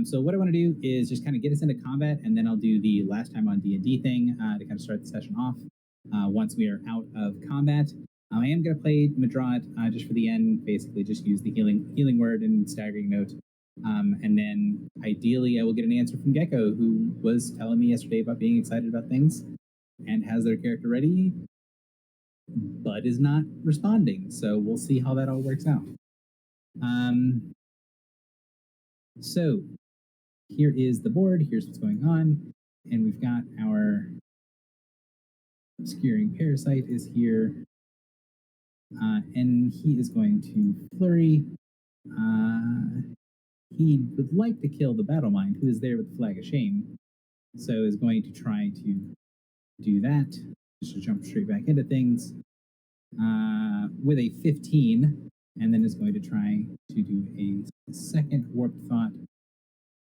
So what I want to do is just kind of get us into combat, and then I'll do the last time on D&D thing to kind of start the session off. Once we are out of combat, I am going to play Madrat just for the end, basically just use the healing word and staggering note. And then ideally I will get an answer from Gecko, who was telling me yesterday about being excited about things and has their character ready, but is not responding. So we'll see how that all works out. So here is the board. Here's what's going on. And we've got our obscuring parasite is here. And he is going to flurry. He would like to kill the battle mind, who is there with the flag of shame. So is going to try to do that. Just to jump straight back into things. With a 15, and then is going to try to do a second warped thought.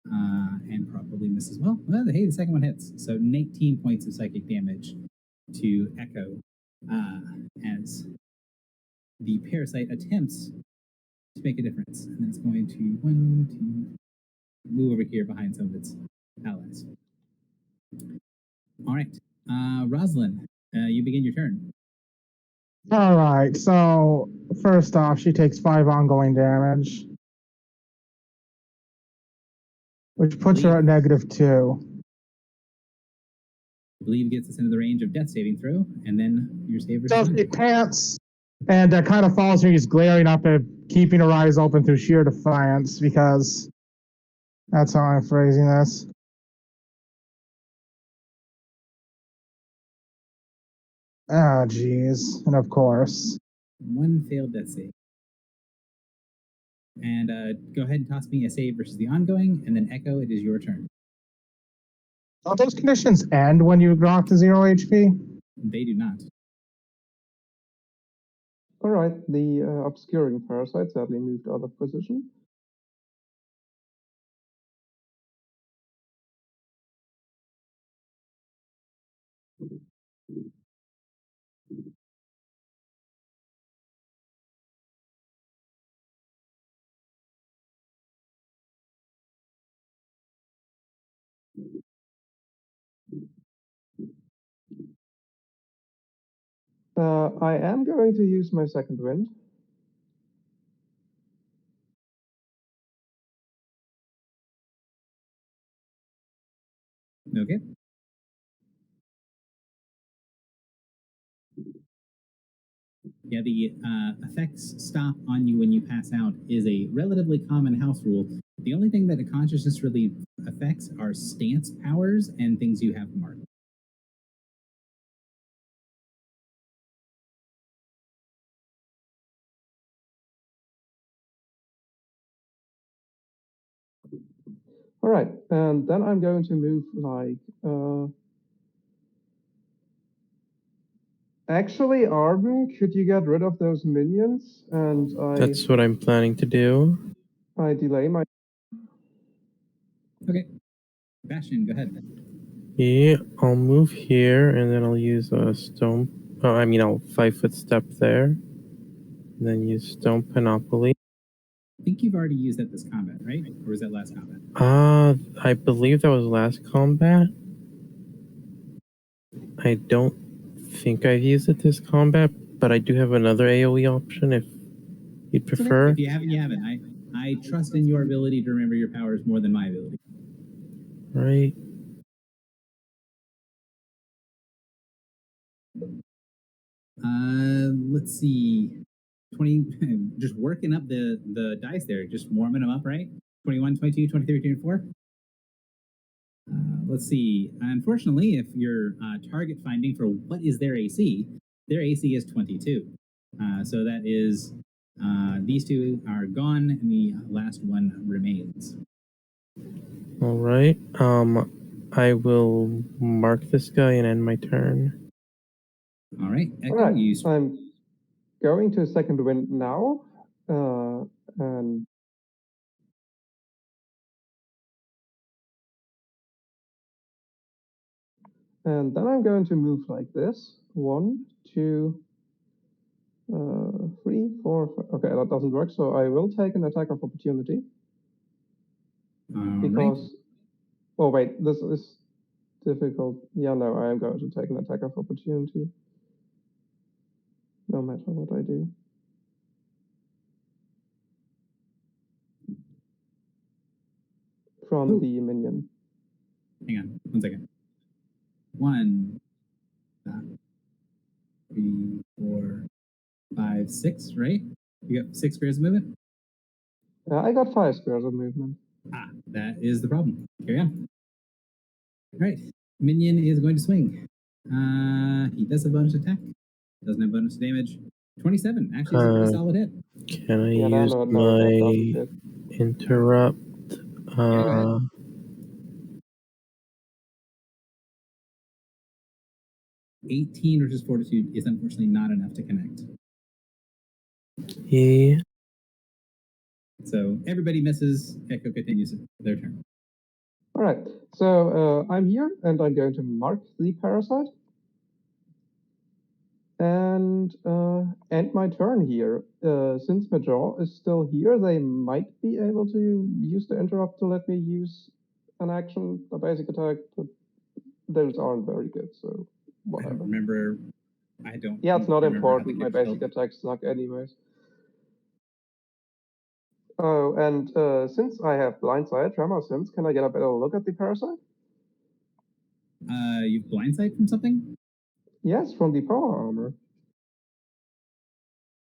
And probably miss as well. Well, hey, the second one hits. So 19 points of psychic damage to Echo as the parasite attempts to make a difference. And then it's going to move over here behind some of its allies. All right. Rosalind, you begin your turn. All right, so first off, she takes 5 ongoing damage, which puts her at -2. I believe gets us into the range of death saving throw, and then your saver. So she pants and kind of falls here. He's glaring up at, keeping her eyes open through sheer defiance, because that's how I'm phrasing this. Ah, jeez. And of course. One failed death save. And go ahead and toss me a save versus the ongoing, and then Echo, it is your turn. Do those conditions end when you drop to 0 HP? They do not. All right, the obscuring parasite sadly moved out of position. I am going to use my second wind. Okay. Yeah, the effects stop on you when you pass out is a relatively common house rule. The only thing that a consciousness really affects are stance powers and things you have marked. All right, and then I'm going to move like... Actually, Arden, could you get rid of those minions? And That's what I'm planning to do. I delay my... Okay. Bastion, go ahead. Yeah, I'll move here, and then I'll use a stone... I'll 5-foot step there. And then use Stone Panoply. I think you've already used that this combat, right? Or was that last combat? I believe that was last combat. I don't think I've used it this combat, but I do have another AoE option if you'd prefer. If you haven't, you haven't. I trust in your ability to remember your powers more than my ability. Right. Let's see. 20, just working up the dice there, just warming them up, right? 21, 22, 23, 24. Let's see. Unfortunately, if you're target finding for what is their AC is 22. So that is, these two are gone, and the last one remains. All right. I will mark this guy and end my turn. All right. Echo, All right, I'm going to second wind now, and then I'm going to move like this. 1, 2, 3, 4, 5. Okay, that doesn't work, so I will take an attack of opportunity. All right. because oh wait, this is difficult. Yeah, no, I am going to take an attack of opportunity, no matter what I do. From Ooh. the minion. Hang on 1 second. 1, 3, 4, 5, 6, right? You got 6 squares of movement? I got 5 squares of movement. Ah, that is the problem. Carry on. All right. Minion is going to swing. He does a bonus attack. Doesn't have bonus damage. 27. Actually, it's a pretty solid hit. Can I Yeah, use no, that my doesn't hit. interrupt? go ahead. 18 or just fortitude is unfortunately not enough to connect. Yeah. So everybody misses. Echo continues their turn. All right, so I'm here and I'm going to mark the parasite and end my turn here. Since Major is still here, they might be able to use the interrupt to let me use an action, a basic attack, but those aren't very good, so I don't whatever. remember. I don't. Yeah, it's not remember how they important. My get basic killed. attacks suck anyways. Oh, and since I have blindsight, tremor sense, can I get a better look at the parasite? You've blindsight from something? Yes, from the power armor.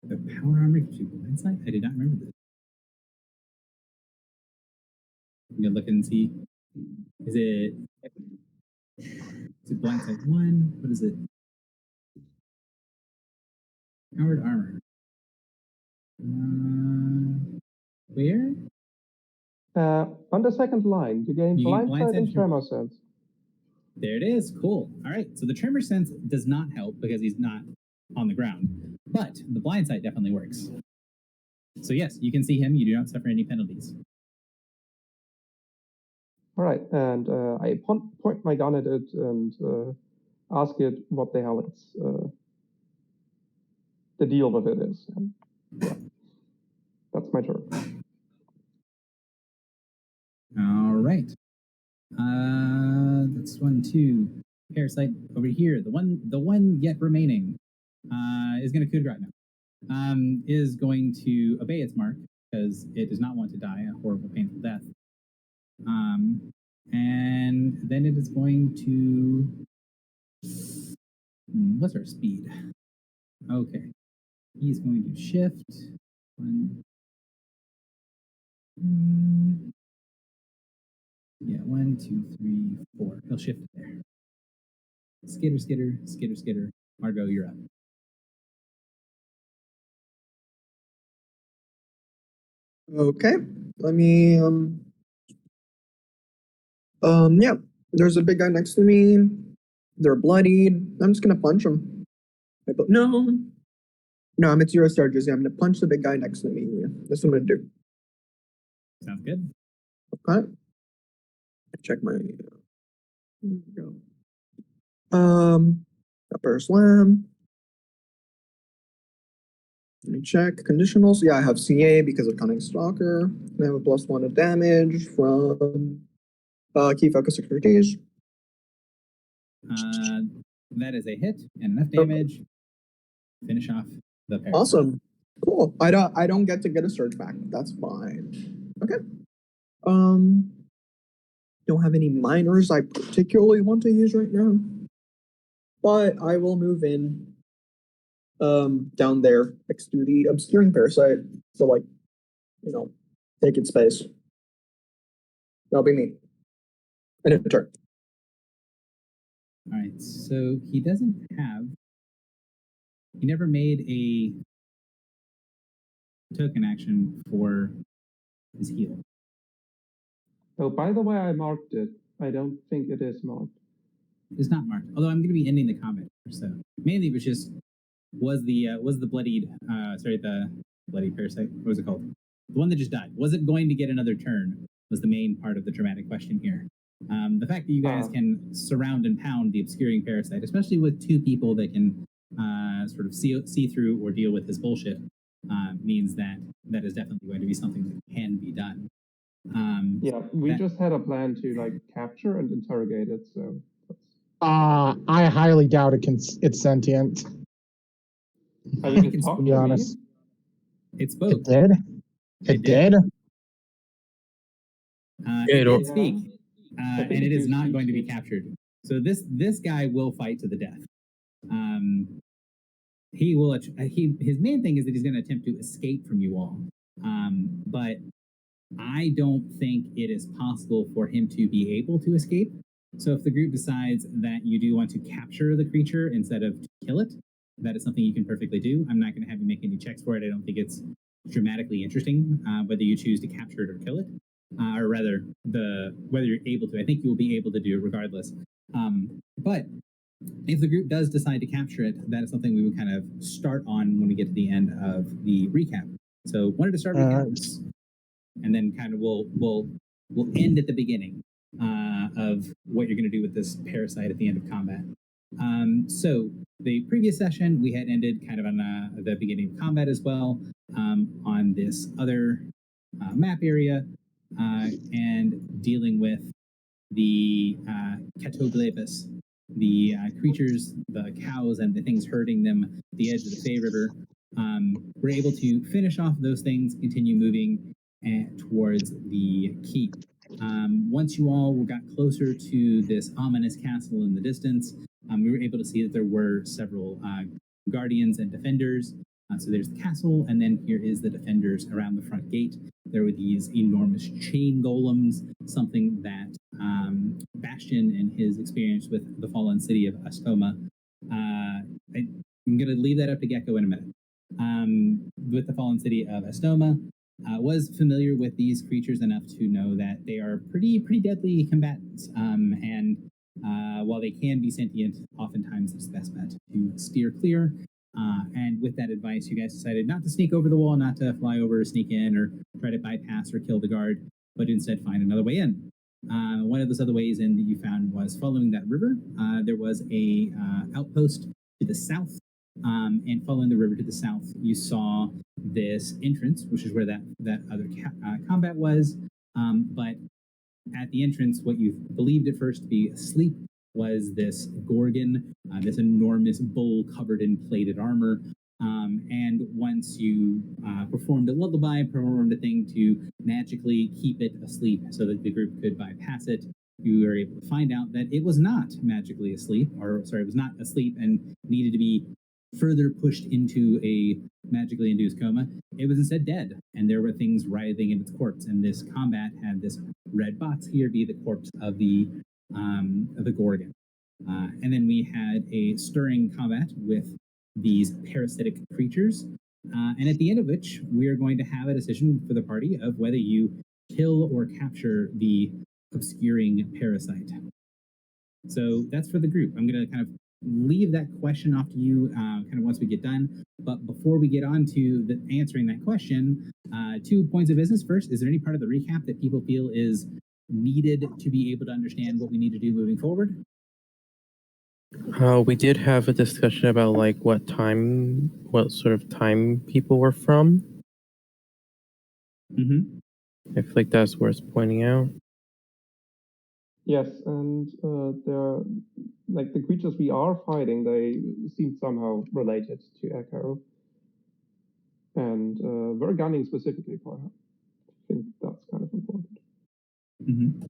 The power armor gives you blindsight? I did not remember this. I'm gonna look and see. Is it blindsight 1? What is it? Powered armor. Where? On the second line, you gain You gain blindsight and blindsight. tremor sense. There it is. Cool. All right. So the tremor sense does not help because he's not on the ground, but the blindsight definitely works. So yes, you can see him. You do not suffer any penalties. All right, and I point my gun at it and ask it what the hell it's the deal with it is. And, yeah, that's my turn. All right. That's 1, 2. Parasite over here. The one yet remaining is going to coup de grace now. Is going to obey its mark because it does not want to die a horrible, painful death. And then it is going to. What's our speed? Okay. He's going to shift. 1. Yeah, 1, 2, 3, 4. He'll shift it there. Skitter, skitter, skitter, skitter. Margot, you're up. Okay, let me, yeah, there's a big guy next to me. They're bloodied. I'm just gonna punch him. No, I'm at 0 charges. Yeah, I'm gonna punch the big guy next to me. Yeah, that's what I'm gonna do. Sounds good. Okay. Check my, upper slam. Let me check conditionals. Yeah, I have CA because of Cunning Stalker. I have a +1 to damage from key focus expertise. That is a hit and enough damage. Finish off the parasite. Awesome. Cool. I don't get to get a surge back. That's fine. Okay. Don't have any minors I particularly want to use right now. But I will move in down there next to the obscuring parasite. So like, take its space. That'll be me. And a turn. All right, so he never made a token action for his heal. Oh, by the way, I marked it. I don't think it is marked. It's not marked, although I'm going to be ending the comment. So mainly it was just, was the bloodied, the bloody parasite, what was it called? The one that just died. Was it going to get another turn was the main part of the dramatic question here. The fact that you guys can surround and pound the obscuring parasite, especially with 2 people that can sort of see through or deal with his bullshit, means that is definitely going to be something that can be done. Yeah, we that- just had a plan to like capture and interrogate it, so that's, I highly doubt it's sentient. I mean, I it can talked be to me. honest. it spoke. It did. It did. It or- did speak, I think and it it is used not deep going to be speak. captured. So this guy will fight to the death. He will. His main thing is that he's going to attempt to escape from you all. But I don't think it is possible for him to be able to escape. So if the group decides that you do want to capture the creature instead of to kill it, that is something you can perfectly do. I'm not going to have you make any checks for it. I don't think it's dramatically interesting whether you choose to capture it or kill it, or rather whether you're able to. I think you will be able to do it regardless. But if the group does decide to capture it, that is something we would kind of start on when we get to the end of the recap. So wanted to start recaps, and then kind of we'll end at the beginning of what you're going to do with this parasite at the end of combat. So the previous session we had ended kind of on the beginning of combat as well, on this other map area, and dealing with the Catoglyphus, the creatures, the cows, and the things herding them at the edge of the Fey River. We're able to finish off those things, continue moving towards the keep. Once you all got closer to this ominous castle in the distance, we were able to see that there were several guardians and defenders. So there's the castle, and then here is the defenders around the front gate. There were these enormous chain golems, something that Bastion and his experience with the fallen city of Astoma. I'm going to leave that up to Gecko in a minute. With the fallen city of Astoma, was familiar with these creatures enough to know that they are pretty deadly combatants. And while they can be sentient, oftentimes it's the best bet to steer clear. And with that advice, you guys decided not to sneak over the wall, not to fly over or sneak in or try to bypass or kill the guard, but instead find another way in. One of those other ways in that you found was following that river. There was a outpost to the south, and following the river to the south, you saw this entrance, which is where that other combat was. But at the entrance, what you believed at first to be asleep was this Gorgon, this enormous bull covered in plated armor. And once you performed a lullaby, performed a thing to magically keep it asleep so that the group could bypass it, you were able to find out that it was not magically asleep, it was not asleep and needed to be further pushed into a magically induced coma. It was instead dead, and there were things writhing in its corpse. And this combat had this red box here be the corpse of the Gorgon. And then we had a stirring combat with these parasitic creatures. And at the end of which, we are going to have a decision for the party of whether you kill or capture the obscuring parasite. So that's for the group. I'm going to kind of leave that question off to you kind of once we get done. But before we get on to answering that question, 2 points of business. First, is there any part of the recap that people feel is needed to be able to understand what we need to do moving forward? We did have a discussion about like what sort of time people were from. Mm-hmm. I feel like that's worth pointing out. Yes, and they're like the creatures we are fighting. They seem somehow related to Echo, and we're gunning specifically for her. I think that's kind of important. Mm-hmm.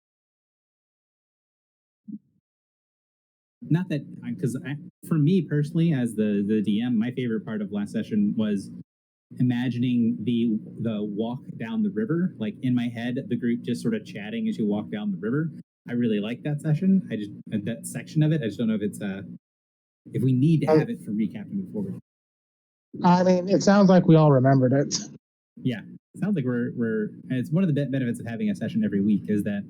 Not that, because for me personally, as the DM, my favorite part of last session was imagining the walk down the river. Like in my head, the group just sort of chatting as you walk down the river. I really like that session. That section of it. I just don't know if it's if we need to have it for recap to move forward. I mean, it sounds like we all remembered it. Yeah, it sounds like we're. It's one of the benefits of having a session every week is that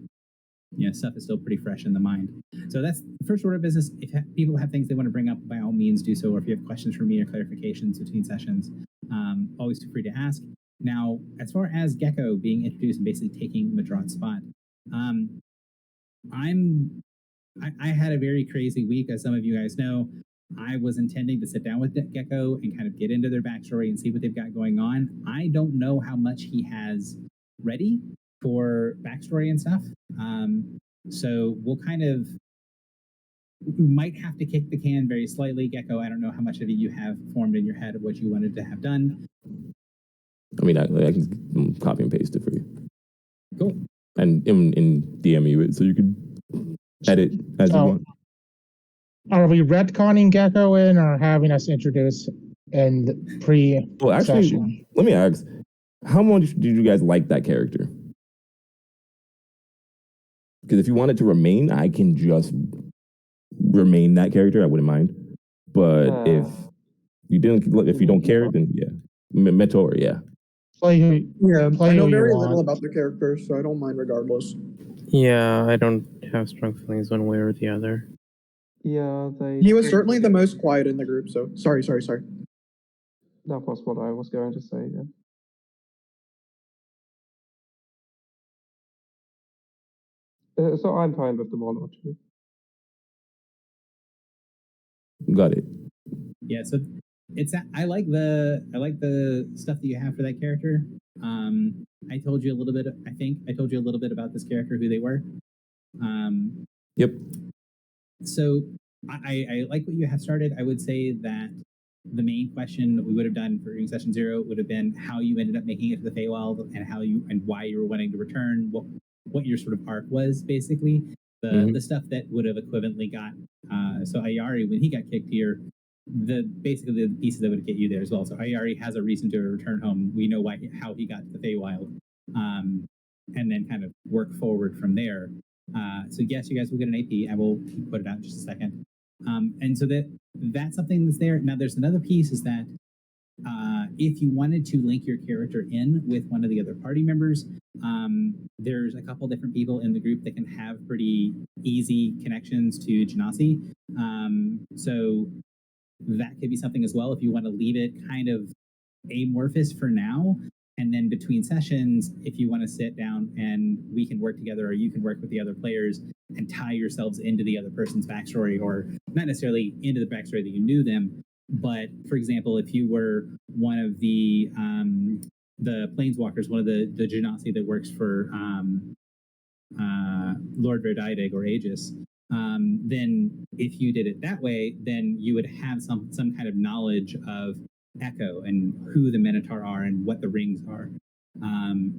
stuff is still pretty fresh in the mind. So that's the first order of business. If people have things they want to bring up, by all means do so. Or if you have questions for me or clarifications between sessions, always feel free to ask. Now, as far as Gecko being introduced and basically taking Madrod's spot, I had a very crazy week, as some of you guys know. I was intending to sit down with Gecko and kind of get into their backstory and see what they've got going on. I don't know how much he has ready for backstory and stuff. So we might have to kick the can very slightly. Gecko, I don't know how much of it you have formed in your head of what you wanted to have done. I mean, I can copy and paste it for you. Cool. And in DM you it so you can edit as you want. Are we retconning Gecko in or having us introduce in the Well, actually, pre-session? let me ask, how much did you guys like that character? Because if you want it to remain, I can just remain that character. I wouldn't mind. But if you don't care, then yeah, Mentor, yeah. Play who, Yeah, play I know who you very want. little about the character, so I don't mind regardless. Yeah, I don't have strong feelings one way or the other. Yeah, He was certainly the most quiet in the group, so sorry. That was what I was going to say, yeah. So I'm fine with the 1 or 2. Got it. Yeah, so I like the stuff that you have for that character. I told you a little bit. I think I told you a little bit about this character, who they were. Yep. So I like what you have started. I would say that the main question that we would have done for session 0 would have been how you ended up making it to the Feywild and why you were wanting to return. What your sort of arc was, basically. The stuff that would have equivalently got so Ayari, when he got kicked here, basically the pieces that would get you there as well. So Ayari has a reason to return home. We know how he got to the Feywild, and then kind of work forward from there. So yes, you guys will get an AP. I will put it out in just a second. And so that's something that's there. Now there's another piece is that if you wanted to link your character in with one of the other party members, there's a couple different people in the group that can have pretty easy connections to Genasi. So that could be something as well if you want to leave it kind of amorphous for now. And then between sessions, if you want to sit down and we can work together, or you can work with the other players and tie yourselves into the other person's backstory, or not necessarily into the backstory that you knew them, but for example, if you were one of the Planeswalkers, one of the Genasi that works for Lord Verdideg or Aegis, then if you did it that way, then you would have some kind of knowledge of Echo and who the Minotaur are and what the rings are.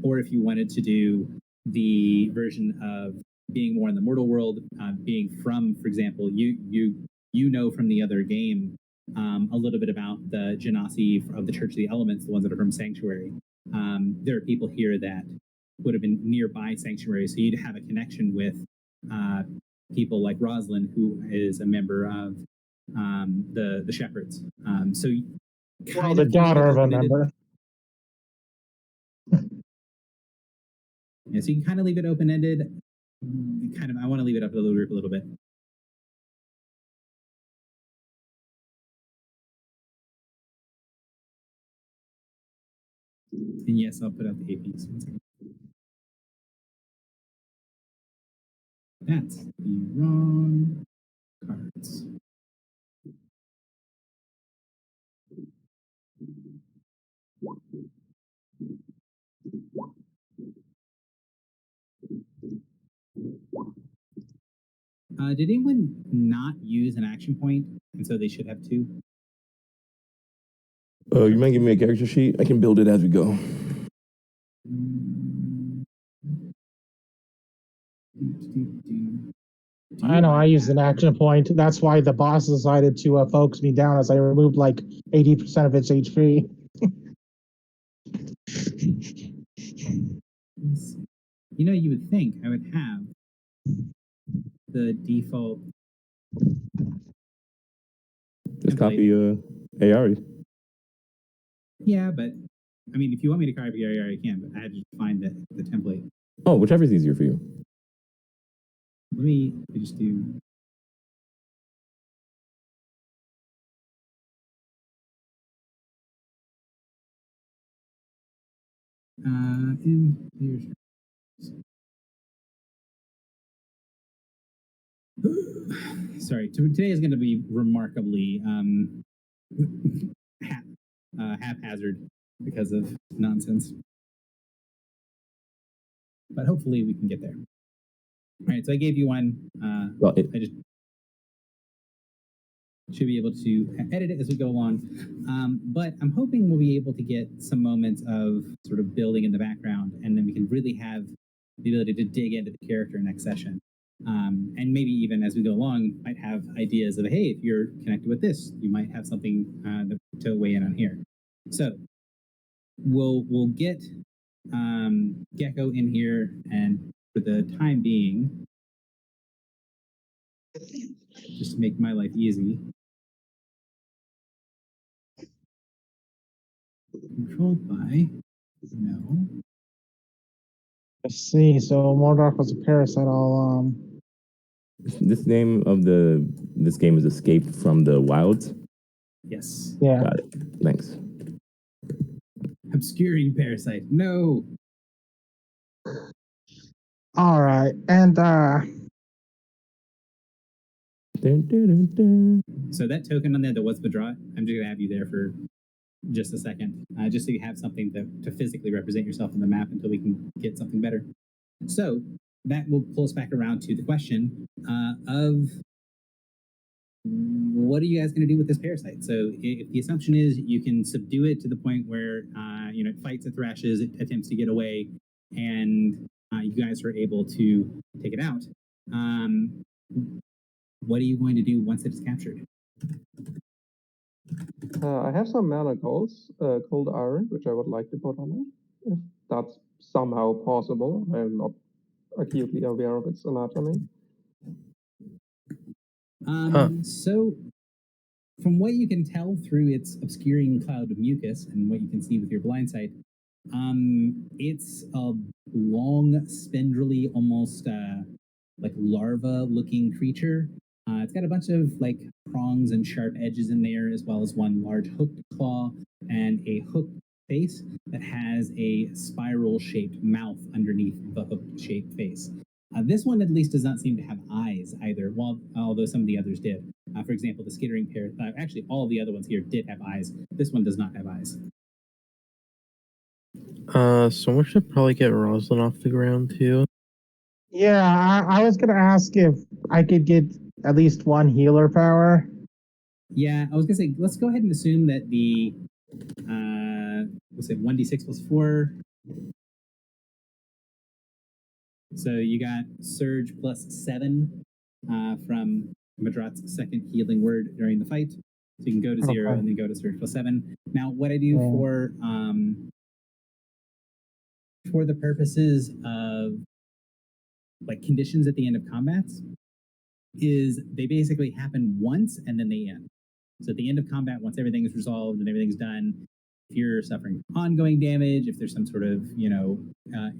Or if you wanted to do the version of being more in the mortal world, being from, for example, you know from the other game a little bit about the Genasi of the Church of the Elements, the ones that are from Sanctuary. There are people here that would have been nearby Sanctuary, so you'd have a connection with people like Rosalind, who is a member of the Shepherds. So The daughter of a member. Yeah, so you can kind of leave it open-ended. I want to leave it up to the group a little bit. And yes, I'll put out the APs. 1 second. That's the wrong cards. Did anyone not use an action point, and so they should have 2? You might give me a character sheet. I can build it as we go. I know I used an action point. That's why the boss decided to focus me down as I removed like 80% of its HP. You would think I would have the default. Just copy Ayari. Yeah, but I mean, if you want me to copy Ayari, I can, but I had to find the template. Oh, whichever is easier for you. Let me just do. And here's. Sorry, today is going to be remarkably haphazard because of nonsense. but hopefully we can get there. All right, so I gave you one. Well, I just should be able to edit it as we go along. But I'm hoping we'll be able to get some moments of sort of building in the background, and then we can really have the ability to dig into the character next session. And maybe even as we go along, might have ideas of, hey, if you're connected with this, you might have something to weigh in on here. So we'll get Gecko in here, and for the time being, just to make my life easy, controlled by no. Let's see. So Mordok was a parasite all along. this name of this game is Escape from the Wilds. Yes. Yeah. Got it. Thanks. Obscuring parasite. No. All right. And Dun, dun, dun, dun. So that token on there that was Badrat, I'm just gonna have you there for just a second, just so you have something to physically represent yourself on the map until we can get something better. So that will pull us back around to the question of what are you guys going to do with this parasite? So if the assumption is you can subdue it to the point where it fights, it thrashes, it attempts to get away, and you guys are able to take it out, what are you going to do once it is captured? I have some mana golds, cold iron, which I would like to put on it, if that's somehow possible. I am not acutely aware of its anatomy. So, from what you can tell through its obscuring cloud of mucus and what you can see with your blind sight, it's a long, spindly, almost like larva-looking creature. It's got a bunch of like prongs and sharp edges in there, as well as one large hooked claw and a hooked face that has a spiral-shaped mouth underneath the hooked-shaped face. This one at least does not seem to have eyes either, although some of the others did. For example, the skittering parrot, actually all of the other ones here did have eyes. This one does not have eyes. So we should probably get Roslyn off the ground too. yeah, I was gonna ask if I could get at least one healer power. Yeah, I was gonna say, let's go ahead and assume that the, what's it, 1d6 plus 4. So you got Surge plus 7 from Madrat's second healing word during the fight. So you can go to 0 Okay. and then go to Surge plus 7. Now, what I do for the purposes of like conditions at the end of combats is they basically happen once and then they end. So at the end of combat, once everything is resolved and everything's done, if you're suffering ongoing damage, if there's some sort of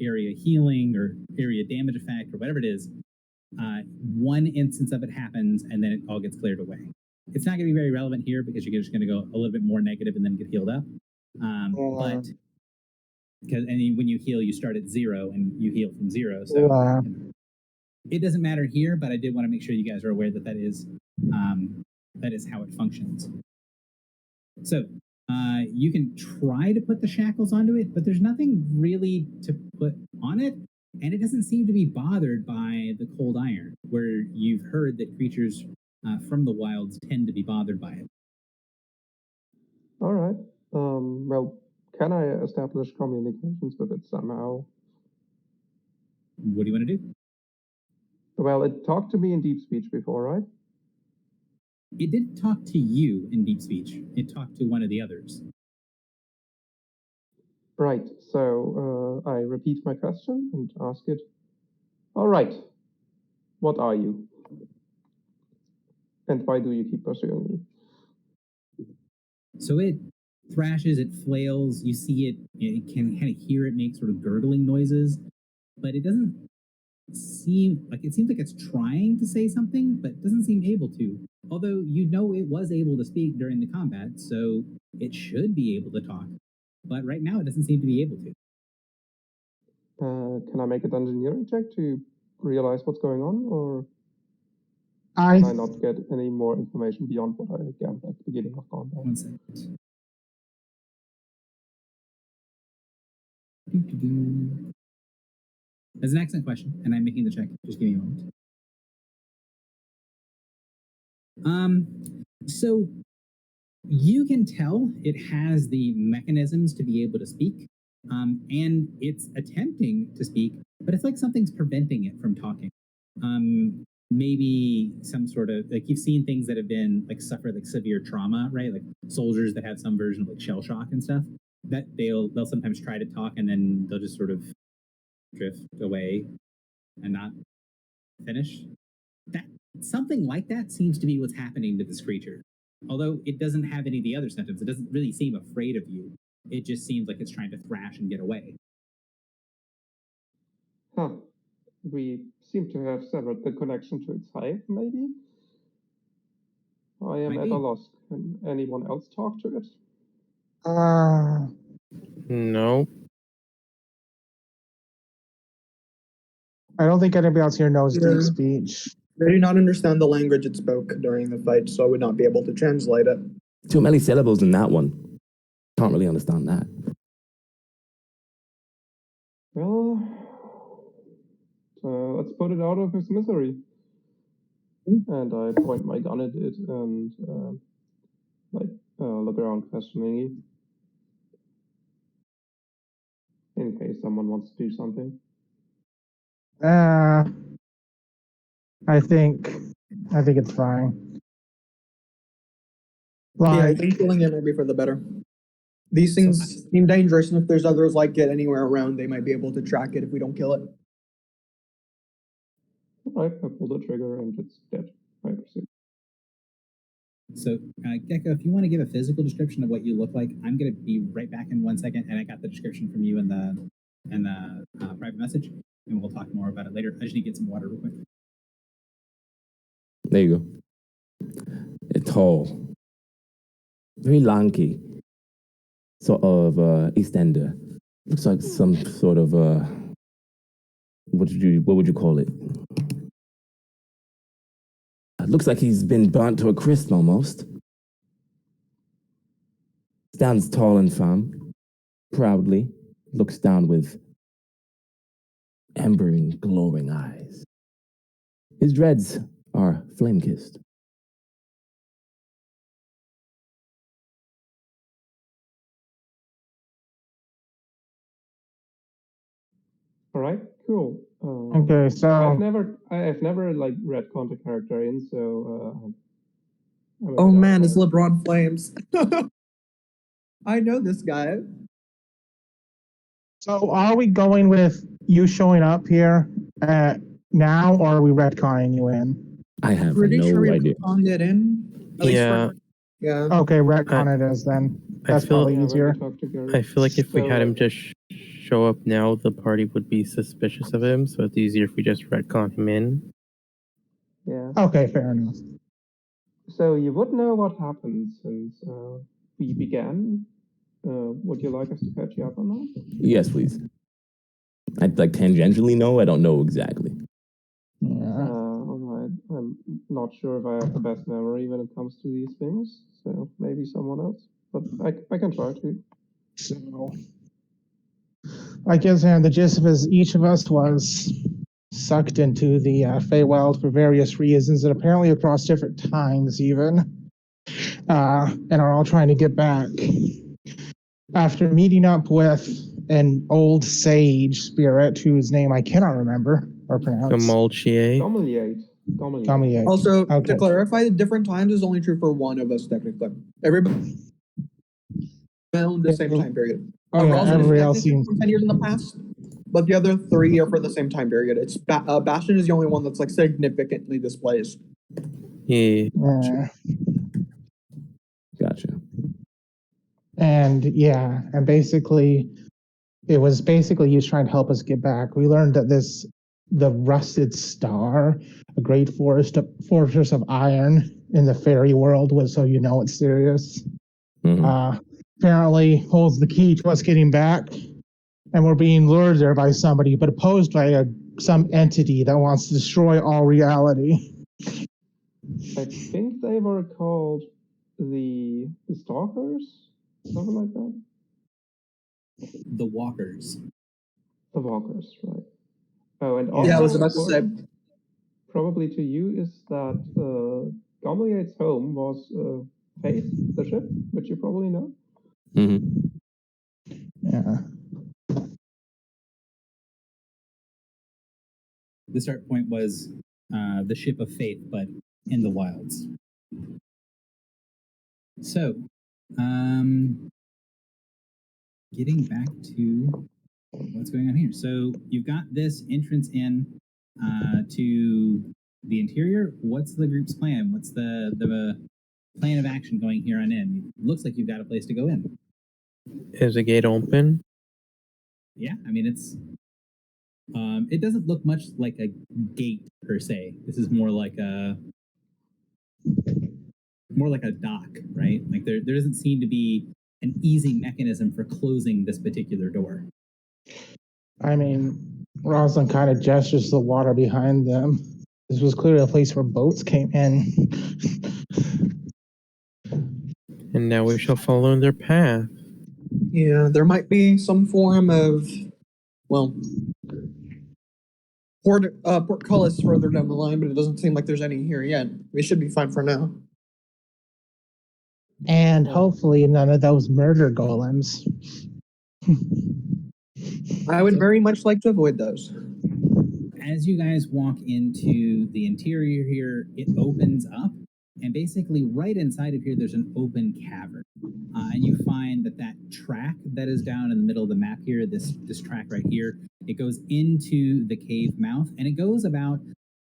area healing or area damage effect or whatever it is, one instance of it happens and then it all gets cleared away. It's not going to be very relevant here because you're just going to go a little bit more negative and then get healed up. But because when you heal, you start at 0 and you heal from 0. So it doesn't matter here, but I did want to make sure you guys are aware that is how it functions. So you can try to put the shackles onto it, but there's nothing really to put on it, and it doesn't seem to be bothered by the cold iron, where you've heard that creatures from the wilds tend to be bothered by it. All right. Well, can I establish communications with it somehow? What do you want to do? Well, it talked to me in deep speech before, right? It didn't talk to you in deep speech. It talked to one of the others. Right. So I repeat my question and ask it. All right. What are you? And why do you keep pursuing me? So it thrashes, it flails. You see it. It can kind of hear it make sort of gurgling noises, but it doesn't seem like it's trying to say something, but doesn't seem able to. Although it was able to speak during the combat, so it should be able to talk. But right now, it doesn't seem to be able to. Can I make a dungeoneering check to realize what's going on, or can I not get any more information beyond what I gathered at the beginning of combat? 1 second. That's an excellent question, and I'm making the check. Just give me a moment. So you can tell it has the mechanisms to be able to speak, and it's attempting to speak, but it's like something's preventing it from talking. Maybe some sort of, like, you've seen things that have been like suffer like severe trauma, right? Like soldiers that have some version of like shell shock and stuff. That they'll sometimes try to talk and then they'll just sort of drift away and not finish. That something like that seems to be what's happening to this creature. Although it doesn't have any of the other symptoms, it doesn't really seem afraid of you. It just seems like it's trying to thrash and get away. Huh. We seem to have severed the connection to its hive, maybe? I am Might at be. a loss. Can anyone else talk to it? No. I don't think anybody else here knows Yeah. deep speech. They do not understand the language it spoke during the fight, so I would not be able to translate it. Too many syllables in that one. Can't really understand that. Well, let's put it out of its misery. And I point my gun at it and look around questioningly. In case someone wants to do something. I think it's fine. Yeah, I Like, think killing it might be for the better. These things seem dangerous, and if there's others like it anywhere around, they might be able to track it if we don't kill it. Alright, I pull the trigger and it's dead. I proceed. So, Gecko, if you want to give a physical description of what you look like, I'm going to be right back in 1 second, and I got the description from you in the private message, and we'll talk more about it later. I just need to get some water real quick. There you go. It's tall. Very lanky. Sort of Eastender. Looks like some sort of what would you call it? Looks like he's been burnt to a crisp almost. Stands tall and firm. Proudly. Looks down with embering, glowing eyes. His dreads are flame-kissed. Alright, cool. okay, so I've never like retconned a character in, so I'm a Oh bit man, out it's of it. LeBron Flames. I know this guy. so are we going with you showing up here now, or are we retconning you in? I have Pretty no sure we idea. retconned it in. At least Yeah. yeah. Okay, retcon it as then. That's I feel probably Yeah, when easier. we talk to Gary. I feel like if we So, had him just show up now, the party would be suspicious of him. So it's easier if we just retcon him in. Yeah. Okay, fair enough. So you would know what happened since we began. Would you like us to catch you up on that? Yes, please. I'd like tangentially know. I don't know exactly. Yeah. Alright. I'm not sure if I have the best memory when it comes to these things, so maybe someone else. But I can try to. So, I guess the gist of it is each of us was sucked into the Feywild for various reasons, and apparently across different times even, and are all trying to get back. After meeting up with an old sage spirit whose name I cannot remember or pronounce. Gamulchier. Gomeliate. Also, Okay. to clarify, the different times is only true for one of us technically. Everybody around the same time period. Oh yeah, Ross is everybody else technically seems. from 10 years in the past, but the other three are for the same time period. It's Bastion is the only one that's like significantly displaced. Yeah. Yeah. Gotcha. And yeah, and basically, it was basically he was trying to help us get back. We learned that the Rusted Star, a great fortress of iron in the fairy world, was so you know it's serious. Mhm. Apparently holds the key to us getting back, and we're being lured there by somebody, but opposed by some entity that wants to destroy all reality. I think they were called the Stalkers? Something like that? The Walkers. The Walkers, right. Oh, and also, Yeah, I was about to say. probably to you is that Gomeliate's home was Faith, the ship, which you probably know. Mm-hmm. Yeah. The start point was the Ship of Faith, but in the wilds. So, getting back to what's going on here. So you've got this entrance in to the interior. What's the group's plan? What's the plan of action going here on in? It looks like you've got a place to go in. Is the gate open? Yeah, I mean it doesn't look much like a gate per se. This is more like a dock, right? Like there doesn't seem to be an easy mechanism for closing this particular door. I mean, Rosalind kind of gestures to the water behind them. This was clearly a place where boats came in. And now we shall follow in their path. Yeah, there might be some form of, well, portcullis further down the line, but it doesn't seem like there's any here yet. We should be fine for now. And hopefully none of those murder golems. I would very much like to avoid those. As you guys walk into the interior here, it opens up, and basically right inside of here, there's an open cavern. And you find that track that is down in the middle of the map here, this track right here, it goes into the cave mouth, and it goes about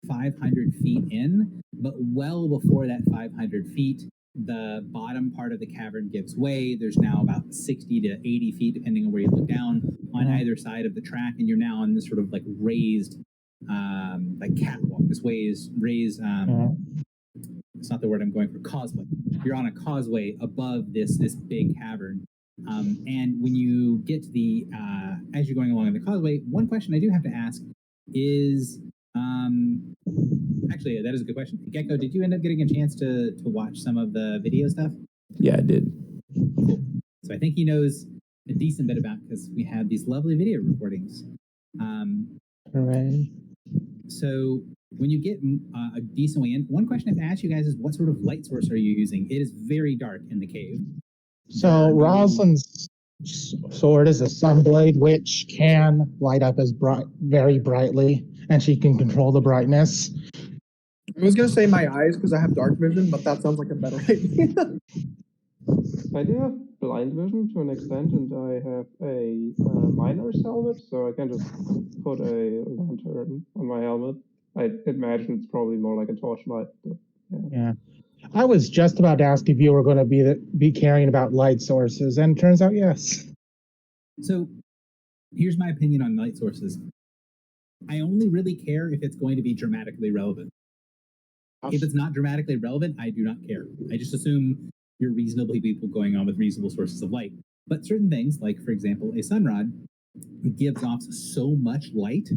500 feet in, but well before that 500 feet, the bottom part of the cavern gives way. There's now about 60 to 80 feet, depending on where you look down, on either side of the track, and you're now on this sort of like raised like catwalk, this raised it's not the word I'm going for, causeway. You're on a causeway above this big cavern. And when you get to the as you're going along the causeway, one question I do have to ask is actually, that is a good question. Gecko, did you end up getting a chance to watch some of the video stuff? Yeah, I did. Cool. So I think he knows a decent bit about, because we have these lovely video recordings. Hooray. So when you get a decent way in, one question I have to ask you guys is, what sort of light source are you using? It is very dark in the cave. So Rosalind's sword is a sunblade, which can light up as very brightly, and she can control the brightness. I was gonna say my eyes because I have dark vision, but that sounds like a better idea. I do have blind vision to an extent, and I have a miner's helmet, so I can just put a lantern on my helmet. I imagine it's probably more like a torchlight. But Yeah. I was just about to ask if you were going to be caring about light sources, and it turns out yes. So here's my opinion on light sources. I only really care if it's going to be dramatically relevant. If it's not dramatically relevant, I do not care. I just assume you're reasonably people going on with reasonable sources of light. But certain things, like, for example, a sunrod gives off so much light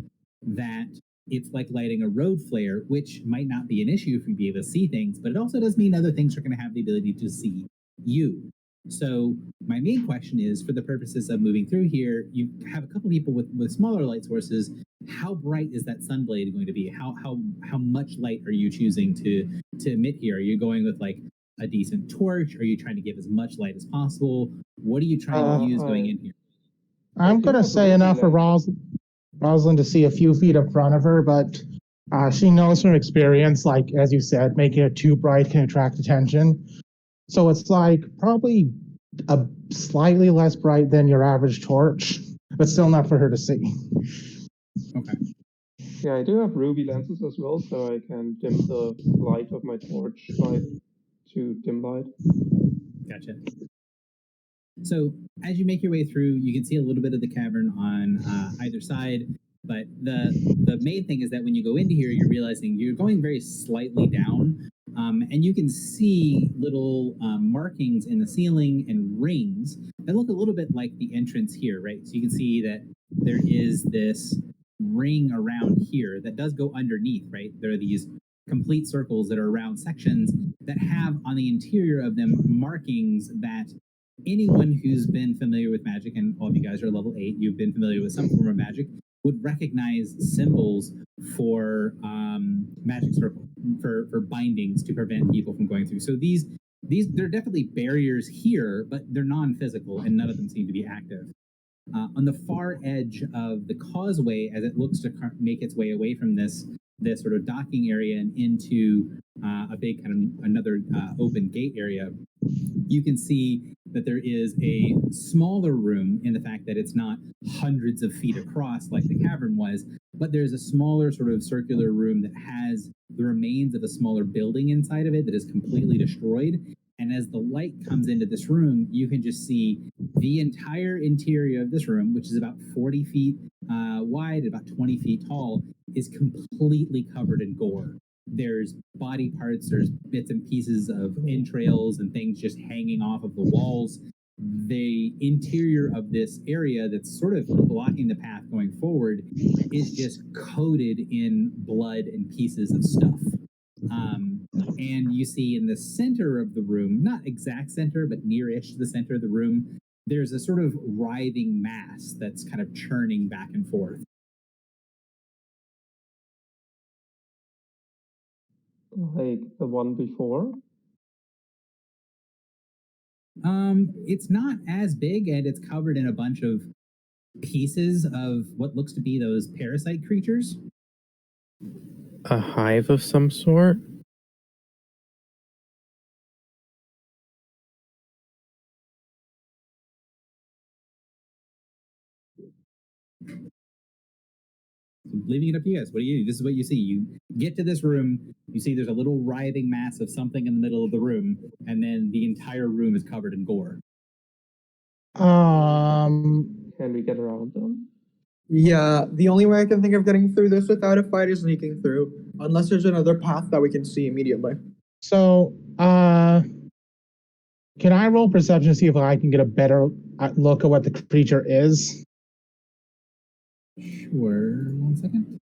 that it's like lighting a road flare, which might not be an issue if you be able to see things, but it also does mean other things are going to have the ability to see you. So my main question is, for the purposes of moving through here, you have a couple people with smaller light sources. How bright is that sunblade going to be? How much light are you choosing to emit here? Are you going with like a decent torch? Are you trying to give as much light as possible? What are you trying to use going in here? I'm going to say enough for Rosalind to see a few feet in front of her, but she knows from experience, like, as you said, making it too bright can attract attention. So it's like probably a slightly less bright than your average torch, but still not for her to see. Okay. yeah, I do have ruby lenses as well, so I can dim the light of my torch to dim light. Gotcha. So as you make your way through, you can see a little bit of the cavern on either side, but the main thing is that when you go into here, you're realizing you're going very slightly down, and you can see little markings in the ceiling and rings that look a little bit like the entrance here, right? So you can see that there is this ring around here that does go underneath, right? There are these complete circles that are around sections that have on the interior of them markings that anyone who's been familiar with magic, and all of you guys are level 8, you've been familiar with some form of magic, would recognize symbols for magic circle, for bindings to prevent people from going through. So these there are definitely barriers here, but they're non-physical, and none of them seem to be active. On the far edge of the causeway, as it looks to make its way away from this sort of docking area and into a big kind of another open gate area, you can see that there is a smaller room in the fact that it's not hundreds of feet across like the cavern was, but there's a smaller sort of circular room that has the remains of a smaller building inside of it that is completely destroyed. And as the light comes into this room, you can just see the entire interior of this room, which is about 40 feet wide, about 20 feet tall, is completely covered in gore. There's body parts, there's bits and pieces of entrails and things just hanging off of the walls. The interior of this area that's sort of blocking the path going forward is just coated in blood and pieces of stuff. And you see in the center of the room, not exact center, but near-ish to the center of the room, there's a sort of writhing mass that's kind of churning back and forth. Like the one before? It's not as big, and it's covered in a bunch of pieces of what looks to be those parasite creatures. A hive of some sort? Leaving it up to you guys. What do you do? This is what you see. You get to this room, you see there's a little writhing mass of something in the middle of the room, and then the entire room is covered in gore. Can we get around them? Yeah, the only way I can think of getting through this without a fight is sneaking through, unless there's another path that we can see immediately. So, can I roll perception to see if I can get a better look at what the creature is? Sure. 1 second.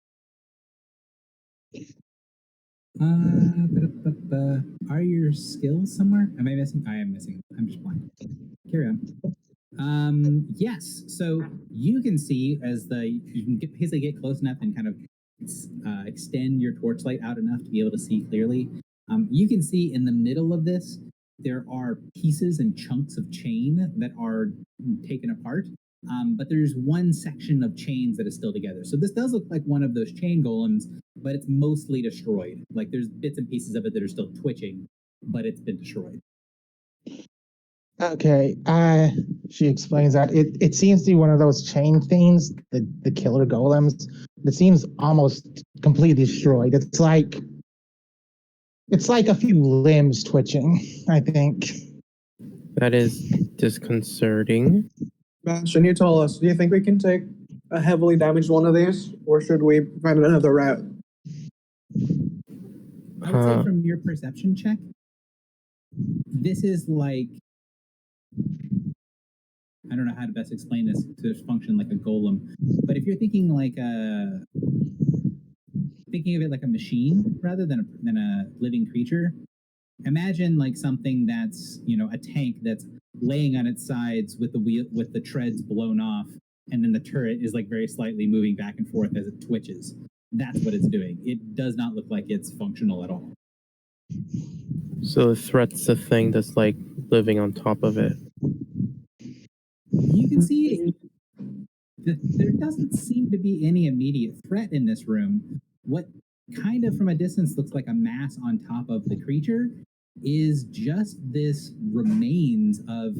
Are your skills somewhere? Am I missing? I am missing. I'm just blind. Carry on. Yes. So you can see as you can basically get close enough and kind of extend your torchlight out enough to be able to see clearly. You can see in the middle of this, there are pieces and chunks of chain that are taken apart. But there's one section of chains that is still together. So this does look like one of those chain golems, but it's mostly destroyed. Like there's bits and pieces of it that are still twitching, but it's been destroyed. Okay, she explains that it seems to be one of those chain things, the killer golems. It seems almost completely destroyed. It's like a few limbs twitching, I think. That is disconcerting. Bastion, you tell us, do you think we can take a heavily damaged one of these, or should we find another route? I would say from your perception check, this is like, I don't know how to best explain this to function like a golem, but if you're thinking like thinking of it like a machine rather than a living creature, imagine like something that's, a tank that's laying on its sides with the treads blown off, and then the turret is like very slightly moving back and forth as it twitches. That's what it's doing. It does not look like it's functional at all. So the threat's the thing that's like living on top of it. You can see there doesn't seem to be any immediate threat in this room. What kind of from a distance looks like a mass on top of the creature is just this remains of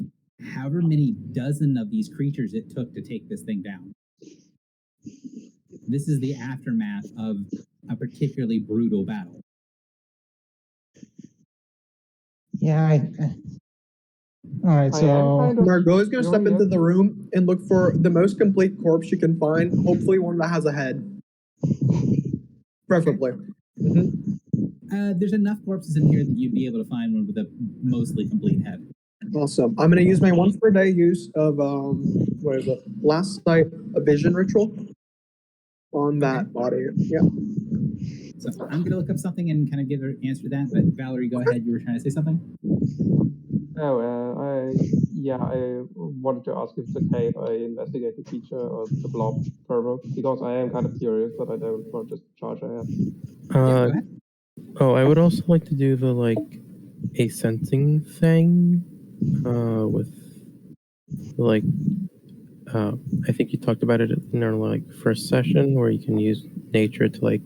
however many dozen of these creatures it took to take this thing down. This is the aftermath of a particularly brutal battle. Yeah, all right, so Margot is going to step into the room and look for the most complete corpse she can find, hopefully one that has a head. Preferably. Mm-hmm. There's enough corpses in here that you'd be able to find one with a mostly complete head. Awesome. I'm going to use my once per day use of, what is it? Last Sight, a vision ritual on that body. Yeah. So I'm going to look up something and kind of give an answer to that, but Valerie, go ahead. You were trying to say something? Oh, Yeah, I wanted to ask if it's okay if I investigate the creature or the blob further, because I am kind of curious, but I don't want to just charge ahead. Yeah, go ahead. Oh, I would also like to do the a sensing thing with I think you talked about it in our first session where you can use nature to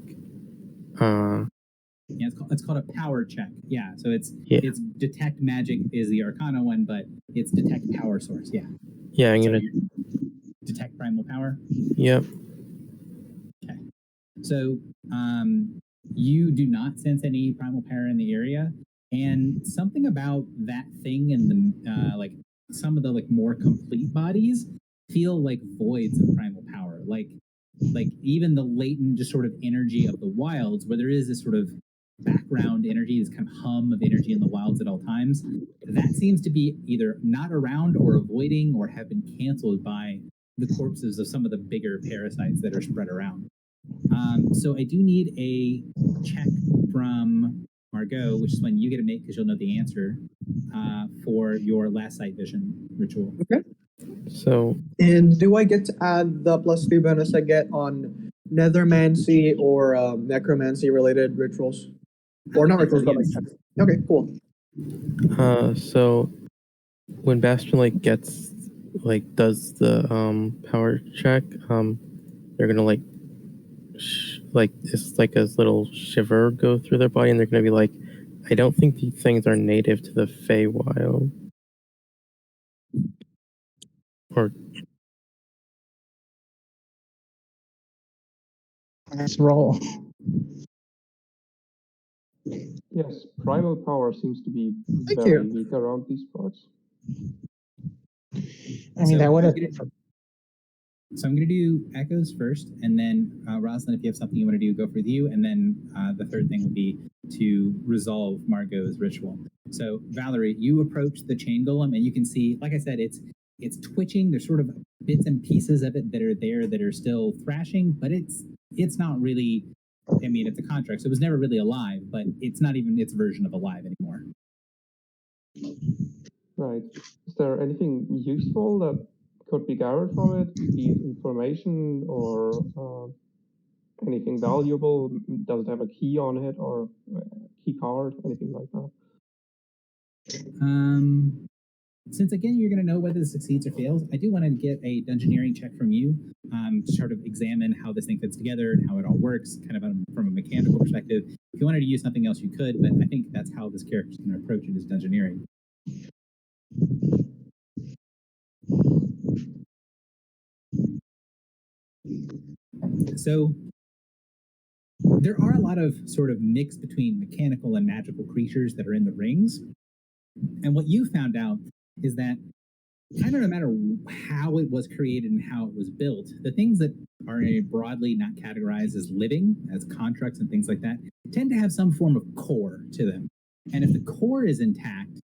Yeah, it's called a power check. Yeah, so it's detect magic is the Arcana one, but it's detect power source. Yeah. Yeah, I'm So gonna you're- detect primal power. Yep. Okay. So you do not sense any primal power in the area, and something about that thing in the some of the more complete bodies feel like voids of primal power, like even the latent just sort of energy of the wilds, where there is this sort of background energy, this kind of hum of energy in the wilds at all times. That seems to be either not around or avoiding or have been canceled by the corpses of some of the bigger parasites that are spread around. So I do need a check from Margot, which is one you get to make because you'll know the answer for your last sight vision ritual. Okay. So, And do I get to add the +2 bonus I get on nethermancy or necromancy related rituals? Or not rituals, but checks. Okay, cool. so when Bastion gets does the power check, they're gonna it's like a little shiver go through their body, and they're gonna be like, I don't think these things are native to the Feywild. Or Nice roll. Yes, primal power seems to be Thank very you. weak around these parts. I mean, that would have. So I'm going to do echoes first, and then Rosalind, if you have something you want to do, go for you, and then the third thing will be to resolve Margot's ritual. So Valerie, you approach the chain golem, and you can see, like I said, it's twitching. There's sort of bits and pieces of it that are there that are still thrashing, but it's not really. I mean, it's a contract, so it was never really alive, but it's not even its version of alive anymore. Right. Is there anything useful that could be gathered from it, be it information or anything valuable? Does it have a key on it or a key card, anything like that? Since again you're going to know whether this succeeds or fails, I do want to get a dungeoneering check from you to sort of examine how this thing fits together and how it all works, kind of from a mechanical perspective. If you wanted to use something else, you could, but I think that's how this character's going to approach it, is dungeoneering. So there are a lot of sort of mix between mechanical and magical creatures that are in the rings. And what you found out is that kind of no matter how it was created and how it was built, the things that are broadly not categorized as living, as constructs and things like that, tend to have some form of core to them. And if the core is intact,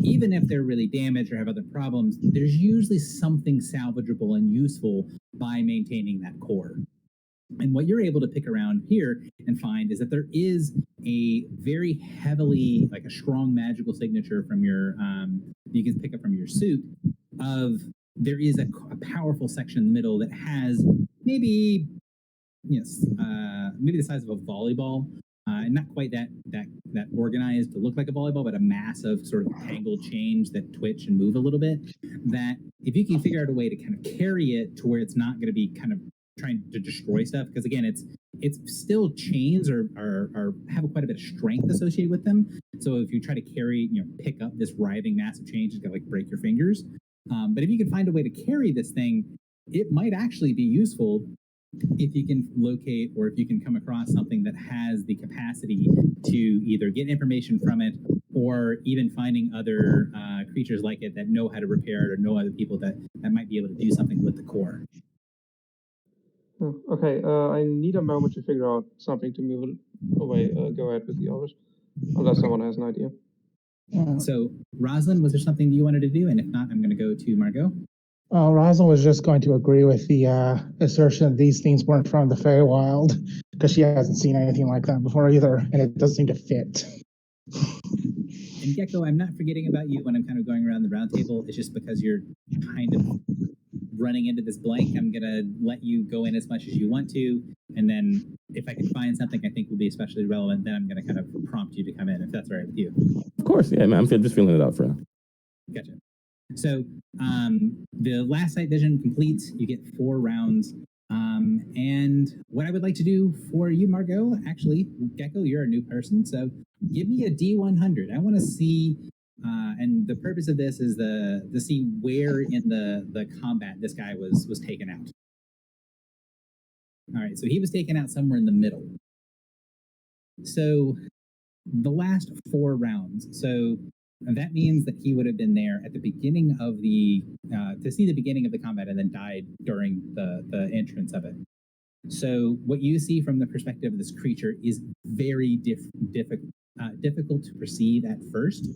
even if they're really damaged or have other problems, there's usually something salvageable and useful by maintaining that core. And what you're able to pick around here and find is that there is a very heavily, like a strong magical signature from your, you can pick up from your suit, of there is a powerful section in the middle that has maybe, maybe the size of a volleyball, and not quite that organized to look like a volleyball, but a massive sort of tangled chains that twitch and move a little bit. That if you can figure out a way to kind of carry it to where it's not going to be kind of trying to destroy stuff, because again, it's still chains or have quite a bit of strength associated with them. So if you try to carry, pick up this writhing massive chain, it's gonna break your fingers. But if you can find a way to carry this thing, it might actually be useful if you can locate or if you can come across something that has the capacity to either get information from it or even finding other creatures like it that know how to repair it or know other people that might be able to do something with the core. Okay, I need a moment to figure out something to move it away. Go ahead with the others, unless someone has an idea. So, Rosalind, was there something you wanted to do? And if not, I'm going to go to Margot. Rosalind was just going to agree with the assertion that these things weren't from the Feywild, because she hasn't seen anything like that before either, and it doesn't seem to fit. And Gecko, I'm not forgetting about you when I'm kind of going around the round table. It's just because you're kind of running into this blank. I'm gonna let you go in as much as you want to, and then if I can find something I think will be especially relevant, then I'm gonna kind of prompt you to come in, if that's all right with you. Of course, yeah, man. I'm just feeling it out for now. Gotcha. So the last sight vision completes. You get 4 rounds. And what I would like to do for you, Margot, actually, Gecko, you're a new person, so give me a D100. I want to see, and the purpose of this is to see where in the combat this guy was taken out. All right, so he was taken out somewhere in the middle. So the last 4 rounds. So that means that he would have been there at the beginning of the to see the beginning of the combat and then died during the entrance of it. So what you see from the perspective of this creature is very difficult to perceive at first.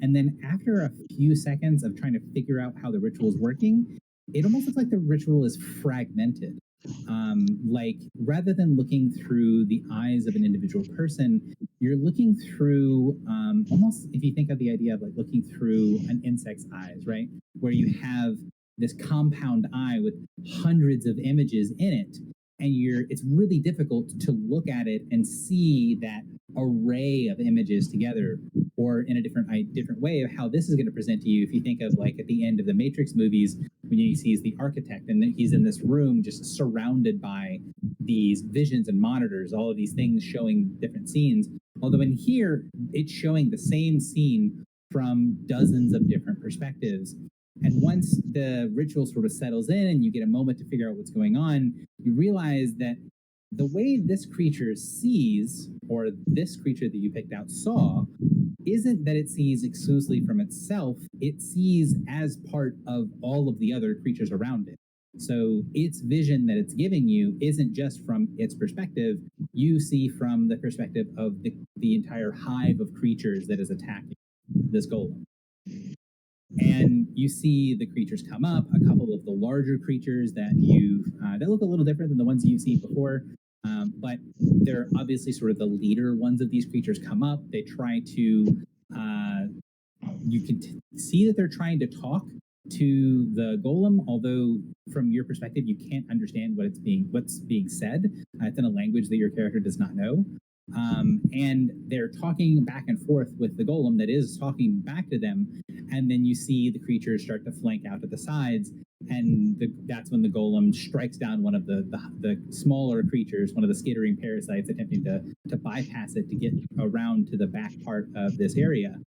And then after a few seconds of trying to figure out how the ritual is working, it almost looks like the ritual is fragmented. Like rather than looking through the eyes of an individual person, you're looking through almost, if you think of the idea of like looking through an insect's eyes, right? Where you have this compound eye with hundreds of images in it, and it's really difficult to look at it and see that array of images together, or in a different way of how this is going to present to you. If you think of like at the end of the Matrix movies, when he sees the architect and then he's in this room just surrounded by these visions and monitors, all of these things showing different scenes. Although in here, it's showing the same scene from dozens of different perspectives. And once the ritual sort of settles in and you get a moment to figure out what's going on, you realize that the way this creature sees, or this creature that you picked out saw, isn't that it sees exclusively from itself, it sees as part of all of the other creatures around it. So its vision that it's giving you isn't just from its perspective, you see from the perspective of the entire hive of creatures that is attacking this golem. And you see the creatures come up, a couple of the larger creatures that that look a little different than the ones you've seen before, but they're obviously sort of the leader ones of these creatures come up. They try to, you can see that they're trying to talk to the golem, although from your perspective, you can't understand what's being said. It's in a language that your character does not know. And they're talking back and forth with the golem that is talking back to them. And then you see the creatures start to flank out to the sides. And that's when the golem strikes down one of the smaller creatures, one of the skittering parasites, attempting to bypass it to get around to the back part of this area.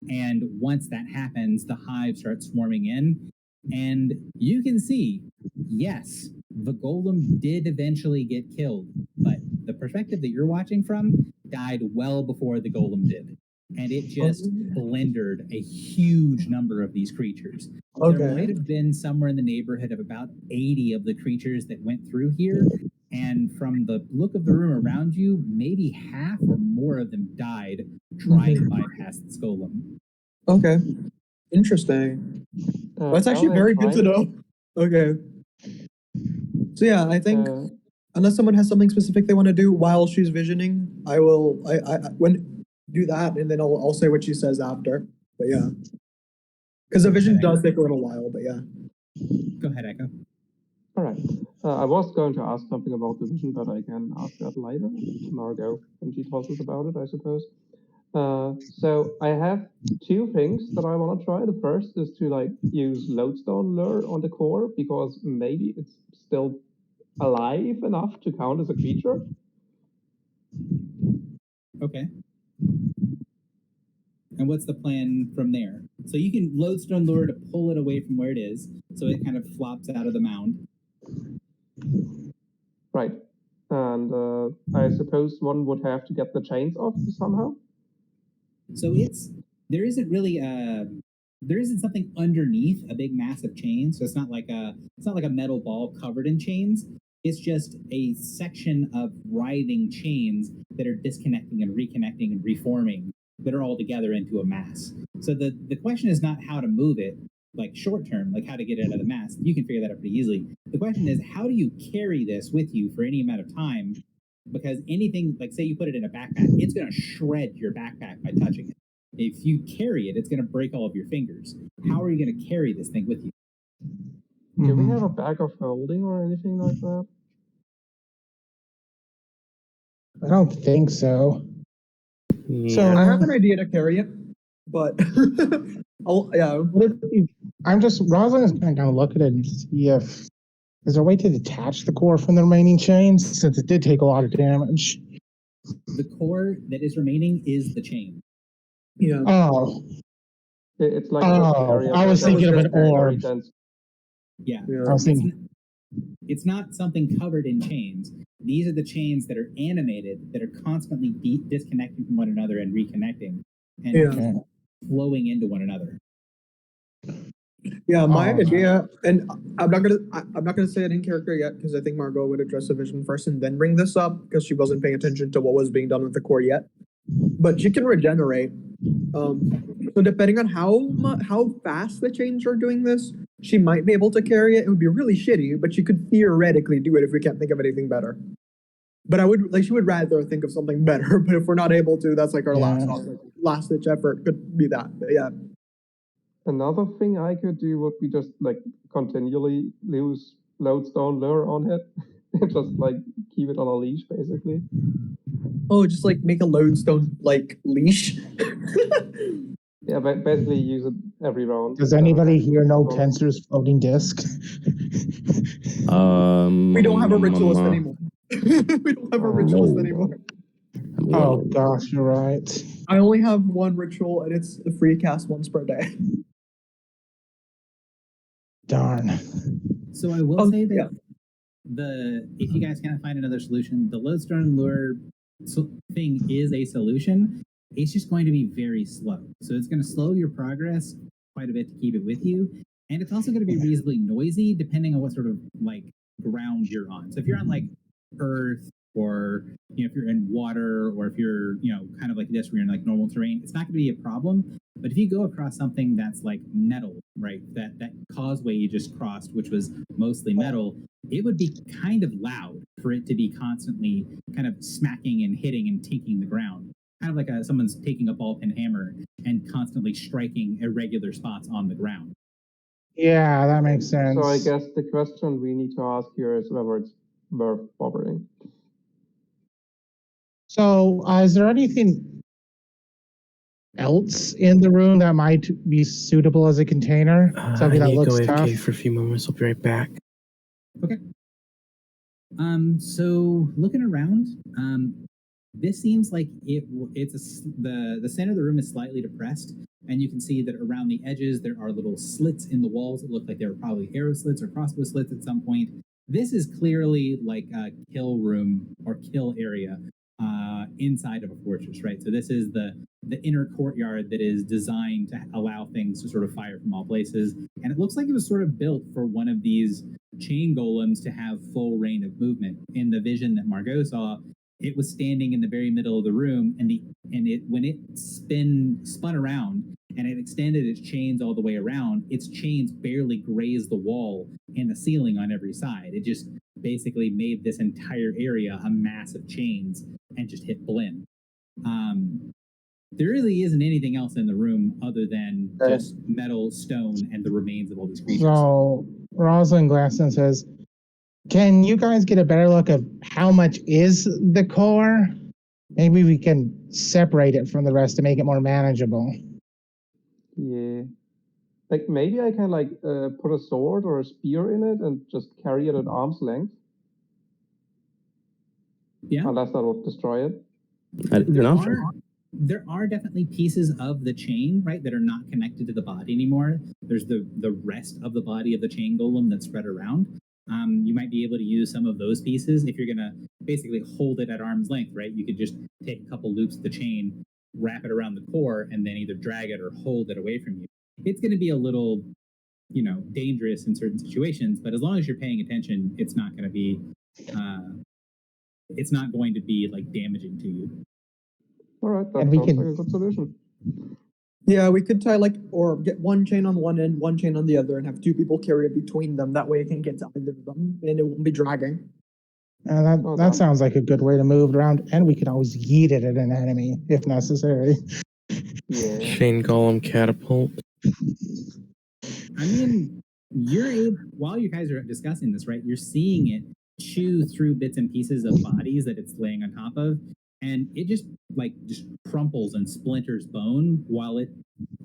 And once that happens, the hive starts swarming in. And you can see, yes, the golem did eventually get killed, but the perspective that you're watching from died well before the golem did. And it just blendered a huge number of these creatures. Okay. There might have been somewhere in the neighborhood of about 80 of the creatures that went through here. And from the look of the room around you, maybe half or more of them died trying to bypass this golem. Okay. Interesting. That's actually very good to know. Okay. So yeah, I think unless someone has something specific they want to do while she's visioning, I do that, and then I'll say what she says after. But yeah, because the vision does take a little while. But yeah. Go ahead, Echo. All right. I was going to ask something about the vision, but I can ask that later to Margot when she tells us about it, I suppose. So I have 2 things that I want to try. The first is to use lodestone lure on the core, because maybe it's still alive enough to count as a creature. Okay. And what's the plan from there? So you can lodestone lure to pull it away from where it is, so it kind of flops out of the mound. Right. And I suppose one would have to get the chains off somehow. So there isn't something underneath a big massive chain. So it's not like a metal ball covered in chains. It's just a section of writhing chains that are disconnecting and reconnecting and reforming that are all together into a mass. So the question is not how to move it, like short term, like how to get it out of the mass. You can figure that out pretty easily. The question is, how do you carry this with you for any amount of time? Because anything, like say you put it in a backpack, it's going to shred your backpack by touching it. If you carry it, it's going to break all of your fingers. How are you going to carry this thing with you? Do we Mhm. have a bag of holding or anything like that? I don't think so. Yeah. I have an idea to carry it, but yeah. Rosalind is going to look at it and see if is there a way to detach the core from the remaining chains, since it did take a lot of damage. The core that is remaining is the chain. Yeah. Oh, It's like Oh, area I was that thinking of is an very orb. dense. Yeah. Yeah. I was thinking. It's not something covered in chains. These are the chains that are animated, that are constantly disconnecting from one another and reconnecting, and Yeah. flowing into one another. Yeah, my Oh. idea, and I'm not gonna say it in character yet because I think Margot would address the vision first and then bring this up because she wasn't paying attention to what was being done with the core yet. But she can regenerate. So depending on how fast the chains are doing this, she might be able to carry it. It would be really shitty, but she could theoretically do it if we can't think of anything better. But she would rather think of something better. But if we're not able to, that's like our last ditch effort could be that. But yeah. Another thing I could do would be just like continually use lodestone lure on it. Just like keep it on a leash, basically. Oh, just like make a lodestone like leash. Yeah, but basically use it every round. Does anybody here know well, Tensor's floating disc? We don't have a ritualist anymore. We don't have a ritualist No. anymore. Oh gosh, you're right. I only have one ritual, and it's a free cast once per day. Darn. So I will say that yeah. if you guys can't find another solution, the lodestone lure thing is a solution. It's just going to be very slow. So it's going to slow your progress quite a bit to keep it with you. And it's also going to be reasonably noisy depending on what sort of like ground you're on. So if you're on like earth, or if you're in water, or if you're kind of like this where you're in like normal terrain, it's not going to be a problem. But if you go across something that's like metal, right, that causeway you just crossed, which was mostly metal, it would be kind of loud for it to be constantly kind of smacking and hitting and tinking the ground, kind of like someone's taking a ball peen hammer and constantly striking irregular spots on the ground. Yeah, that makes sense. So I guess the question we need to ask here is whether it's worth bothering. So, is there anything else in the room that might be suitable as a container? Something I that need to go looks tough? AFK for a few moments. I'll be right back. Okay. So looking around, this seems like the center of the room is slightly depressed, and you can see that around the edges there are little slits in the walls that look like they were probably arrow slits or crossbow slits at some point. This is clearly like a kill room or kill area inside of a fortress, right? So this is the inner courtyard that is designed to allow things to sort of fire from all places. And it looks like it was sort of built for one of these chain golems to have full reign of movement. In the vision that Margot saw, it was standing in the very middle of the room, and when it spun around and it extended its chains all the way around, its chains barely grazed the wall and the ceiling on every side. It just basically made this entire area a mass of chains and just hit Blinn. There really isn't anything else in the room other than just metal, stone, and the remains of all these creatures. So Rosalind Glasson says, can you guys get a better look of how much is the core? Maybe we can separate it from the rest to make it more manageable. Yeah. Like maybe I can like put a sword or a spear in it and just carry it at arm's length. Yeah. Unless that would destroy it. There are definitely pieces of the chain, right, that are not connected to the body anymore. There's the rest of the body of the chain golem that's spread around. You might be able to use some of those pieces if you're going to basically hold it at arm's length, right? You could just take a couple loops of the chain, wrap it around the core, and then either drag it or hold it away from you. It's going to be a little, dangerous in certain situations, but as long as you're paying attention, it's not going to be, like damaging to you. All right, that And sounds like a good solution. Yeah, we could tie or get one chain on one end, one chain on the other, and have two people carry it between them. That way it can get to either of them, and it won't be dragging. That sounds like a good way to move it around, and we can always yeet it at an enemy if necessary. Yeah. Chain Golem Catapult. I mean, while you guys are discussing this, right? You're seeing it chew through bits and pieces of bodies that it's laying on top of, and it just crumples and splinters bone while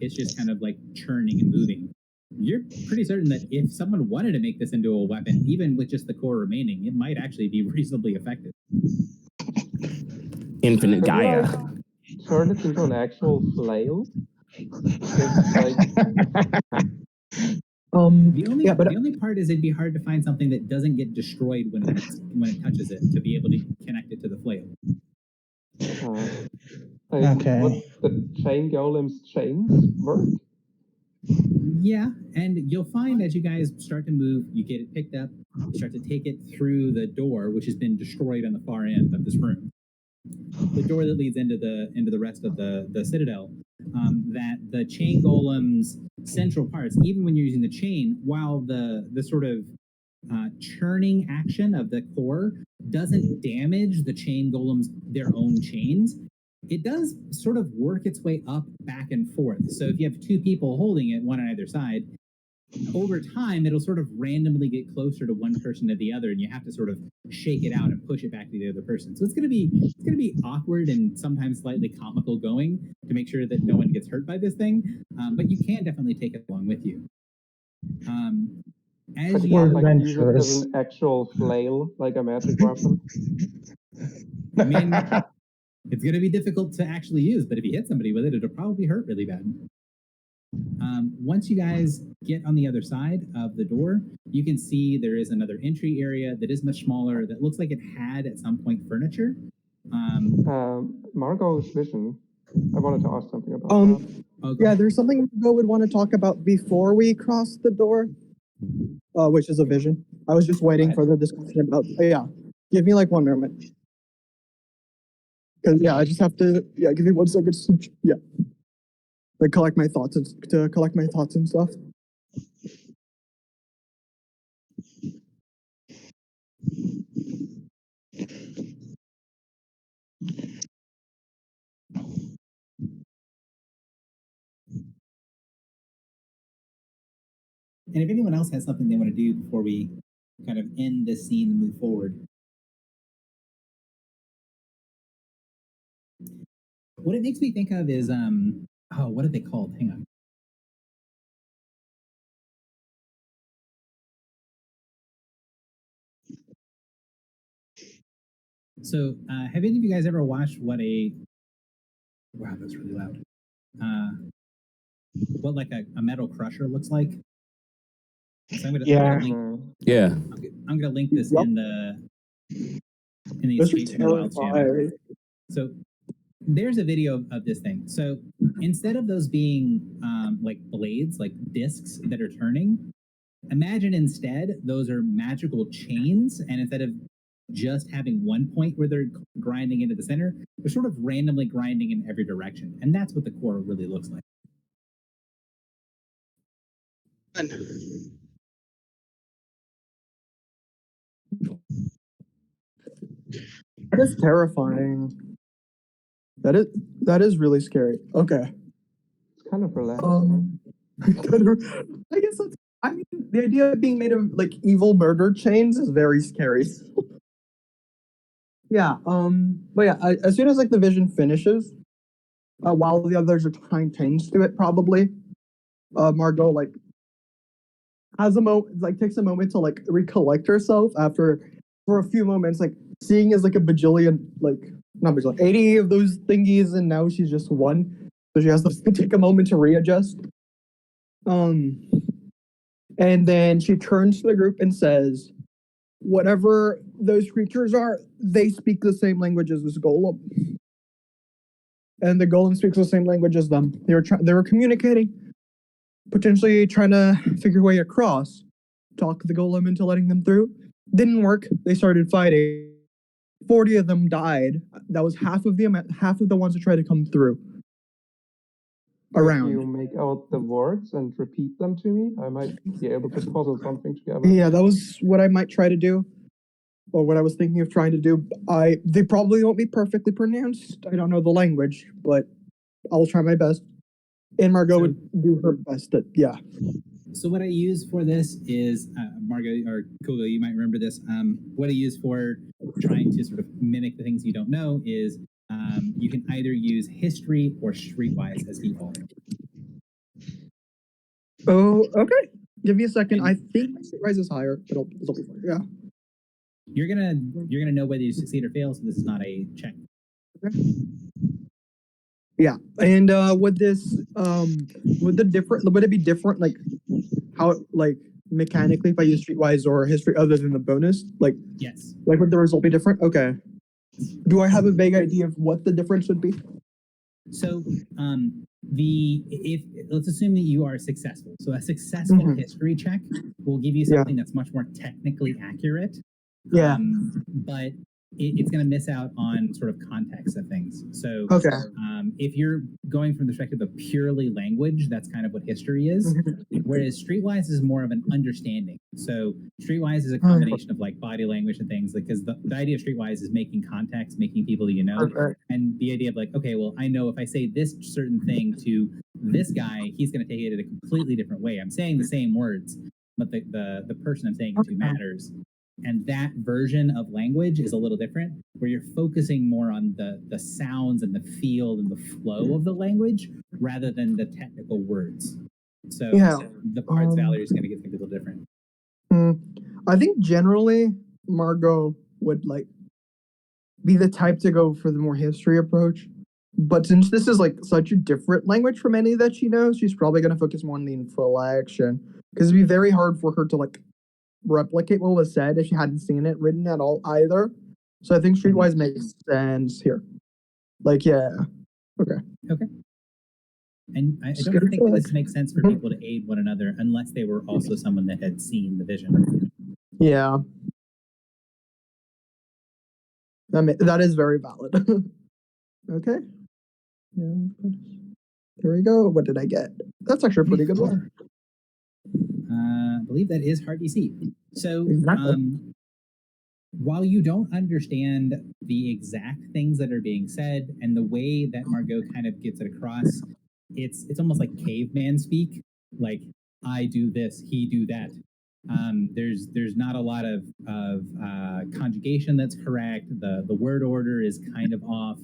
it's just kind of like churning and moving. You're pretty certain that if someone wanted to make this into a weapon, even with just the core remaining, it might actually be reasonably effective. Infinite Could we, Gaia. like, turn it into an actual flail? It's like, The only part is it'd be hard to find something that doesn't get destroyed when it touches it to be able to connect it to the flail. Okay. Would the chain golem's chains work? Yeah, and you'll find as you guys start to move, you get it picked up, you start to take it through the door, which has been destroyed on the far end of this room. The door that leads into the rest of the citadel. That the chain golem's central parts, even when you're using the chain, while the sort of churning action of the core doesn't damage the chain golems their own chains, it does sort of work its way up, back and forth. So if you have two people holding it, one on either side, over time it'll sort of randomly get closer to one person to the other, and you have to sort of shake it out and push it back to the other person. So it's gonna be awkward and sometimes slightly comical going to make sure that no one gets hurt by this thing. But you can definitely take it along with you. As Could you you like use it adventurous. as an actual flail, like a magic weapon? I mean, it's going to be difficult to actually use, but if you hit somebody with it, it'll probably hurt really bad. Once you guys get on the other side of the door, you can see there is another entry area that is much smaller, that looks like it had at some point furniture. Margot's vision. I wanted to ask something about that. Okay. Yeah, there's something Margot would want to talk about before we cross the door, which is a vision. I was just waiting for the discussion about. Yeah, give me like 1 moment. Because I just have to. Yeah, give me 1 second. Yeah, like collect my thoughts and stuff. And if anyone else has something they want to do before we kind of end this scene and move forward. What it makes me think of is, what are they called? Hang on. So, have any of you guys ever watched wow, that's really loud. What like a metal crusher looks like? So I'm gonna link this in the Those are Escape from the Wilds channel. terrifying. So there's a video of this thing. So instead of those being like blades, like discs that are turning, imagine instead those are magical chains, and instead of just having one point where they're grinding into the center, they're sort of randomly grinding in every direction. And that's what the core really looks like. That is terrifying. That is really scary. Okay. It's kind of relaxing. I guess the idea of being made of like evil murder chains is very scary. Yeah. But yeah, as soon as like the vision finishes, while the others are tying chains to it, probably, Margot like has takes a moment to like recollect herself for a few moments, like seeing as like a bajillion, like not bajillion, 80 of those thingies, and now she's just one, so she has to take a moment to readjust. And then she turns to the group and says, whatever those creatures are, they speak the same language as this golem. And the golem speaks the same language as them. They were communicating, potentially trying to figure a way across, talk the golem into letting them through. Didn't work. They started fighting. 40 of them died. That was half of the ones that tried to come through. Around. If you make out the words and repeat them to me, I might be able to puzzle something together. Yeah, that was what I might try to do, or what I was thinking of trying to do. They probably won't be perfectly pronounced. I don't know the language, but I'll try my best. And Margot So- would do her best to, yeah. So what I use for this is, Margot or Kugo, you might remember this. What I use for trying to sort of mimic the things you don't know is you can either use history or streetwise as default. Oh, okay. Give me a second. I think my Streetwise is higher, but it'll be fine. Yeah. You're gonna know whether you succeed or fail. So this is not a check. Yeah. And would this would it be different like how like mechanically if I use Streetwise or history other than the bonus? Like Yes. would the result be different? Okay. Do I have a vague idea of what the difference would be? So if let's assume that you are successful. So a successful Mhm. history check will give you Yeah. something that's much more technically accurate. Yeah. But it's going to miss out on sort of context of things. So Okay. if you're going from the perspective of purely language, that's kind of what history is. Whereas Streetwise is more of an understanding. So Streetwise is a combination of like body language and things, because the idea of Streetwise is making context, making people that you know, Okay. and the idea of like, okay, well, I know if I say this certain thing to this guy, he's going to take it in a completely different way. I'm saying the same words, but the person I'm saying it to matters. And that version of language is a little different, where you're focusing more on the sounds and the feel and the flow of the language rather than the technical words. So Yeah. the parts value is going to get a little different. I think generally Margot would like be the type to go for the more history approach. But since this is like such a different language from any that she knows, she's probably going to focus more on the full action, because it'd be very hard for her to like replicate what was said if she hadn't seen it written at all either. So I think Streetwise makes sense here. Like, yeah. And I don't Scary think that this flag. makes sense for people to aid one another unless they were also someone that had seen the vision. Yeah. That is very valid. Okay. Yeah. There we go. What did I get? That's actually a pretty good one. I believe that is hard DC. So Exactly. while you don't understand the exact things that are being said and the way that Margot kind of gets it across, it's almost like caveman speak. Like, I do this, he do that. There's not a lot of conjugation that's correct. The word order is kind of off.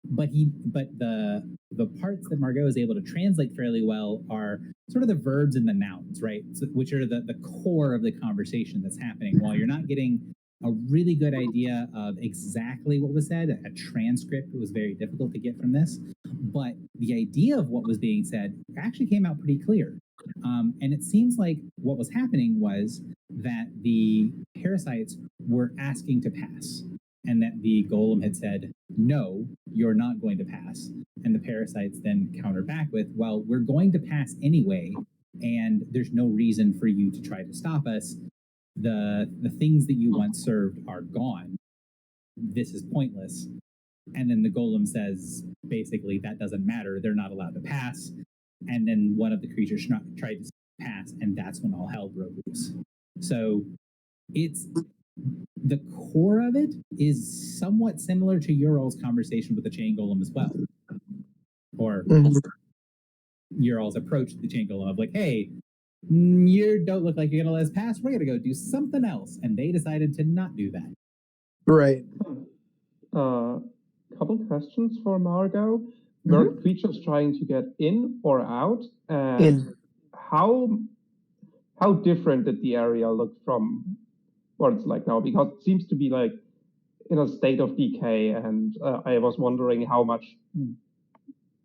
But the parts that Margot is able to translate fairly well are sort of the verbs and the nouns, right? So, which are the core of the conversation that's happening. While you're not getting a really good idea of exactly what was said, a transcript was very difficult to get from this, but the idea of what was being said actually came out pretty clear. And it seems like what was happening was that the parasites were asking to pass, and that the golem had said, no, you're not going to pass. And the parasites then counter back with, well, we're going to pass anyway, and there's no reason for you to try to stop us. The things that you once served are gone. This is pointless. And then the golem says, basically, that doesn't matter. They're not allowed to pass. And then one of the creatures tried to pass, and that's when all hell broke loose. So it's the core of it is somewhat similar to Ural's conversation with the chain golem as well, or Ural's approach to the chain golem of like, hey, you don't look like you're gonna let us pass. We're gonna go do something else, and they decided to not do that. Right. Couple questions for Margot. Were creatures trying to get in or out? And In. how different did the area look from what it's like now? Because it seems to be like in a state of decay, and I was wondering how much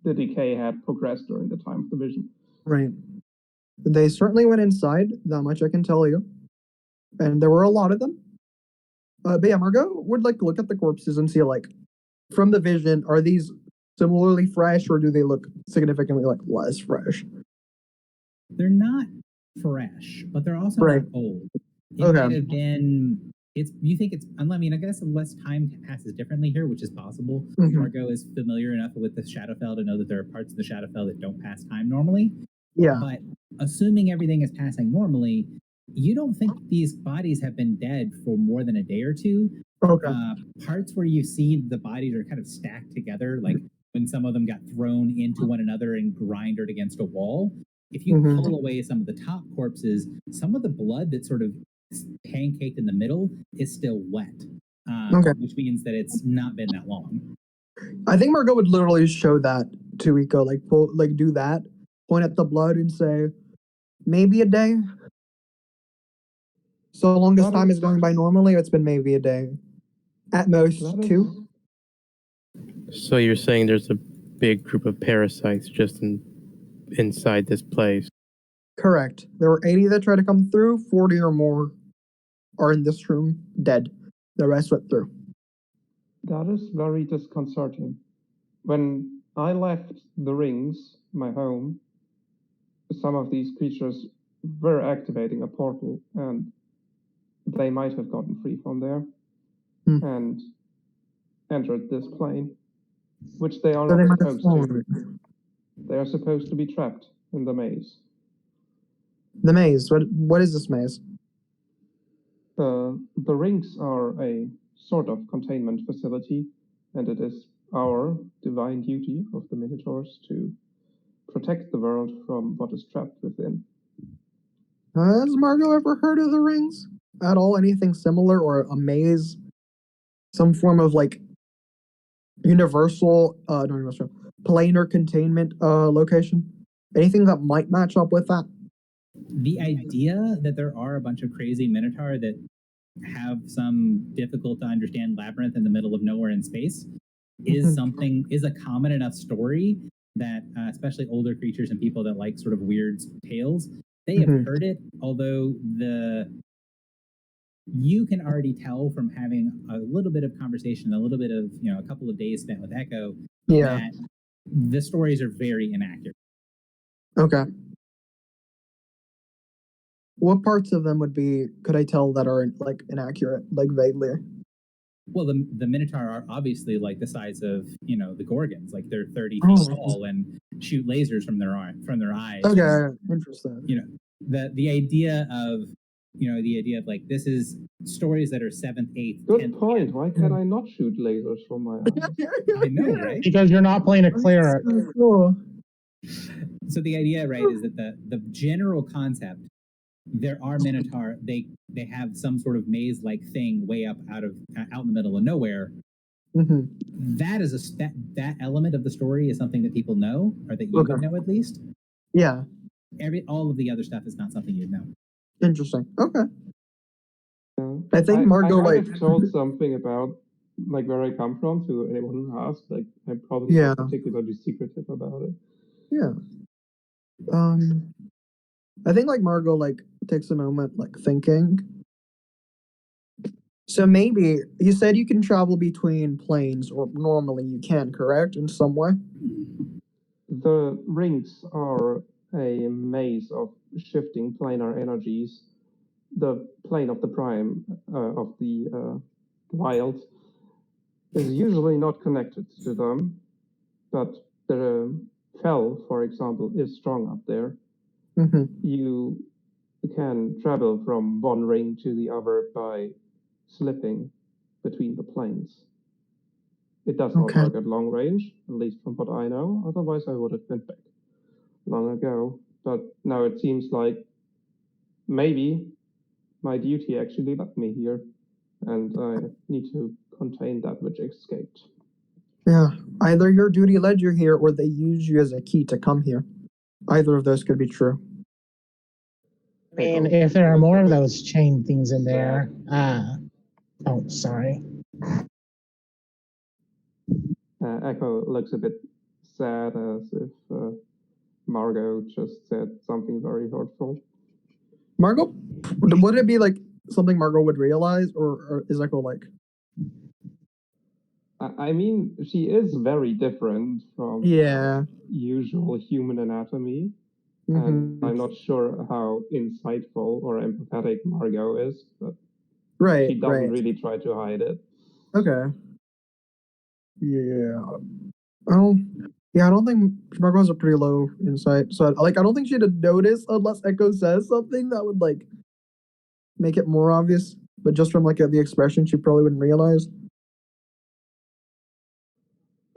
the decay had progressed during the time of the vision. Right. They certainly went inside, that much I can tell you. And there were a lot of them. But yeah, Margot would like to look at the corpses and see, like, from the vision, are these similarly fresh, or do they look significantly like less fresh? They're not fresh, but they're also Right. not old. It Okay. might have been. You think it's? I mean, I guess unless time passes differently here, which is possible. Mhm. Margot is familiar enough with the Shadowfell to know that there are parts of the Shadowfell that don't pass time normally. Yeah. But assuming everything is passing normally, you don't think these bodies have been dead for more than a day or two. Okay. Parts where you see the bodies are kind of stacked together, like when some of them got thrown into one another and grinded against a wall. If you Mhm. pull away some of the top corpses, some of the blood that's sort of pancaked in the middle is still wet, Okay. which means that it's not been that long. I think Margot would literally show that to Rico, like do that, point at the blood and say, maybe a day. So long as That time is- is going by normally, it's been maybe a day. At most, That is- 2. So you're saying there's a big group of parasites just inside this place? Correct. There were 80 that tried to come through, 40 or more are in this room, dead. The rest went through. That is very disconcerting. When I left the rings, my home, some of these creatures were activating a portal, and they might have gotten free from there and entered this plane, which they are So they not might have supposed to. fallen. They are supposed to be trapped in the maze. The maze. What is this maze? The rings are a sort of containment facility, and it is our divine duty of the Minotaurs to protect the world from what is trapped within. Has Margot ever heard of the rings at all? Anything similar or a maze? Some form of like universal, planar containment location? Anything that might match up with that? The idea that there are a bunch of crazy Minotaur that have some difficult to understand labyrinth in the middle of nowhere in space is a common enough story that especially older creatures and people that like sort of weird tales, they have heard it, although you can already tell from having a little bit of conversation, a little bit of, a couple of days spent with Echo, that the stories are very inaccurate. Okay. What parts of them could I tell that are like inaccurate, like vaguely? Well, the Minotaur are obviously like the size of, the Gorgons, like they're 30 feet tall and shoot lasers from their eyes. Okay, and, interesting. the idea of like, this is stories that are 7th, 8th, Good 10th. point. Why can I not shoot lasers from my eyes? I know, right? Because you're not playing a cleric. Cool. So the idea, right, is that the general concept, there are Minotaur, they have some sort of maze-like thing way up out in the middle of nowhere. That is that element of the story is something that people know, or that you would know at least. Yeah. All of the other stuff is not something you'd know. Interesting. Okay. Yeah. I think Margot I might have told something about like where I come from to anyone who asked. Like I'm probably not particularly secretive about it. Yeah. I think like Margot like takes a moment like thinking. So maybe you said you can travel between planes, or normally you can, correct? In some way. The rings are a maze of shifting planar energies. The plane of the prime of the wild is usually not connected to them, but the fell, for example, is strong up there. You can travel from one ring to the other by slipping between the planes. It does not work at long range, at least from what I know. Otherwise, I would have been back long ago. But now it seems like maybe my duty actually led me here, and I need to contain that which escaped. Yeah. Either your duty led you here, or they used you as a key to come here. Either of those could be true. I mean, if there are more of those chain things in there. Oh, sorry. Echo looks a bit sad, as if Margot just said something very hurtful. Margot, would it be like something Margot would realize, or is Echo like? I mean, she is very different from usual human anatomy, and I'm not sure how insightful or empathetic Margot is, but she doesn't really try to hide it. Okay. Yeah. I don't think Margot has a pretty low insight, so I don't think she'd have noticed unless Echo says something that would like make it more obvious. But just from like the expression, she probably wouldn't realize.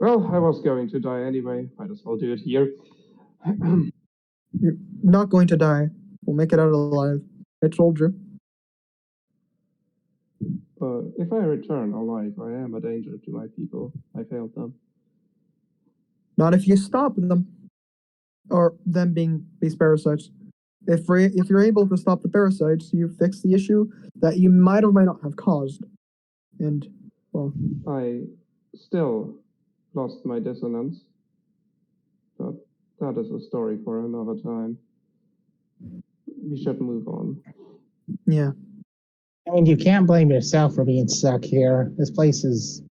Well, I was going to die anyway. Might as well do it here. You're not going to die. We'll make it out alive. I told you. If I return alive, I am a danger to my people. I failed them. Not if you stop them. Or them being these parasites. If you're able to stop the parasites, you fix the issue that you might or might not have caused. And, well, I still lost my dissonance. But that is a story for another time. We should move on. yeah. I mean, you can't blame yourself for being stuck here. This place is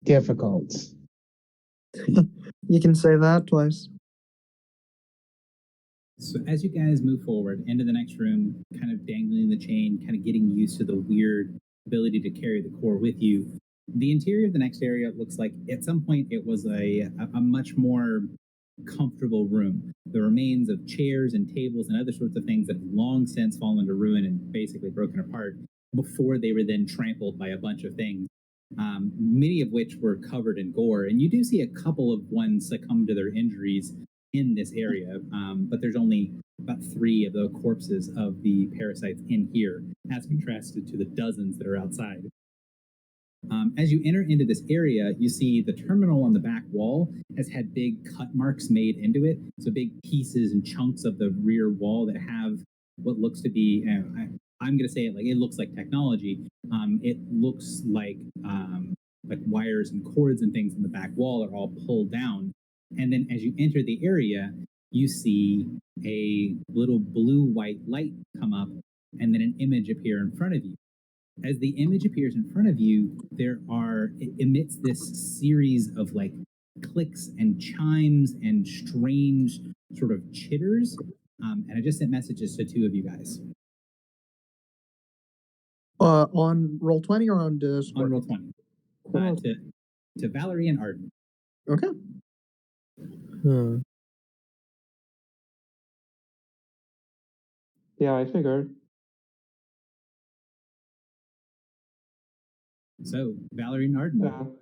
difficult. You can say that twice. So as you guys move forward into the next room, kind of dangling the chain, kind of getting used to the weird ability to carry the core with you, the interior of the next area looks like at some point it was a much more comfortable room. The remains of chairs and tables and other sorts of things that have long since fallen to ruin and basically broken apart before they were then trampled by a bunch of things, many of which were covered in gore. And you do see a couple of ones succumb to their injuries in this area, but there's only about 3 of the corpses of the parasites in here, as contrasted to the dozens that are outside. As you enter into this area, you see the terminal on the back wall has had big cut marks made into it. So big pieces and chunks of the rear wall that have what looks to be, I'm going to say it like it looks like technology. It looks like wires and cords and things in the back wall are all pulled down. And then as you enter the area, you see a little blue-white light come up and then an image appear in front of you. As the image appears in front of you, it emits this series of like clicks and chimes and strange sort of chitters. And I just sent messages to 2 of you guys. On Roll20 or on Discord? On Roll20. To Valerie and Arden. Okay. Yeah, I figured. So, Valerie and Arden.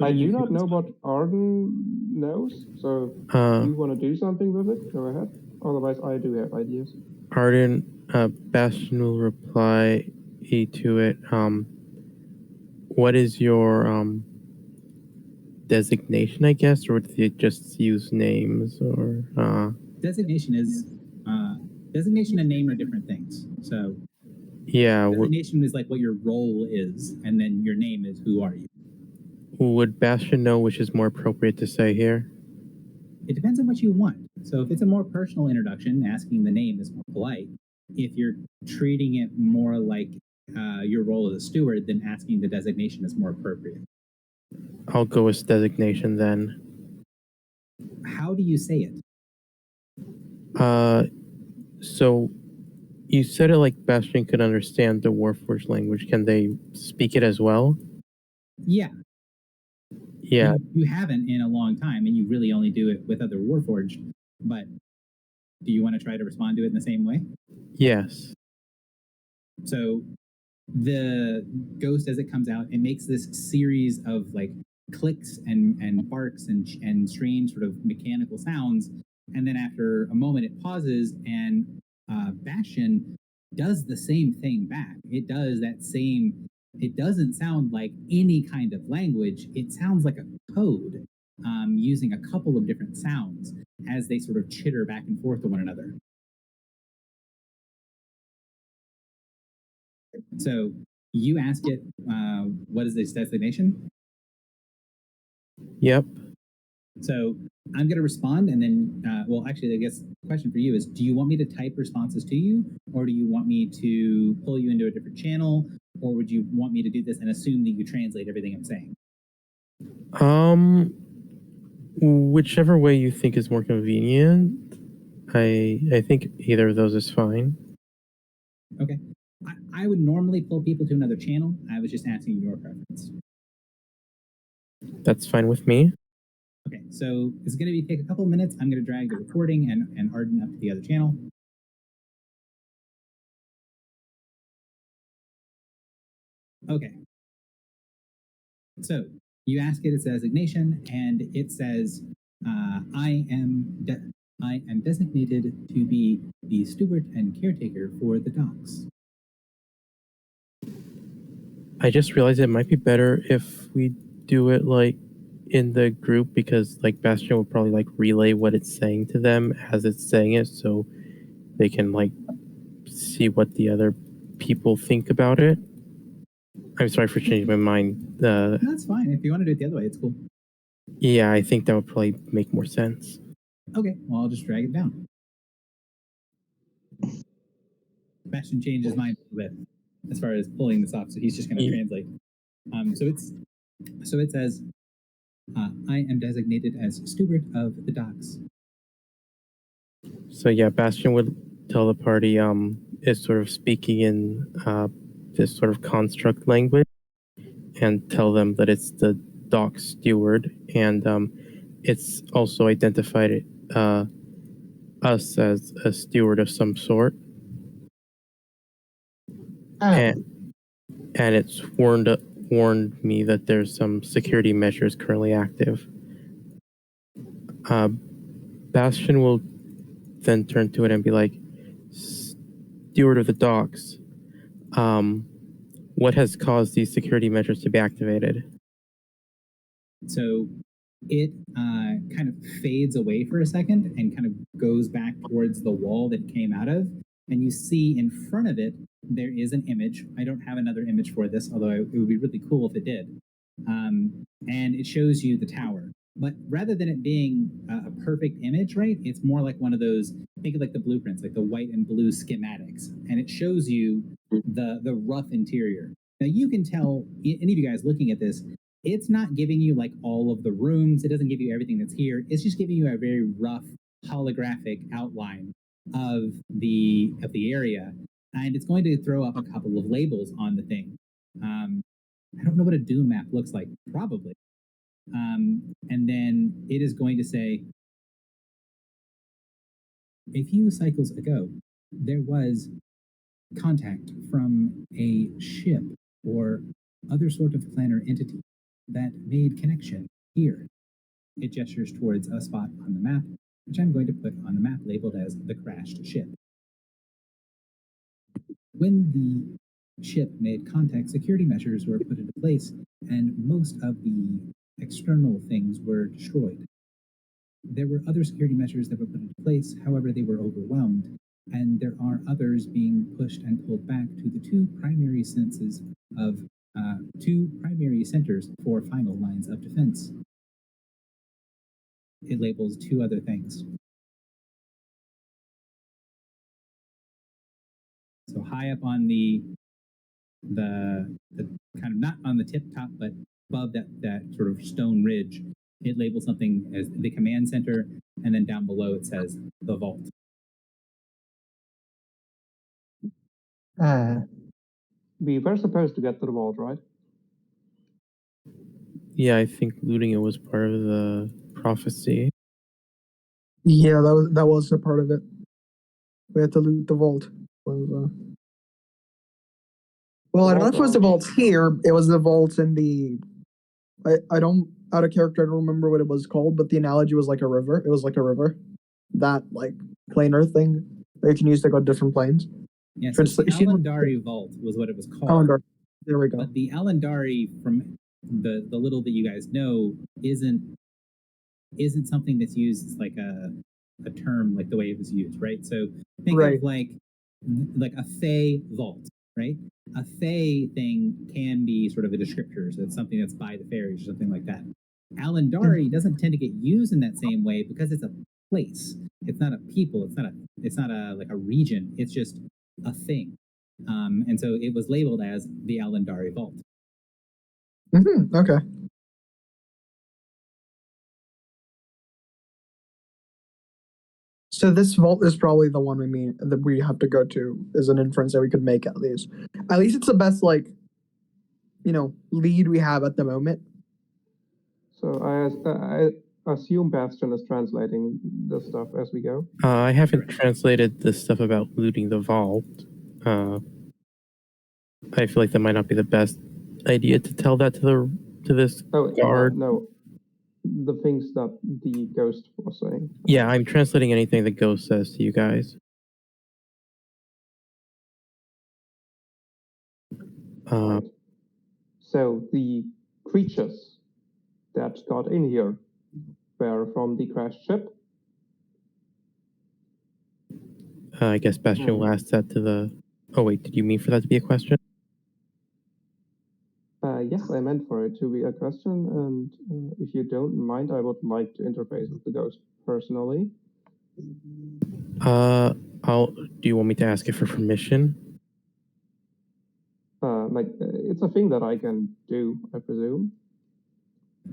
I do not know what Arden knows, so if you want to do something with it, go ahead. Otherwise, I do have ideas. Arden, Bastion will reply to it. What is your designation, I guess, or do you just use names? Or designation is designation and name are different things. So yeah, designation is like what your role is, and then your name is who are you. Would Bastion know which is more appropriate to say here? It depends on what you want. So if it's a more personal introduction, asking the name is more polite. If you're treating it more like your role as a steward, then asking the designation is more appropriate. I'll go with designation then. How do you say it? So you said it like Bastion could understand the Warforged language. Can they speak it as well? Yeah. Yeah. You haven't in a long time, and you really only do it with other Warforged. But do you want to try to respond to it in the same way? Yes. So the ghost, as it comes out, it makes this series of like clicks and barks and strange sort of mechanical sounds. And then after a moment, it pauses, and Bastion does the same thing back. It does that same. It doesn't sound like any kind of language. It sounds like a code, using a couple of different sounds as they sort of chitter back and forth to one another. So you ask it, what is this designation? Yep. So I'm going to respond, and then, well, actually, I guess the question for you is, do you want me to type responses to you, or do you want me to pull you into a different channel, or would you want me to do this and assume that you translate everything I'm saying? Whichever way you think is more convenient. I think either of those is fine. Okay. I would normally pull people to another channel. I was just asking your preference. That's fine with me. Okay, so it's going to take a couple of minutes. I'm going to drag the recording and Arden up to the other channel. Okay. So You ask it its designation, and it says, I am designated to be the steward and caretaker for the docks. I just realized it might be better if we do it like in the group, because like Bastion will probably like relay what it's saying to them as it's saying it, so they can like see what the other people think about it. I'm sorry for changing my mind. That's fine. If you want to do it the other way, it's cool. Yeah, I think that would probably make more sense. Okay, well, I'll just drag it down. Bastion changed his mind a little bit as far as pulling this off, so he's just going to translate. So it says, I am designated as steward of the docks. So yeah, Bastion would tell the party is sort of speaking in this sort of construct language, and tell them that it's the dock steward, and it's also identified us as a steward of some sort, and it's warned me that there's some security measures currently active. Bastion will then turn to it and be like, steward of the docks, what has caused these security measures to be activated? So it kind of fades away for a second and kind of goes back towards the wall that it came out of. And you see in front of it, there is an image. I don't have another image for this, although it would be really cool if it did. And it shows you the tower. But rather than it being a perfect image, right, it's more like one of those, think of like the blueprints, like the white and blue schematics. And it shows you the rough interior. Now you can tell, any of you guys looking at this, it's not giving you like all of the rooms. It doesn't give you everything that's here. It's just giving you a very rough holographic outline of the area. And it's going to throw up a couple of labels on the thing. I don't know what a Doom map looks like, probably. And then it is going to say, a few cycles ago, there was contact from a ship or other sort of planar entity that made connection here. It gestures towards a spot on the map, which I'm going to put on the map labeled as the crashed ship. When the ship made contact, security measures were put into place, and most of the external things were destroyed. There were other security measures that were put into place, however, they were overwhelmed, and there are others being pushed and pulled back to the two primary centers for final lines of defense. It labels two other things. So high up on the kind of not on the tip top, but above that sort of stone ridge, it labels something as the command center, and then down below it says the vault. We were supposed to get to the vault, right? Yeah, I think looting it was part of the prophecy. Yeah, that was a part of it. We had to loot the vault. Well, I don't know if it was the vault here. It was the vault in the. I don't, out of character, I don't remember what it was called, but the analogy was like a river. It was like a river. That, like, planar thing that you can use to go to different planes. Yeah, so the Alandari Vault was what it was called. Alandari. There we go. But the Alandari, from the little that you guys know, isn't something that's used as like a term like the way it was used, right? So think of like a Fey vault, right? A Fey thing can be sort of a descriptor, so it's something that's by the fairies or something like that. Alandari doesn't tend to get used in that same way because it's a place. It's not a people. It's not a like a region. It's just a thing. And so it was labeled as the Alandari Vault. Okay. So this vault is probably the one that we have to go to, is an inference that we could make at least. At least it's the best, like, lead we have at the moment. So I assume Bastion is translating the stuff as we go. I haven't translated the stuff about looting the vault. I feel like that might not be the best idea to tell that to the to this Oh, guard? no. The things that the ghost was saying. Yeah, I'm translating anything the ghost says to you guys. Right. So the creatures that got in here were from the crashed ship. I guess Bastion will ask that to the... Oh wait, did you mean for that to be a question? Yes, I meant for it to be a question, and if you don't mind, I would like to interface with the ghost personally. Do you want me to ask it for permission? It's a thing that I can do, I presume.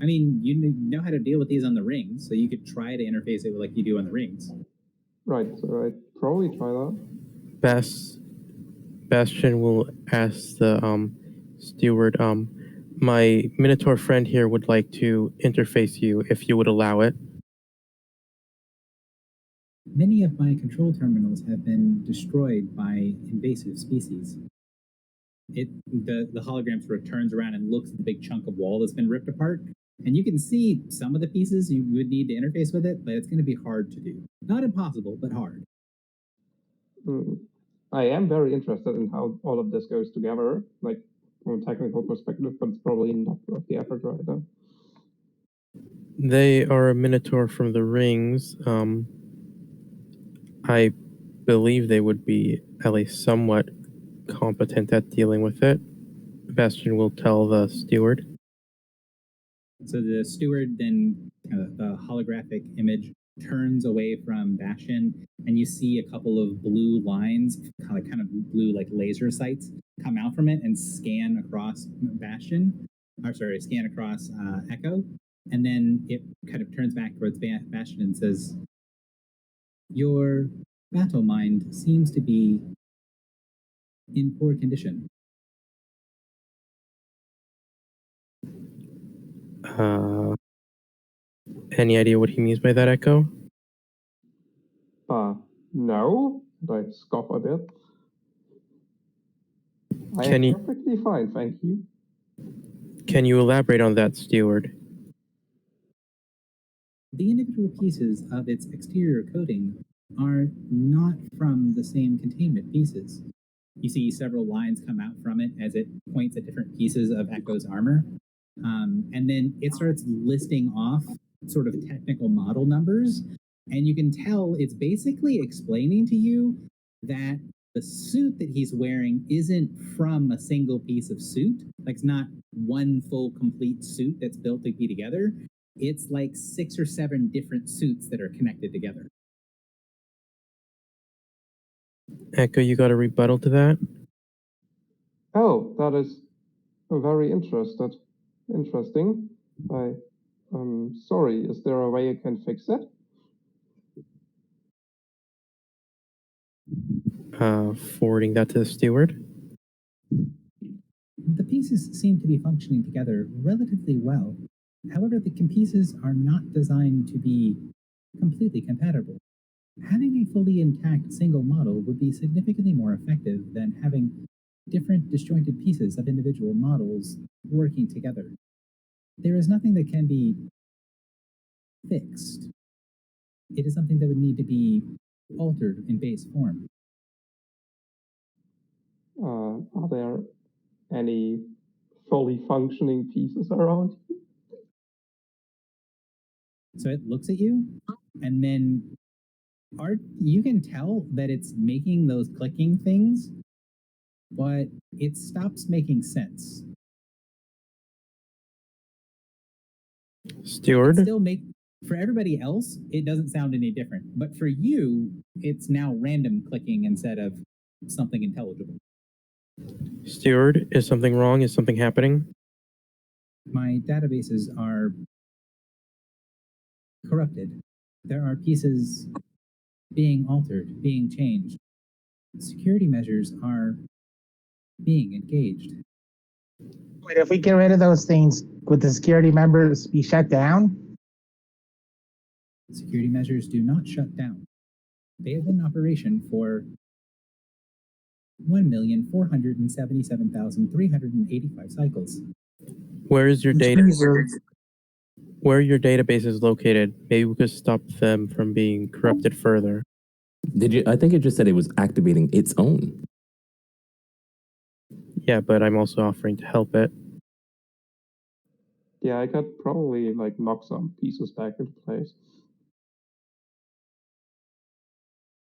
I mean, you know how to deal with these on the rings, so you could try to interface it like you do on the rings. Right, so I'd probably try that. Bastion will ask the steward, my Minotaur friend here would like to interface you if you would allow it. Many of my control terminals have been destroyed by invasive species. The hologram sort of turns around and looks at the big chunk of wall that's been ripped apart, and you can see some of the pieces you would need to interface with it, but it's going to be hard to do. Not impossible, but hard. I am very interested in how all of this goes together, like from a technical perspective, but it's probably not worth the effort right now. They are a Minotaur from the rings. I believe they would be at least somewhat competent at dealing with it. Bastion will tell the steward. So the steward then, the holographic image turns away from Bastion, and you see a couple of blue lines, kind of blue like laser sights, come out from it and scan across scan across Echo, and then it kind of turns back towards Bastion and says, "Your battle mind seems to be in poor condition." Any idea what he means by that, Echo? No. I scoff a bit. I am perfectly fine, thank you. Can you elaborate on that, steward? The individual pieces of its exterior coating are not from the same containment pieces. You see several lines come out from it as it points at different pieces of Echo's armor. And then it starts listing off sort of technical model numbers. And you can tell it's basically explaining to you that the suit that he's wearing isn't from a single piece of suit. Like, it's not one full complete suit that's built to be together. It's like 6 or 7 different suits that are connected together. Echo, you got a rebuttal to that? Oh, that is very interesting. I'm sorry, is there a way you can fix it? Forwarding that to the steward. The pieces seem to be functioning together relatively well. However, the pieces are not designed to be completely compatible. Having a fully intact single model would be significantly more effective than having different disjointed pieces of individual models working together. There is nothing that can be fixed. It is something that would need to be altered in base form. Are there any fully functioning pieces around? So it looks at you, and then you can tell that it's making those clicking things, but it stops making sense. Steward? For everybody else, it doesn't sound any different. But for you, it's now random clicking instead of something intelligible. Steward, is something wrong? Is something happening? My databases are corrupted. There are pieces being altered, being changed. Security measures are being engaged. Wait, if we get rid of those things, would the security members be shut down? Security measures do not shut down. They have been in operation for 1,477,385 cycles. Where is your data? Jesus. Where your database is located? Maybe we could stop them from being corrupted further. Did you? I think it just said it was activating its own. Yeah, but I'm also offering to help it. Yeah, I could probably like knock some pieces back into place.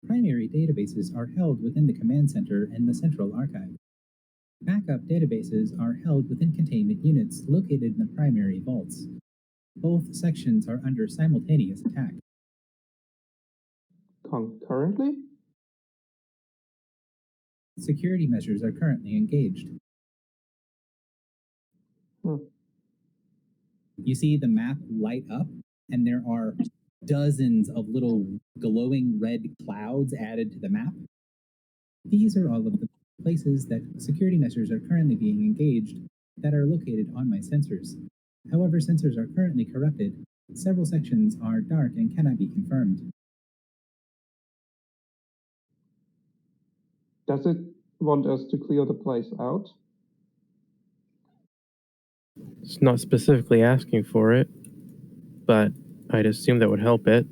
Primary databases are held within the command center and the central archive. Backup databases are held within containment units located in the primary vaults. Both sections are under simultaneous attack. Concurrently? Security measures are currently engaged. Hmm. You see the map light up, and there are dozens of little glowing red clouds added to the map. These are all of the places that security measures are currently being engaged that are located on my sensors. However, sensors are currently corrupted. Several sections are dark and cannot be confirmed. Does it want us to clear the place out? It's not specifically asking for it, but I'd assume that would help it.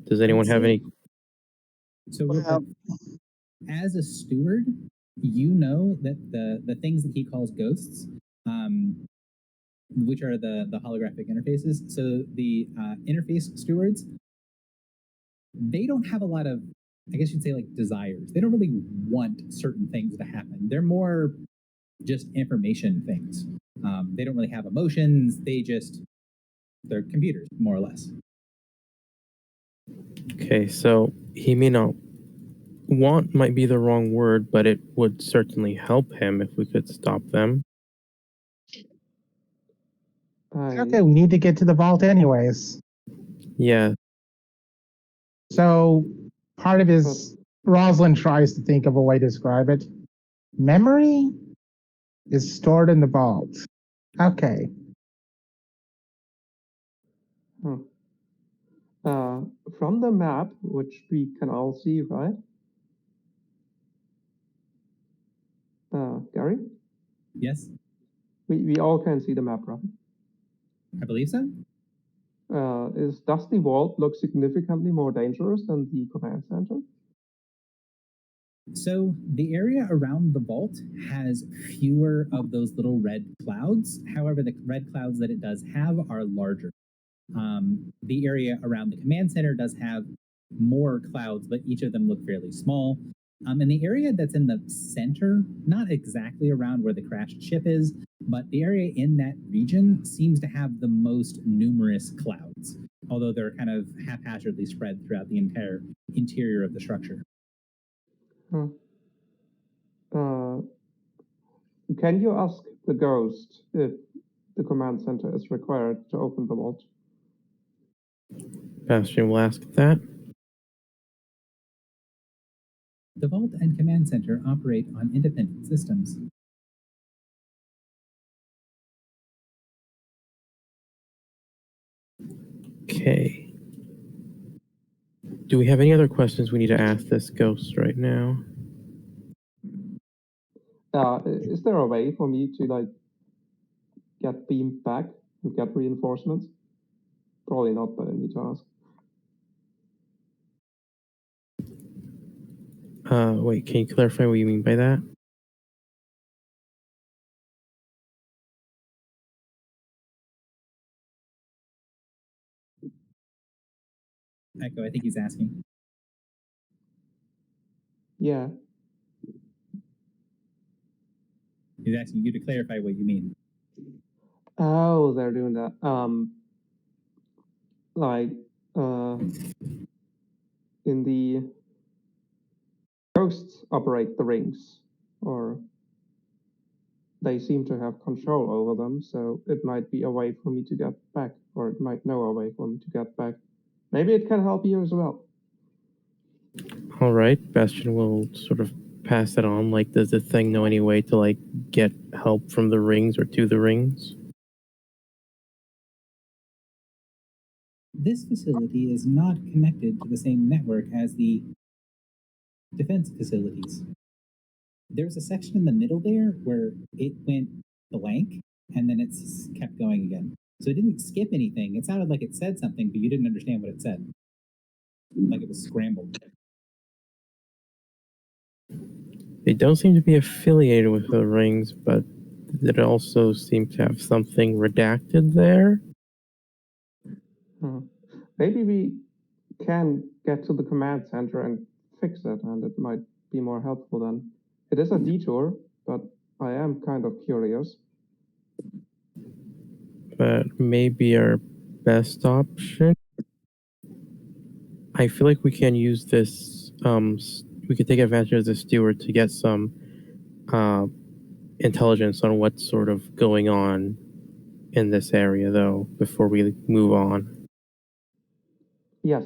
Does anyone have any? So, real quick, as a steward, you know that the things that he calls ghosts, which are the holographic interfaces. So the interface stewards, they don't have a lot of, I guess you'd say, like desires. They don't really want certain things to happen. They're more just information things. They don't really have emotions. They're computers, more or less. Okay, so he may not want might be the wrong word, but it would certainly help him if we could stop them. Okay, we need to get to the vault anyways. Yeah, So part of his, Rosalind tries to think of a way to describe it. Memory is stored in the vault. Okay. From the map, which we can all see, right? Gary? Yes, We all can see the map, right? I believe so. Does the vault look significantly more dangerous than the command center? So the area around the vault has fewer of those little red clouds. However, the red clouds that it does have are larger. The area around the command center does have more clouds, but each of them look fairly small. And the area that's in the center, not exactly around where the crashed ship is, but the area in that region seems to have the most numerous clouds, although they're kind of haphazardly spread throughout the entire interior of the structure. Can you ask the ghost if the command center is required to open the vault? Bastion will ask that. The vault and command center operate on independent systems. Okay. Do we have any other questions we need to ask this ghost right now? Is there a way for me to like get beamed back and get reinforcements? Probably not, but I need to ask. Wait, can you clarify what you mean by that? Echo, I think he's asking. Yeah. He's asking you to clarify what you mean. Oh, they're doing that. In the ghosts operate the rings, or they seem to have control over them, so it might be a way for me to get back, or it might know a way for me to get back. Maybe it can help you as well. All right, Bastion will sort of pass it on. Like, does the thing know any way to like get help from the rings or to the rings? This facility is not connected to the same network as the defense facilities. There's a section in the middle there where it went blank, and then it's kept going again. So it didn't skip anything. It sounded like it said something, but you didn't understand what it said. Like it was scrambled. They don't seem to be affiliated with the rings, but it also seems to have something redacted there. Maybe we can get to the command center and fix it, and it might be more helpful then. It is a detour, but I am kind of curious. But maybe our best option. I feel like we can use this. We could take advantage of the steward to get some intelligence on what's sort of going on in this area, though, before we move on. Yes.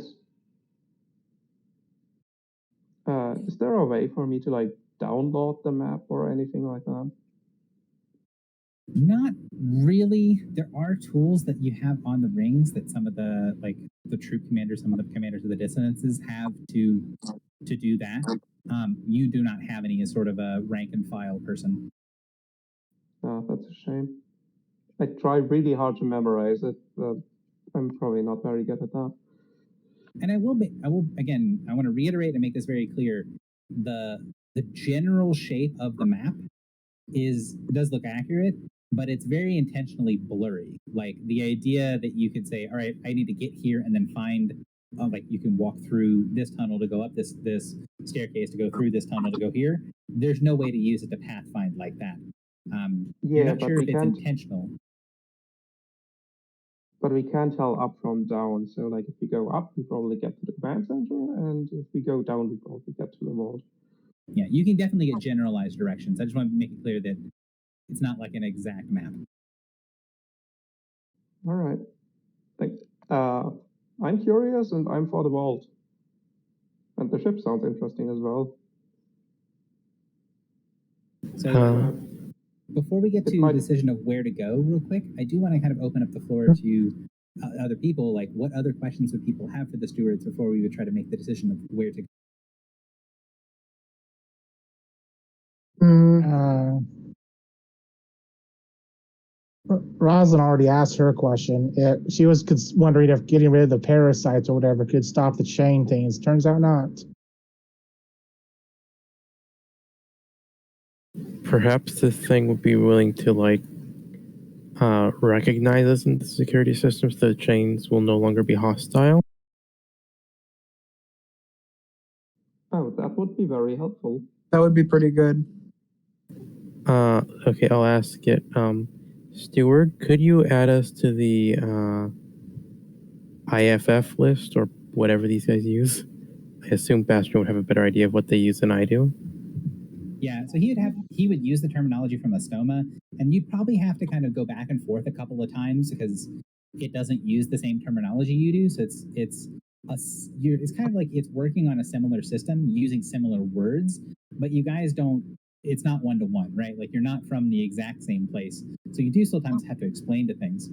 Is there a way for me to like download the map or anything like that? Not really. There are tools that you have on the rings that some of the the troop commanders, some of the commanders of the dissonances have to do that. You do not have any as sort of a rank and file person. That's a shame. I tried really hard to memorize it, but I'm probably not very good at that. And I will again, I want to reiterate and make this very clear. The general shape of the map does look accurate, but it's very intentionally blurry. Like the idea that you could say, all right, I need to get here and then find, like you can walk through this tunnel to go up this staircase to go through this tunnel to go here. There's no way to use it to pathfind like that. You're not sure if it's intentional. But we can't tell up from down. So like if we go up, we probably get to the command center, and if we go down, we probably get to the vault. Yeah, you can definitely get generalized directions. I just want to make it clear that it's not like an exact map. All right. I'm curious, and I'm for the vault. And the ship sounds interesting as well. So before we get to the decision of where to go real quick, I do want to kind of open up the floor to other people. Like, what other questions would people have for the stewards before we would try to make the decision of where to go? Roslyn already asked her question. She was wondering if getting rid of the parasites or whatever could stop the chain things. Turns out not. Perhaps this thing would be willing to like recognize us in the security systems. The chains will no longer be hostile. Oh, that would be very helpful. That would be pretty good. Okay, I'll ask it. Steward, could you add us to the IFF list or whatever these guys use? I assume Bastion would have a better idea of what they use than I do. Yeah, so he would use the terminology from Astoma, and you'd probably have to kind of go back and forth a couple of times because it doesn't use the same terminology you do. So it's kind of like it's working on a similar system using similar words, but you guys don't. It's not one-to-one, right? Like you're not from the exact same place, so you do sometimes have to explain to things.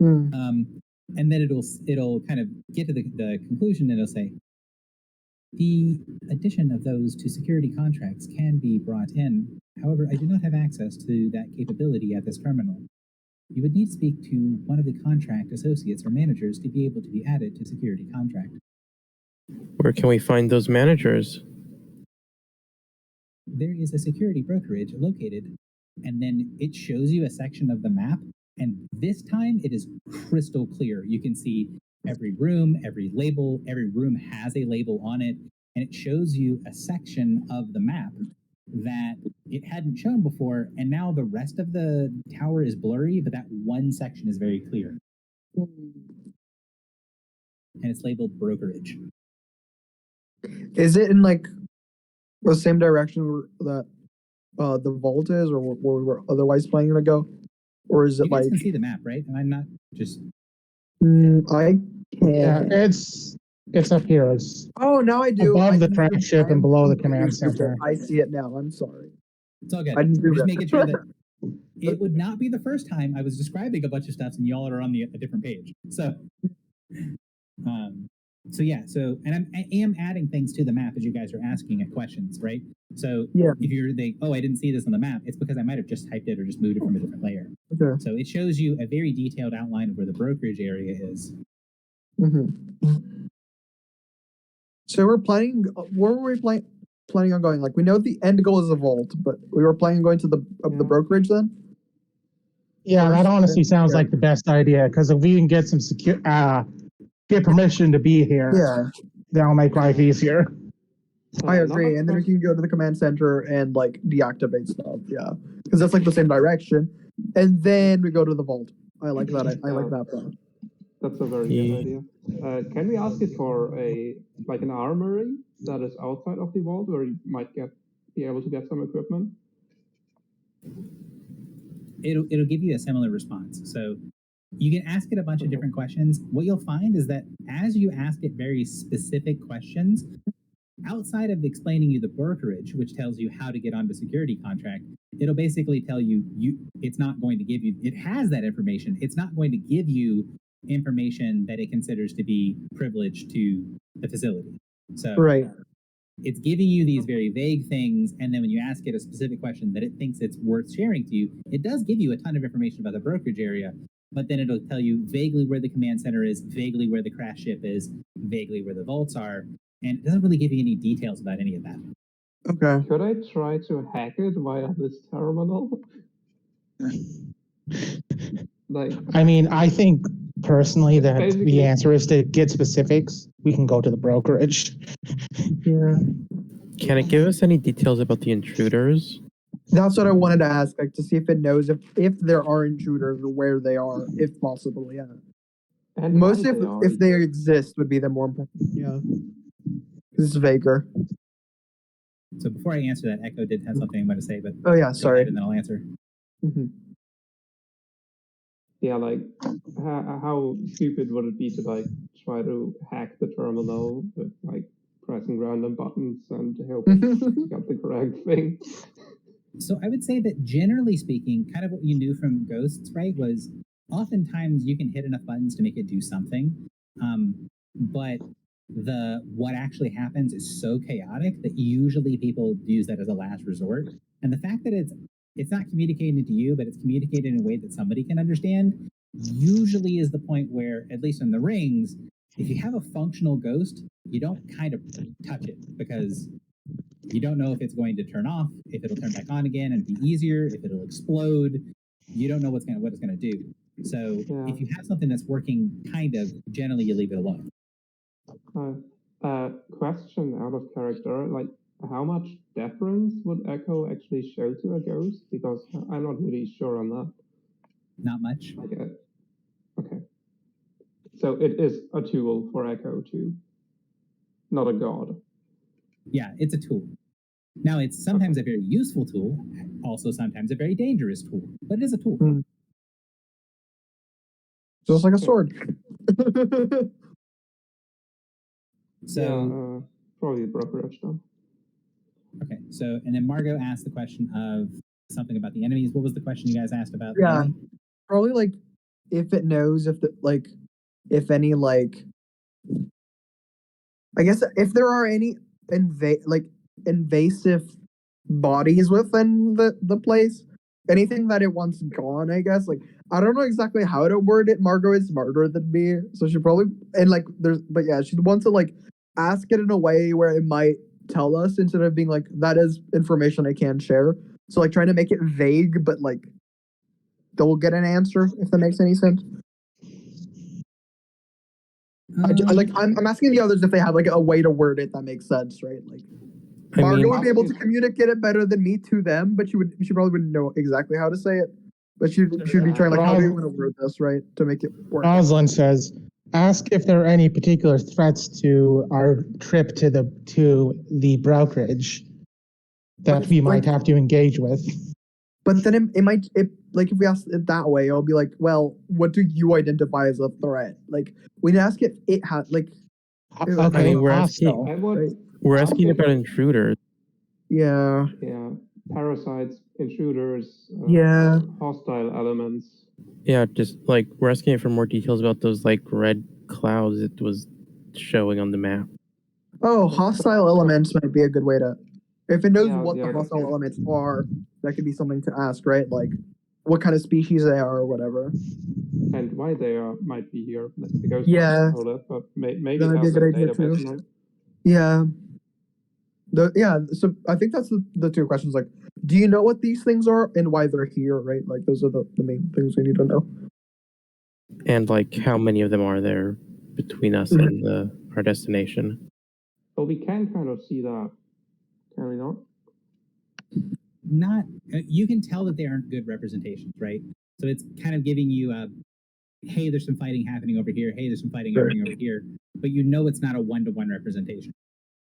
And then it'll kind of get to the conclusion, and it'll say, the addition of those to security contracts can be brought in. However, I do not have access to that capability at this terminal. You would need to speak to one of the contract associates or managers to be able to be added to security contract. Where can we find those managers? There is a security brokerage located, and then it shows you a section of the map, and this time it is crystal clear. You can see every room, every label, every room has a label on it, and it shows you a section of the map that it hadn't shown before, and now the rest of the tower is blurry, but that one section is very clear. And it's labeled brokerage. Is it in like the same direction that the vault is, or where we're otherwise planning to go? Or is it you guys like can see the map, right? And I'm not just I can't. Yeah, it's up here. It's now I do. above the crash ship and below the command center. I see it now. I'm sorry. It's all good. I didn't do We're just that. making sure that it would not be the first time I was describing a bunch of stuff and y'all are on a different page. So So yeah, I am adding things to the map as you guys are asking it questions, right? So Yeah. if you're I didn't see this on the map, it's because I might have just typed it or just moved it from a different layer. Okay. So it shows you a very detailed outline of where the brokerage area is. So we're planning. Where were we planning on going? Like we know the end goal is the vault, but we were planning on going to the brokerage then. Yeah, that First, honestly then sounds there. like the best idea, because if we can get some get permission to be here, Yeah, that'll make life easier. I Another agree. And then we can go to the command center and like deactivate stuff. Yeah, because that's like the same direction. And then we go to the vault. I like that. I like that plan. That's a very good idea. Can we ask it for an armory that is outside of the vault where you might be able to get some equipment? It'll give you a similar response. So you can ask it a bunch of different questions. What you'll find is that as you ask it very specific questions, outside of explaining you the brokerage, which tells you how to get onto security contract, it'll basically tell you it's not going to give you, it has that information. It's not going to give you information that it considers to be privileged to the facility. So Right. it's giving you these very vague things, and then when you ask it a specific question that it thinks it's worth sharing to you, it does give you a ton of information about the brokerage area, but then it'll tell you vaguely where the command center is, vaguely where the crash ship is, vaguely where the vaults are, and it doesn't really give you any details about any of that. Okay. Could I try to hack it via this terminal? I mean, I think personally that Basically- the answer is to get specifics. We can go to the brokerage. Yeah. Can it give us any details about the intruders? That's what I wanted to ask, like to see if it knows if there are intruders or where they are, if possible. Yeah. And Most when they are. if they exist would be the more important. Yeah. Because it's vaguer. So before I answer that, Echo did have something I'm going to say, but Oh yeah, go sorry. ahead and then I'll answer. Mhm. Yeah, how stupid would it be to try to hack the terminal with pressing random buttons and hope you got the correct thing? So I would say that generally speaking, kind of what you knew from Ghosts, right, was oftentimes you can hit enough buttons to make it do something. But what actually happens is so chaotic that usually people use that as a last resort. And the fact that it's not communicating to you, but it's communicated in a way that somebody can understand, usually is the point where, at least in the rings, if you have a functional ghost, you don't kind of touch it because you don't know if it's going to turn off, if it'll turn back on again and be easier, if it'll explode. You don't know what it's going to do. So if you have something that's working, kind of, generally you leave it alone. Question out of character, how much deference would Echo actually show to a ghost? Because I'm not really sure on that. Not much. Okay. So it is a tool for Echo too, not a god. Yeah, it's a tool. Now, it's sometimes a very useful tool, also sometimes a very dangerous tool, but it is a tool. Just like a sword. So probably the brokerage then. Okay, so and then Margot asked the question of something about the enemies. What was the question you guys asked about? Yeah, probably like if it knows if any I guess if there are any invasive bodies within the place, anything that it wants gone. I guess I don't know exactly how to word it. Margot is smarter than me, so she probably she'd want to ask it in a way where it might tell us instead of being that is information I can share. So trying to make it vague, but they'll get an answer if that makes any sense. I'm asking the others if they have a way to word it that makes sense, right? Margot would be able to communicate it better than me to them, but she probably wouldn't know exactly how to say it. But she'd be trying how do you want to word this, right, to make it work. Roslyn says, ask if there are any particular threats to our trip to the brokerage that we might have to engage with. But then it might if we ask it that way, it'll be well, what do you identify as a threat? We'd ask if it has Okay, we're hostile. asking. We're asking about intruders. Yeah. Yeah. Parasites, intruders. Hostile elements. Yeah, just we're asking it for more details about those red clouds it was showing on the map. Oh, hostile elements might be a good way to. If it knows Yeah, what the yeah, hostile yeah. elements are, that could be something to ask, right? Like what kind of species they are or whatever. And why they might be here. The ghost Yeah. might know that, but maybe That it might be a has good a idea, database too. name. Yeah. So I think that's the two questions. Like, do you know what these things are and why they're here, right? Like those are the main things we need to know. And like how many of them are there between us and our destination? But we can kind of see that, can we not? Not you can tell that they aren't good representations, right? So it's kind of giving you a hey, there's some fighting happening over here. Hey, there's some fighting Sure. happening over here. But you know it's not a one-to-one representation.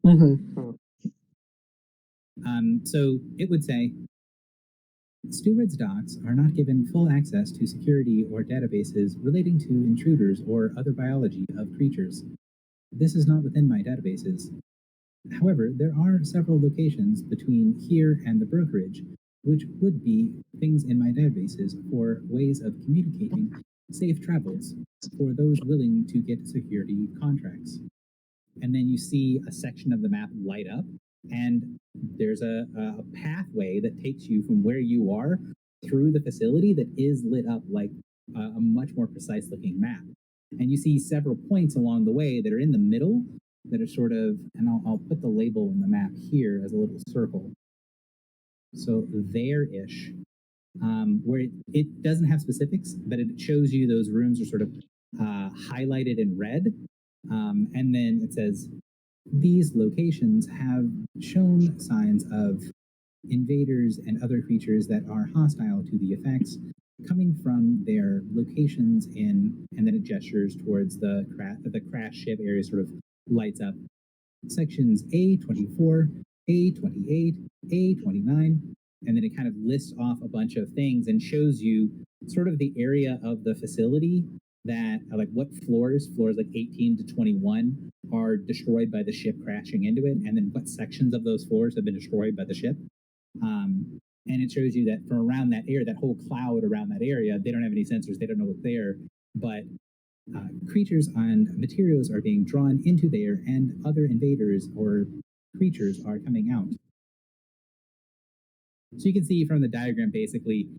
Mm-hmm. So it would say, steward's docks are not given full access to security or databases relating to intruders or other biology of creatures. This is not within my databases. However, there are several locations between here and the brokerage, which would be things in my databases for ways of communicating safe travels for those willing to get security contracts. And then you see a section of the map light up, and there's a pathway that takes you from where you are through the facility that is lit up like a much more precise looking map. And you see several points along the way that are in the middle that are sort of, and I'll put the label in the map here as a little circle. So there-ish, where it doesn't have specifics, but it shows you those rooms are sort of highlighted in red. And then it says, these locations have shown signs of invaders and other creatures that are hostile to the effects coming from their locations in, and then it gestures towards the crash ship area, sort of lights up sections A24, A28, A29, and then it kind of lists off a bunch of things and shows you sort of the area of the facility that, like what floors like 18 to 21 are destroyed by the ship crashing into it, and then what sections of those floors have been destroyed by the ship. And it shows you that from around that area, that whole cloud around that area, they don't have any sensors, they don't know what's there, but creatures and materials are being drawn into there, and other invaders or creatures are coming out. So you can see from the diagram, basically,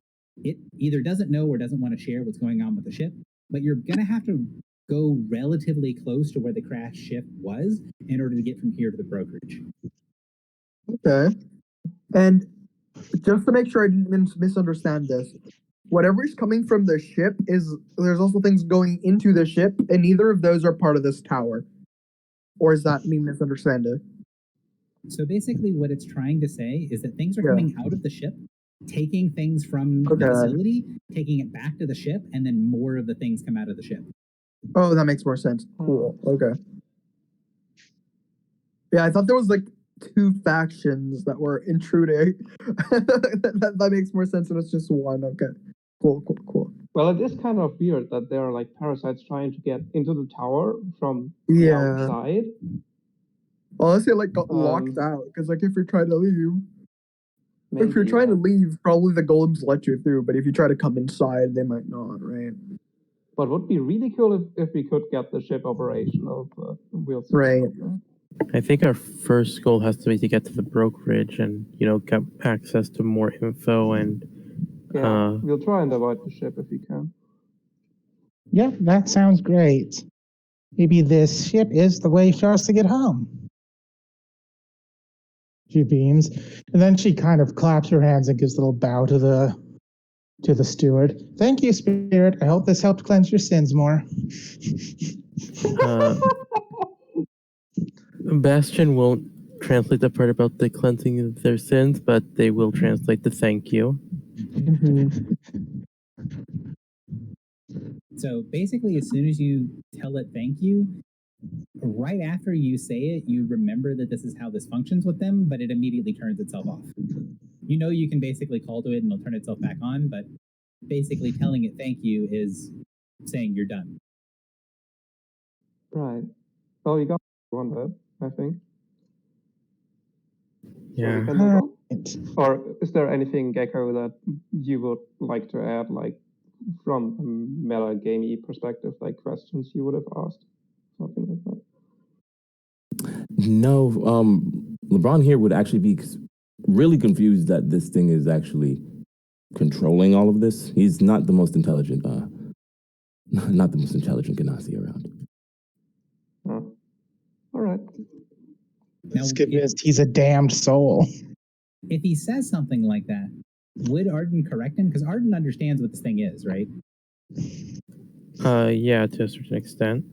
it either doesn't know or doesn't want to share what's going on with the ship, but you're going to have to go relatively close to where the crash ship was in order to get from here to the brokerage. Okay. And just to make sure I didn't misunderstand this, whatever's coming from the ship there's also things going into the ship, and neither of those are part of this tower. Or is that me misunderstanding? So basically what it's trying to say is that things are Yeah. coming out of the ship, taking things from the facility, taking it back to the ship, and then more of the things come out of the ship. Oh, that makes more sense. Cool. Okay. Yeah, I thought there was like two factions that were intruding. that makes more sense when it's just one. Okay. Cool. Well, it is kind of weird that there are like parasites trying to get into the tower from the Yeah. outside. Unless it like got locked out, because like if you're trying to leave, Maybe, if you're trying to leave, probably the golems let you through. But if you try to come inside, they might not, right? But would be really cool if we could get the ship operational, but we'll see. Right. I think our first goal has to be to get to the brokerage and, get access to more info and Yeah, we'll try and avoid the ship if we can. Yeah, that sounds great. Maybe this ship is the way for us to get home. She beams, and then she kind of claps her hands and gives a little bow to the steward. Thank you, Spirit. I hope this helped cleanse your sins more. Bastion won't translate the part about the cleansing of their sins, but they will translate the thank you. So basically, as soon as you tell it thank you, right after you say it, you remember that this is how this functions with them, but it immediately turns itself off. You can basically call to it and it'll turn itself back on, but basically telling it thank you is saying you're done. Right. Well, you got one bit, I think. Yeah. So we can move on? Or is there anything, Gecko, that you would like to add, like from a meta gamey perspective, like questions you would have asked, something like that? No, LeBron here would actually be really confused that this thing is actually controlling all of this. He's not the most intelligent, not the most intelligent Ganassi around. All right. Now, He's convinced he's a damned soul. if he says something like that, would Arden correct him? Because Arden understands what this thing is, right? Yeah, to a certain extent.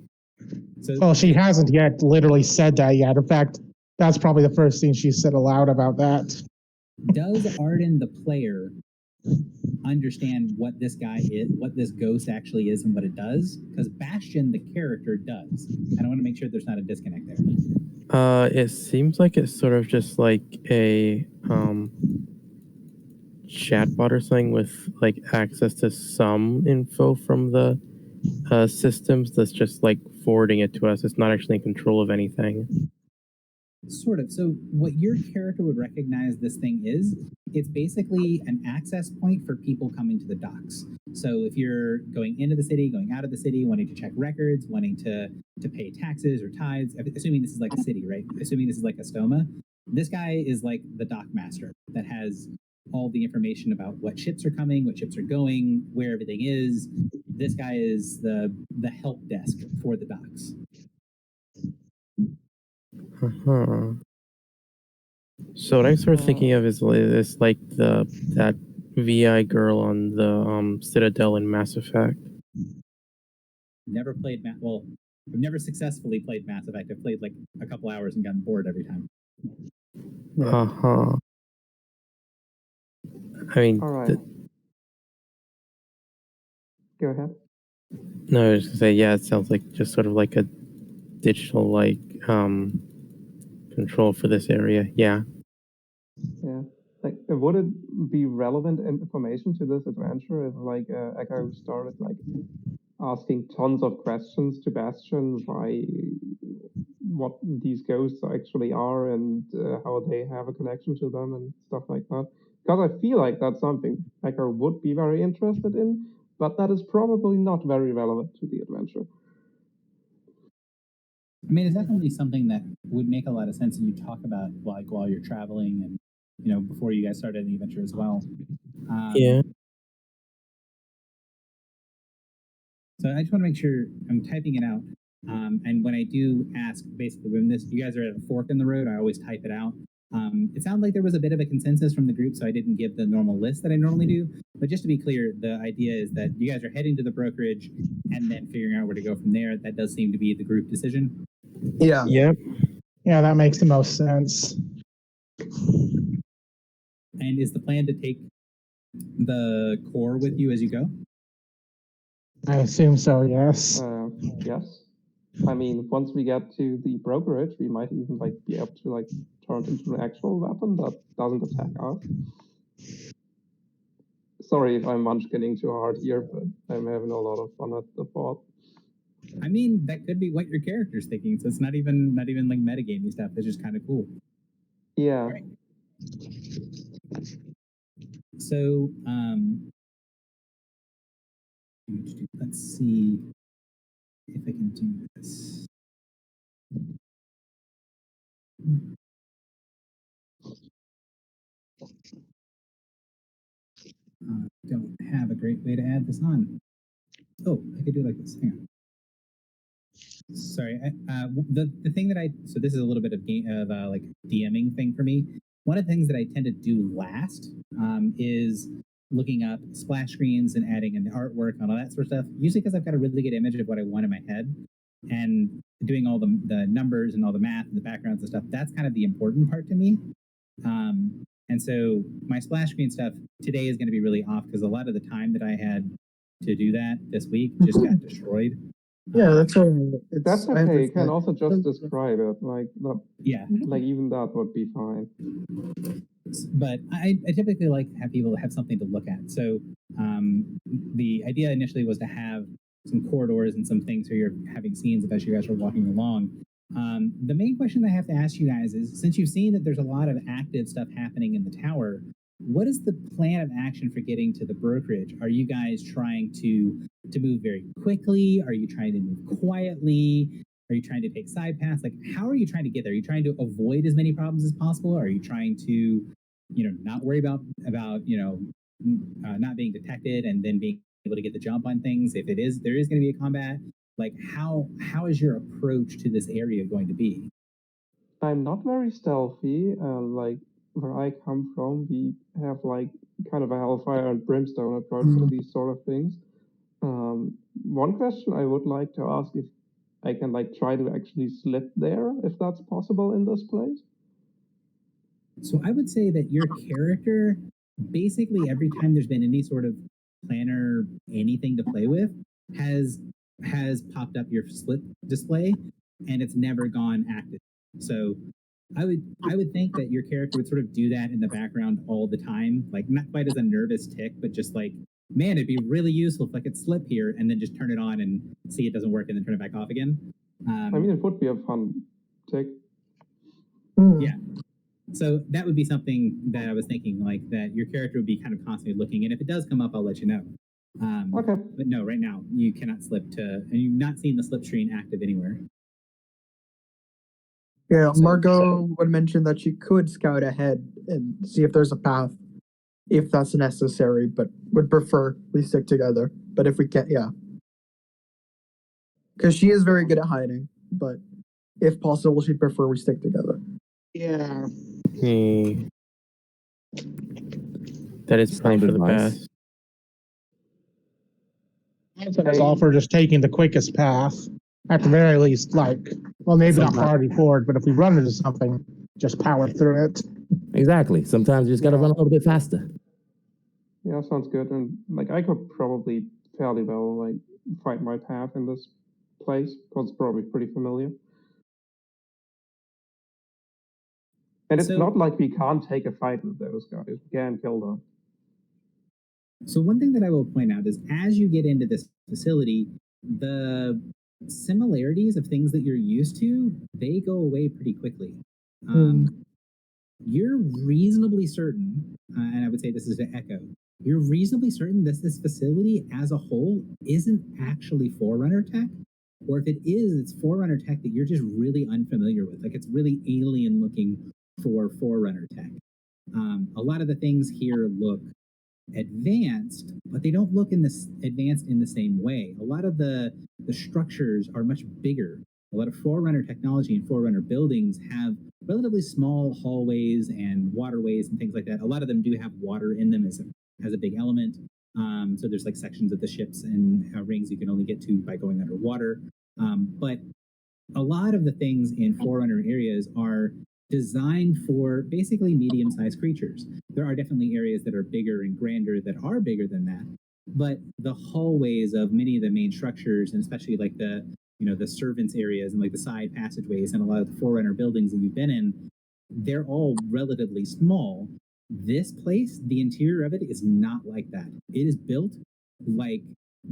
So, Well, she hasn't yet literally said that yet. In fact, that's probably the first thing she said aloud about that. does Arden, the player, understand what this guy is, what this ghost actually is, and what it does? Because Bastion, the character, does. And I want to make sure there's not a disconnect there. It seems like it's sort of just like a chatbot or something with like access to some info from the systems that's just like forwarding it to us. It's not actually in control of anything. Sort of. So what your character would recognize this thing is, it's basically an access point for people coming to the docks. So if you're going into the city, going out of the city, wanting to check records, wanting to pay taxes or tithes, assuming this is like a city, right? Assuming this is like a stoma, this guy is like the dock master that has all the information about what ships are coming, what ships are going, where everything is. This guy is the help desk for the docks. Uh-huh. So what I'm sort of thinking of is like that VI girl on the Citadel in Mass Effect. Never played well, I've never successfully played Mass Effect. I've played like a couple hours and gotten bored every time. Uh-huh. I mean, All right. Go ahead. no, I was gonna say, yeah, it sounds like just sort of like a digital like control for this area. Yeah. Yeah. Like, would it be relevant information to this adventure if, like, Echo started like asking tons of questions to Bastion, why, what these ghosts actually are, and how they have a connection to them and stuff like that? Because I feel like that's something Echo would be very interested in, but that is probably not very relevant to the adventure. I mean, it's definitely something that would make a lot of sense, and you talk about like while you're traveling and before you guys started the adventure as well. Yeah. So I just want to make sure I'm typing it out. And when I do ask, basically, when you guys are at a fork in the road, I always type it out. It sounded like there was a bit of a consensus from the group, so I didn't give the normal list that I normally do. But just to be clear, the idea is that you guys are heading to the brokerage and then figuring out where to go from there. That does seem to be the group decision. Yeah. Yep. Yeah, that makes the most sense. And is the plan to take the core with you as you go? I assume so, yes. Yes. I mean, once we get to the brokerage, we might even like be able to like turn it into an actual weapon that doesn't attack us. Sorry if I'm munchkinning too hard here, but I'm having a lot of fun at the thought. I mean, that could be what your character's thinking, so it's not even like metagamey stuff. It's just kind of cool. Yeah. Right. So, let's see if I can do this. Don't have a great way to add this on. Oh, I could do it like this. Hang on. Sorry, the thing that so this is a little bit of like DMing thing for me. One of the things that I tend to do last is looking up splash screens and adding in the artwork and all that sort of stuff. Usually because I've got a really good image of what I want in my head, and doing all the numbers and all the math and the backgrounds and stuff. That's kind of the important part to me. And so my splash screen stuff today is going to be really off because a lot of the time that I had to do that this week just got destroyed. Yeah, that's all right. That's okay. You can also just describe it. Like, not, yeah, like even that would be fine. But I typically like to have people have something to look at. So the idea initially was to have some corridors and some things so you're having scenes as you guys are walking along. The main question I have to ask you guys is, since you've seen that there's a lot of active stuff happening in the tower, what is the plan of action for getting to the brokerage? Are you guys trying to move very quickly? Are you trying to move quietly? Are you trying to take side paths? Like, how are you trying to get there? Are you trying to avoid as many problems as possible? Are you trying to, not worry about not being detected and then being able to get the jump on things if there is going to be a combat? Like, how is your approach to this area going to be? I'm not very stealthy. Like where I come from, we have like kind of a hellfire and brimstone approach to these sort of things. One question I would like to ask if I can like try to actually slip there, if that's possible in this place. So I would say that your character, basically every time there's been any sort of planner, anything to play with, has popped up your slip display, and it's never gone active. So I would think that your character would sort of do that in the background all the time, like not quite as a nervous tick, but just like, man, it'd be really useful if I could slip here and then just turn it on and see it doesn't work and then turn it back off again. I mean, it would be a fun tick. Yeah. So that would be something that I was thinking, like that your character would be kind of constantly looking, and if it does come up, I'll let you know. Okay. But no, right now you cannot slip and you've not seen the slip screen active anywhere. Yeah, Margot would mention that she could scout ahead and see if there's a path, if that's necessary, but would prefer we stick together. But if we can't, yeah. Because she is very good at hiding, but if possible, she'd prefer we stick together. Yeah. That is probably for the advice. best. It's all for just taking the quickest path. At the very least, well, maybe not party forward, but if we run into something, just power through it. Exactly. Sometimes you just got to run a little bit faster. Yeah, sounds good. And like I could probably fairly well like find my path in this place because it's probably pretty familiar. And it's not like we can't take a fight with those guys. We can kill them. So one thing that I will point out is as you get into this facility, the similarities of things that you're used to, they go away pretty quickly. You're reasonably certain, and I would say this is to Echo, you're reasonably certain that this facility as a whole isn't actually Forerunner tech, or if it is, it's Forerunner tech that you're just really unfamiliar with. Like it's really alien looking for Forerunner tech. A lot of the things here look advanced, but they don't look advanced in the same way. A lot of the structures are much bigger. A lot of Forerunner technology and Forerunner buildings have relatively small hallways and waterways and things like that. A lot of them do have water in them as a big element. So there's like sections of the ships and rings you can only get to by going underwater. But a lot of the things in Forerunner areas are designed for basically medium-sized creatures. There are definitely areas that are bigger and grander that are bigger than that, but the hallways of many of the main structures, and especially like the servants areas and like the side passageways and a lot of the Forerunner buildings that you've been in, they're all relatively small. This place, the interior of it is not like that. It is built like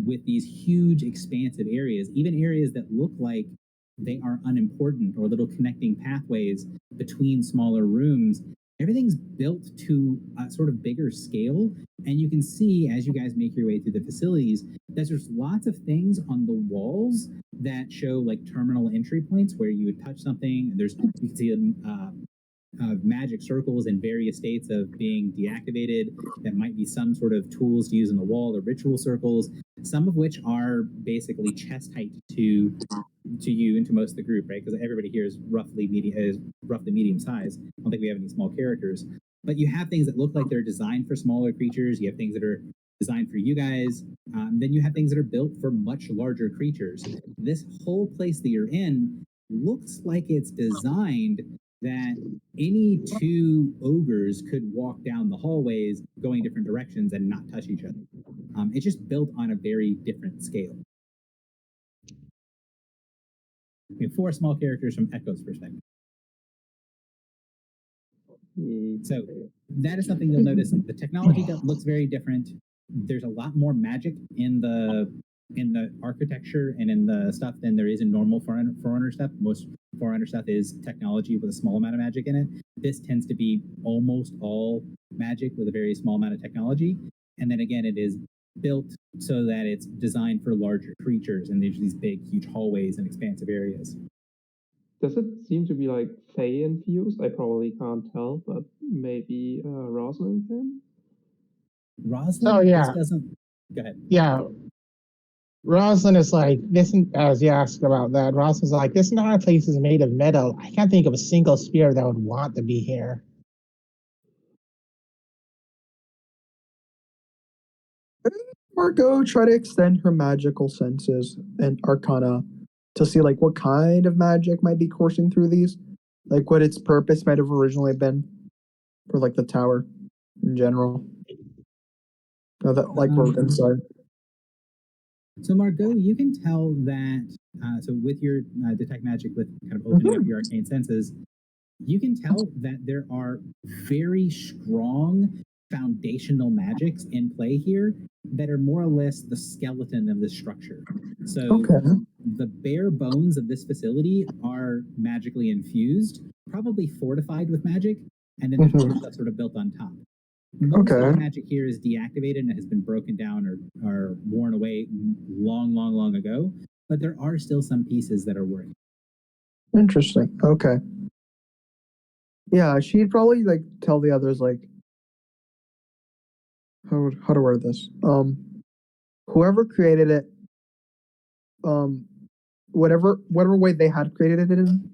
with these huge expansive areas, even areas that look like they are unimportant or little connecting pathways between smaller rooms. Everything's built to a sort of bigger scale. And you can see as you guys make your way through the facilities that there's lots of things on the walls that show like terminal entry points where you would touch something. And you can see magic circles in various states of being deactivated. That might be some sort of tools to use on the wall or ritual circles, some of which are basically chest height to you and to most of the group, right? Because everybody here is roughly medium size. I don't think we have any small characters, but you have things that look like they're designed for smaller creatures. You have things that are designed for you guys. Then you have things that are built for much larger creatures. This whole place that you're in looks like it's designed that any two ogres could walk down the hallways going different directions and not touch each other. It's just built on a very different scale. We have 4 small characters from Echo's perspective. So that is something you'll notice. The technology looks very different. There's a lot more magic in the architecture and in the stuff than there is in normal Forerunner stuff. Most Forerunner stuff is technology with a small amount of magic in it. This tends to be almost all magic with a very small amount of technology. And then again, it is built so that it's designed for larger creatures, and there's these big, huge hallways and expansive areas. Does it seem to be like Fey infused? I probably can't tell, but maybe Rosalind can? Rosalind Oh, yeah. just doesn't. Go ahead. Yeah. Rosalind is like, this, as you ask about that, Rosalind's like, this entire place is made of metal. I can't think of a single spirit that would want to be here. Margot try to extend her magical senses and arcana to see like what kind of magic might be coursing through these, like what its purpose might have originally been for like the tower in general. That like we're inside. So Margot, you can tell that. So with your detect magic, with kind of opening up your arcane senses, you can tell that there are very strong foundational magics in play here that are more or less the skeleton of this structure. So the bare bones of this facility are magically infused, probably fortified with magic, and then there's more stuff sort of built on top. Most of the magic here is deactivated and has been broken down or worn away long ago, but there are still some pieces that are working. Interesting. Okay. Yeah, she'd probably like tell the others like how to word this. Whoever created it, whatever way they had created it in,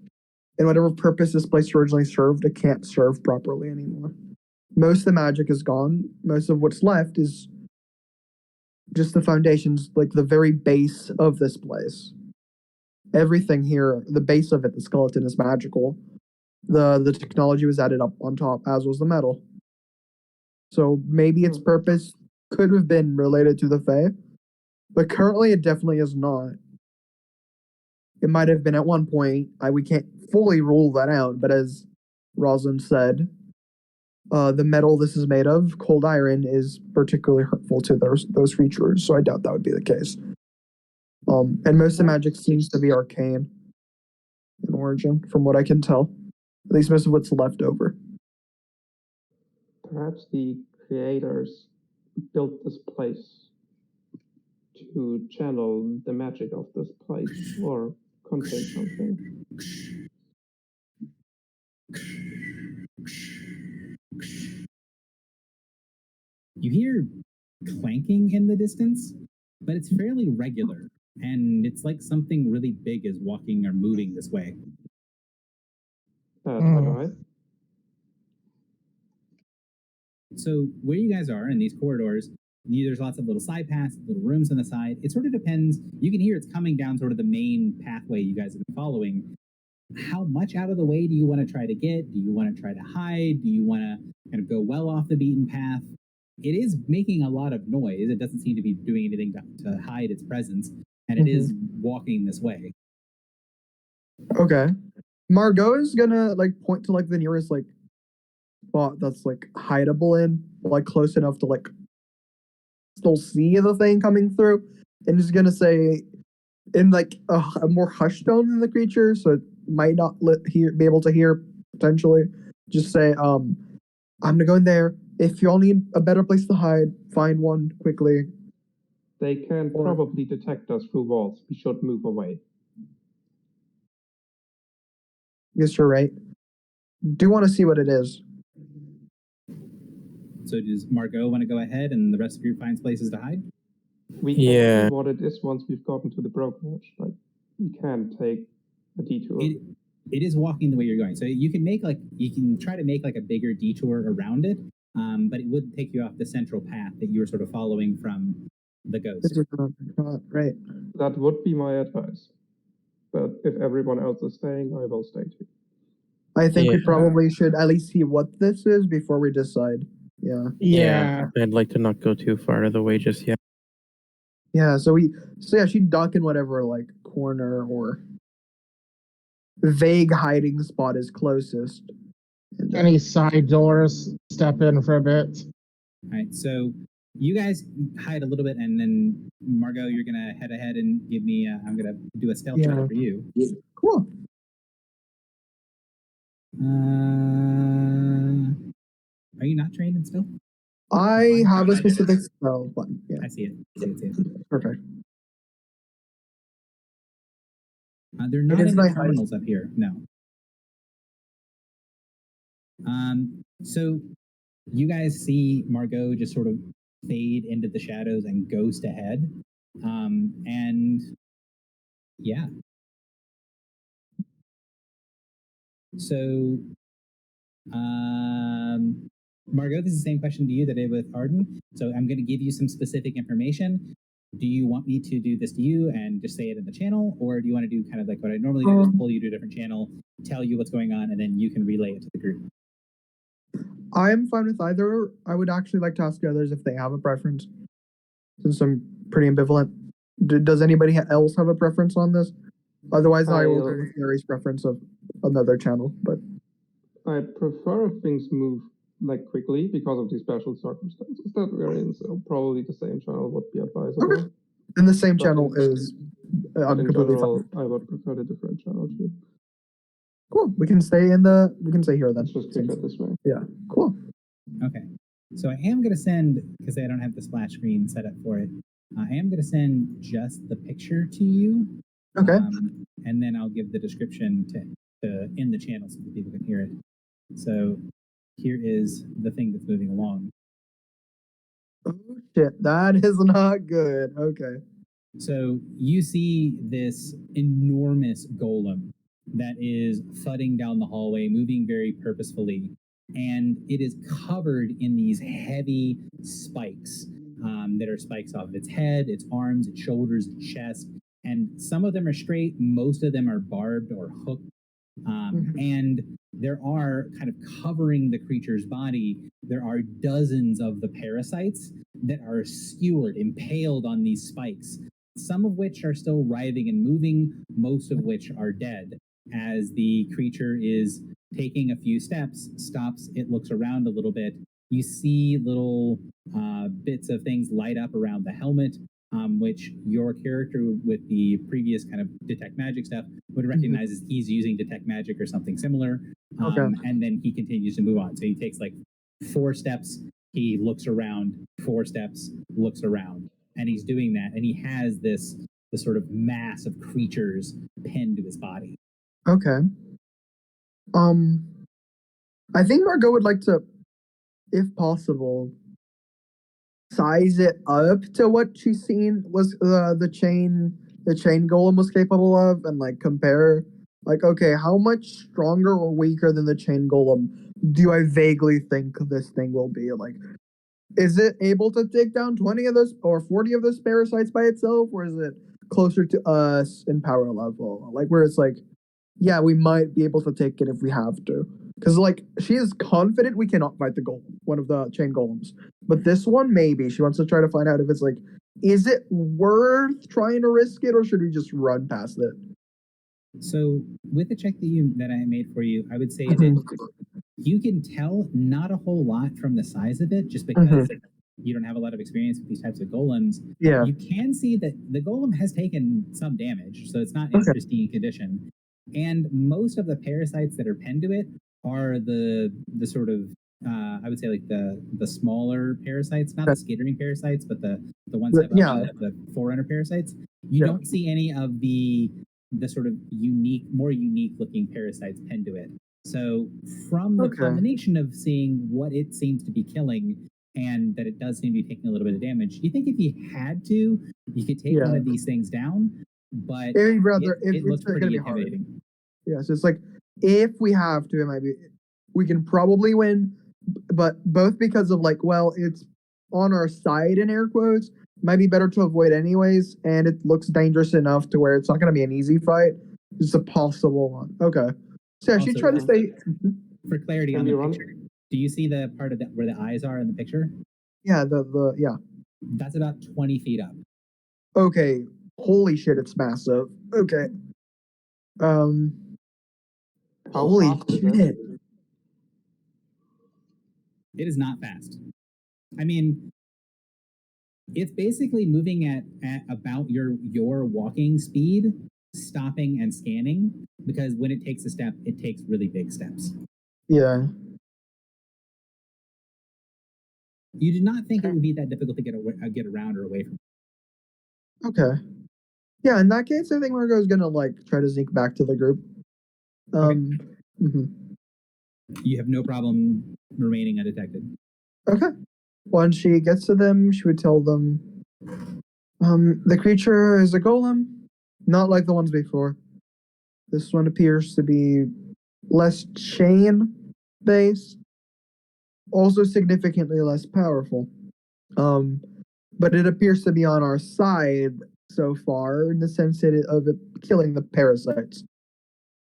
and whatever purpose this place originally served, it can't serve properly anymore. Most of the magic is gone. Most of what's left is just the foundations, like the very base of this place. Everything here, the base of it, the skeleton is magical. The technology was added up on top, as was the metal. So maybe its purpose could have been related to the Fae, but currently it definitely is not. It might have been at one point. We can't fully rule that out, but as Rosalind said, the metal this is made of, cold iron, is particularly hurtful to those creatures, so I doubt that would be the case. And most of the magic seems to be arcane in origin, from what I can tell. At least most of what's left over. Perhaps the creators built this place to channel the magic of this place or contain something. You hear clanking in the distance, but it's fairly regular, and it's like something really big is walking or moving this way. So where you guys are in these corridors, there's lots of little side paths, little rooms on the side. It sort of depends. You can hear it's coming down sort of the main pathway you guys have been following. How much out of the way do you want to try to get? Do you want to try to hide? Do you want to kind of go well off the beaten path? It is making a lot of noise. It doesn't seem to be doing anything to hide its presence, and it is walking this way. Okay. Margot is gonna like point to like the nearest like spot that's like hideable in, like close enough to like still see the thing coming through, and just gonna say in like a more hushed tone than the creature, so it might not be able to hear potentially. Just say, I'm gonna go in there. If y'all need a better place to hide, find one quickly. They can probably detect us through walls. We should move away. Yes, you're right. Do want to see what it is. So does Margot want to go ahead and the rest of you finds places to hide? We can see what it is once we've gotten to the brokerage. Like, we can take a detour. It is walking the way you're going. So you can try to make like a bigger detour around it, but it would take you off the central path that you were sort of following from the ghost. Right. That would be my advice. But if everyone else is staying, I will stay too. I think we probably should at least see what this is before we decide. Yeah. I'd like to not go too far out of the way just yet. Yeah, she'd duck in whatever like corner or vague hiding spot is closest. And, Any side doors, step in for a bit. All right, so you guys hide a little bit, and then Margot, you're gonna head ahead and give me. I'm gonna do a stealth check for you. Cool. Are you not trained in stealth? I have a specific spell button. Yeah, I see it. See it. perfect. They're not is in my the terminals up here. No. So you guys see Margot just sort of fade into the shadows and ghost ahead. And yeah. So, Margot, this is the same question to you that I did with Arden. So I'm going to give you some specific information. Do you want me to do this to you and just say it in the channel, or do you want to do kind of like what I normally do, is pull you to a different channel, tell you what's going on, and then you can relay it to the group? I am fine with either. I would actually like to ask the others if they have a preference, since I'm pretty ambivalent. Does anybody else have a preference on this? Otherwise, I will go with Larry's preference of another channel. But I prefer if things move like quickly because of the special circumstances that we're in. So probably the same channel would be advisable. okay, then the same But channel is But in completely general, fine. I would prefer the different channel too. Cool. We can stay here then. Let's just pick it this way. Yeah. Cool. Okay. So I am going to send, because I don't have the splash screen set up for it, I am going to send just the picture to you. Okay. And then I'll give the description to in the channel so that people can hear it. So here is the thing that's moving along. Oh shit, that is not good. Okay. So you see this enormous golem that is thudding down the hallway, moving very purposefully, and it is covered in these heavy spikes that are spikes off of its head, its arms, its shoulders, its chest, and some of them are straight, most of them are barbed or hooked, and there are, kind of covering the creature's body, there are dozens of the parasites that are skewered, impaled on these spikes, some of which are still writhing and moving, most of which are dead. As the creature is taking a few steps, stops, it looks around a little bit. You see little bits of things light up around the helmet, which your character with the previous kind of detect magic stuff would recognize as he's using detect magic or something similar. And then he continues to move on. So he takes like 4 steps, he looks around, 4 steps, looks around. And he's doing that, and he has this sort of mass of creatures pinned to his body. Okay. I think Margot would like to, if possible, size it up to what she's seen was the chain golem was capable of, and like compare, like, okay, how much stronger or weaker than the chain golem do I vaguely think this thing will be? Like, is it able to take down 20 of those or 40 of those parasites by itself, or is it closer to us in power level? Like, where it's like, yeah, we might be able to take it if we have to. Because, like, she is confident we cannot fight the golem, one of the chain golems. But this one, maybe. She wants to try to find out if it's like, is it worth trying to risk it, or should we just run past it? So with the check that I made for you, I would say that you can tell not a whole lot from the size of it, just because you don't have a lot of experience with these types of golems. Yeah. You can see that the golem has taken some damage, so it's not in pristine condition. And most of the parasites that are pinned to it are the sort of I would say like the smaller parasites, not the skittering parasites, but the ones that the forerunner parasites. You don't see any of the sort of more unique looking parasites pinned to it. So from the combination of seeing what it seems to be killing and that it does seem to be taking a little bit of damage, you think if you had to, you could take one of these things down, but it looks pretty intimidating. Yeah, so it's like, if we have to, it might be, we can probably win, but both because of like, well, it's on our side in air quotes, might be better to avoid anyways, and it looks dangerous enough to where it's not going to be an easy fight. It's a possible one. Okay. So yeah, she tried to stay. For clarity on the picture, do you see the part of where the eyes are in the picture? Yeah, yeah. That's about 20 feet up. Okay. Holy shit, it's massive. Okay. Holy shit. It is not fast. I mean, it's basically moving at about your walking speed, stopping and scanning, because when it takes a step, it takes really big steps. Yeah. You did not think it would be that difficult to get around or away from. Okay. Yeah, in that case, I think Margot's gonna like try to sneak back to the group. Mhm. You have no problem remaining undetected. Okay. Once she gets to them, she would tell them, the creature is a golem, not like the ones before. This one appears to be less chain-based, also significantly less powerful. But it appears to be on our side so far in the sense of it killing the parasites.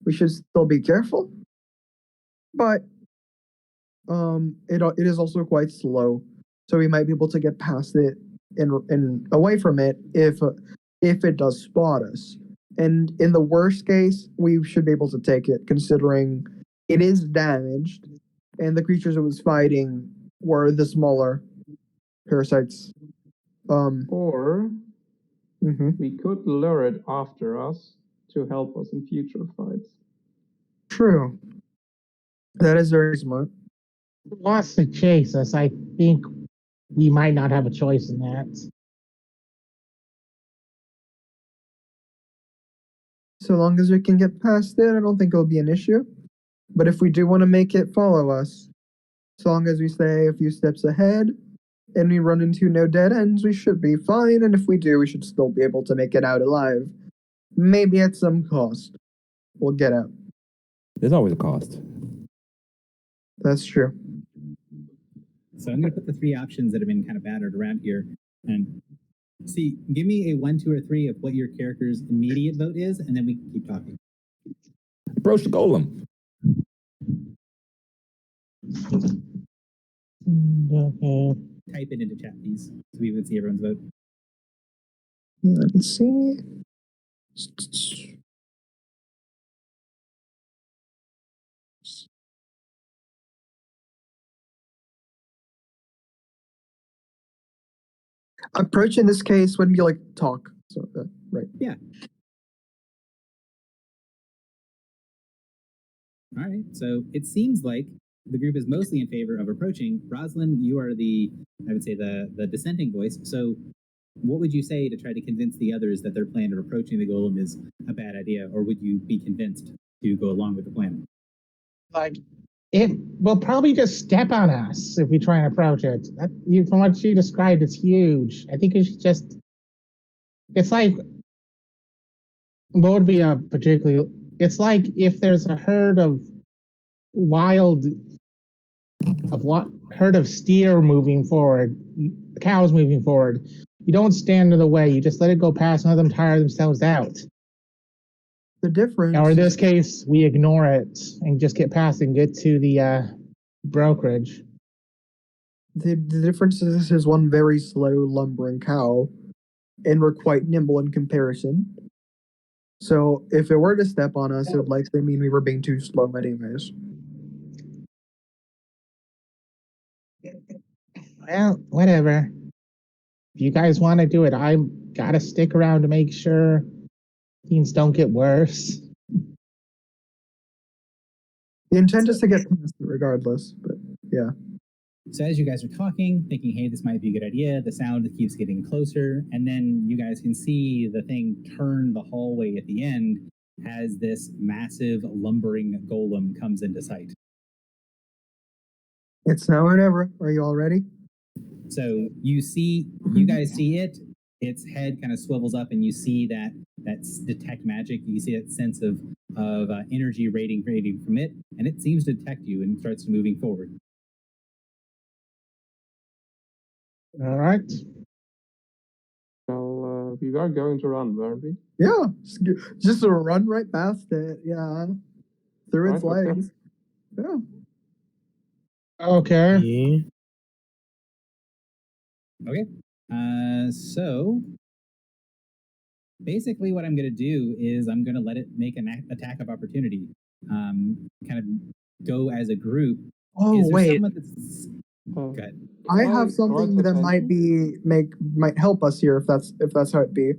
We should still be careful, but it is also quite slow, so we might be able to get past it and away from it if it does spot us. And in the worst case, we should be able to take it, considering it is damaged, and the creatures it was fighting were the smaller parasites. Or Mhm. we could lure it after us to help us in future fights. True. That is very smart. If it wants to chase us, I think we might not have a choice in that. So long as we can get past it, I don't think it'll be an issue. But if we do want to make it follow us, so long as we stay a few steps ahead and we run into no dead ends, we should be fine. And if we do, we should still be able to make it out alive. Maybe at some cost. We'll get out. There's always a cost. That's true. So I'm going to put the three options that have been kind of battered around here, and see. Give me a 1, 2, or 3 of what your character's immediate vote is, and then we can keep talking. Approach the golem. Okay. Type it into chat, please, so we would see everyone's vote. Let me see. Approach in this case would be like talk. So right. Yeah. All right. So it seems like the group is mostly in favor of approaching. Rosalind, you are I would say the dissenting voice. So what would you say to try to convince the others that their plan of approaching the golem is a bad idea, or would you be convinced to go along with the plan? Like, it will probably just step on us if we try and approach it. From what she described, it's huge. I think it should just. It's like. What would be a particularly. It's like if there's a herd of herd of steer moving forward, cows moving forward. You don't stand in the way. You just let it go past and let them tire themselves out. The difference. Or in this case, we ignore it and just get past and get to the brokerage. The difference is this is one very slow lumbering cow, and we're quite nimble in comparison. So if it were to step on us, it would likely mean we were being too slow anyways. Well, whatever. If you guys want to do it, I gotta stick around to make sure things don't get worse. The intent is to get past it regardless, but yeah. So as you guys are talking, thinking, hey, this might be a good idea, the sound keeps getting closer, and then you guys can see the thing turn the hallway at the end as this massive lumbering golem comes into sight. It's now or never. Are you all ready? So you guys see it, its head kind of swivels up, and you see that detect magic. You see that sense of energy radiating from it, and it seems to detect you and starts moving forward. All right. Well, we are going to run, weren't we? Yeah, just to run right past it. Yeah, through its Right, okay. legs. Yeah. Okay. Yeah. Okay. So basically what I'm going to do is I'm going to let it make an attack of opportunity. Kind of go as a group. Oh Is there wait, someone that's... Go ahead. I Can have something draw its that might attention? might help us here if that's how it be.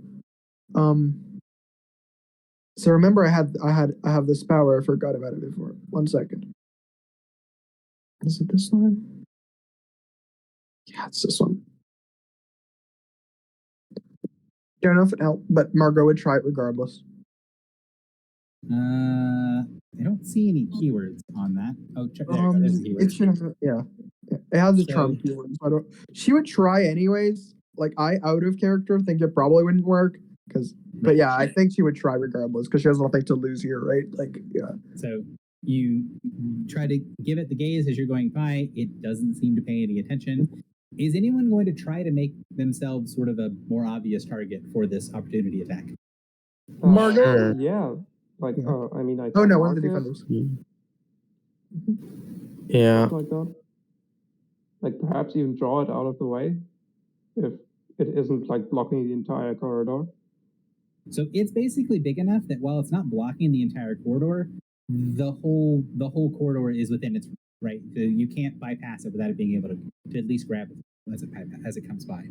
So remember I have this power. I forgot about it before. 1 second. Is it this one? Yeah, it's this one. Don't know if it helped, but Margot would try it regardless. I don't see any keywords on that. Oh, there we go. There's the keyword. It should have, yeah. It has a charm So- keyword. So I don't. She would try anyways. Like I out of character think it probably wouldn't work but yeah, I think she would try regardless because she has nothing to lose here, right? Like yeah. So you try to give it the gaze as you're going by. It doesn't seem to pay any attention. Is anyone going to try to make themselves sort of a more obvious target for this opportunity attack? Margot? Yeah. Like, Yeah. I mean, I Oh can no, one of the mark it, defenders. Yeah. something like that. Like, perhaps even draw it out of the way if it isn't like blocking the entire corridor. So it's basically big enough that while it's not blocking the entire corridor, the whole corridor is within its right. So you can't bypass it without it being able to at least grab it as it comes by.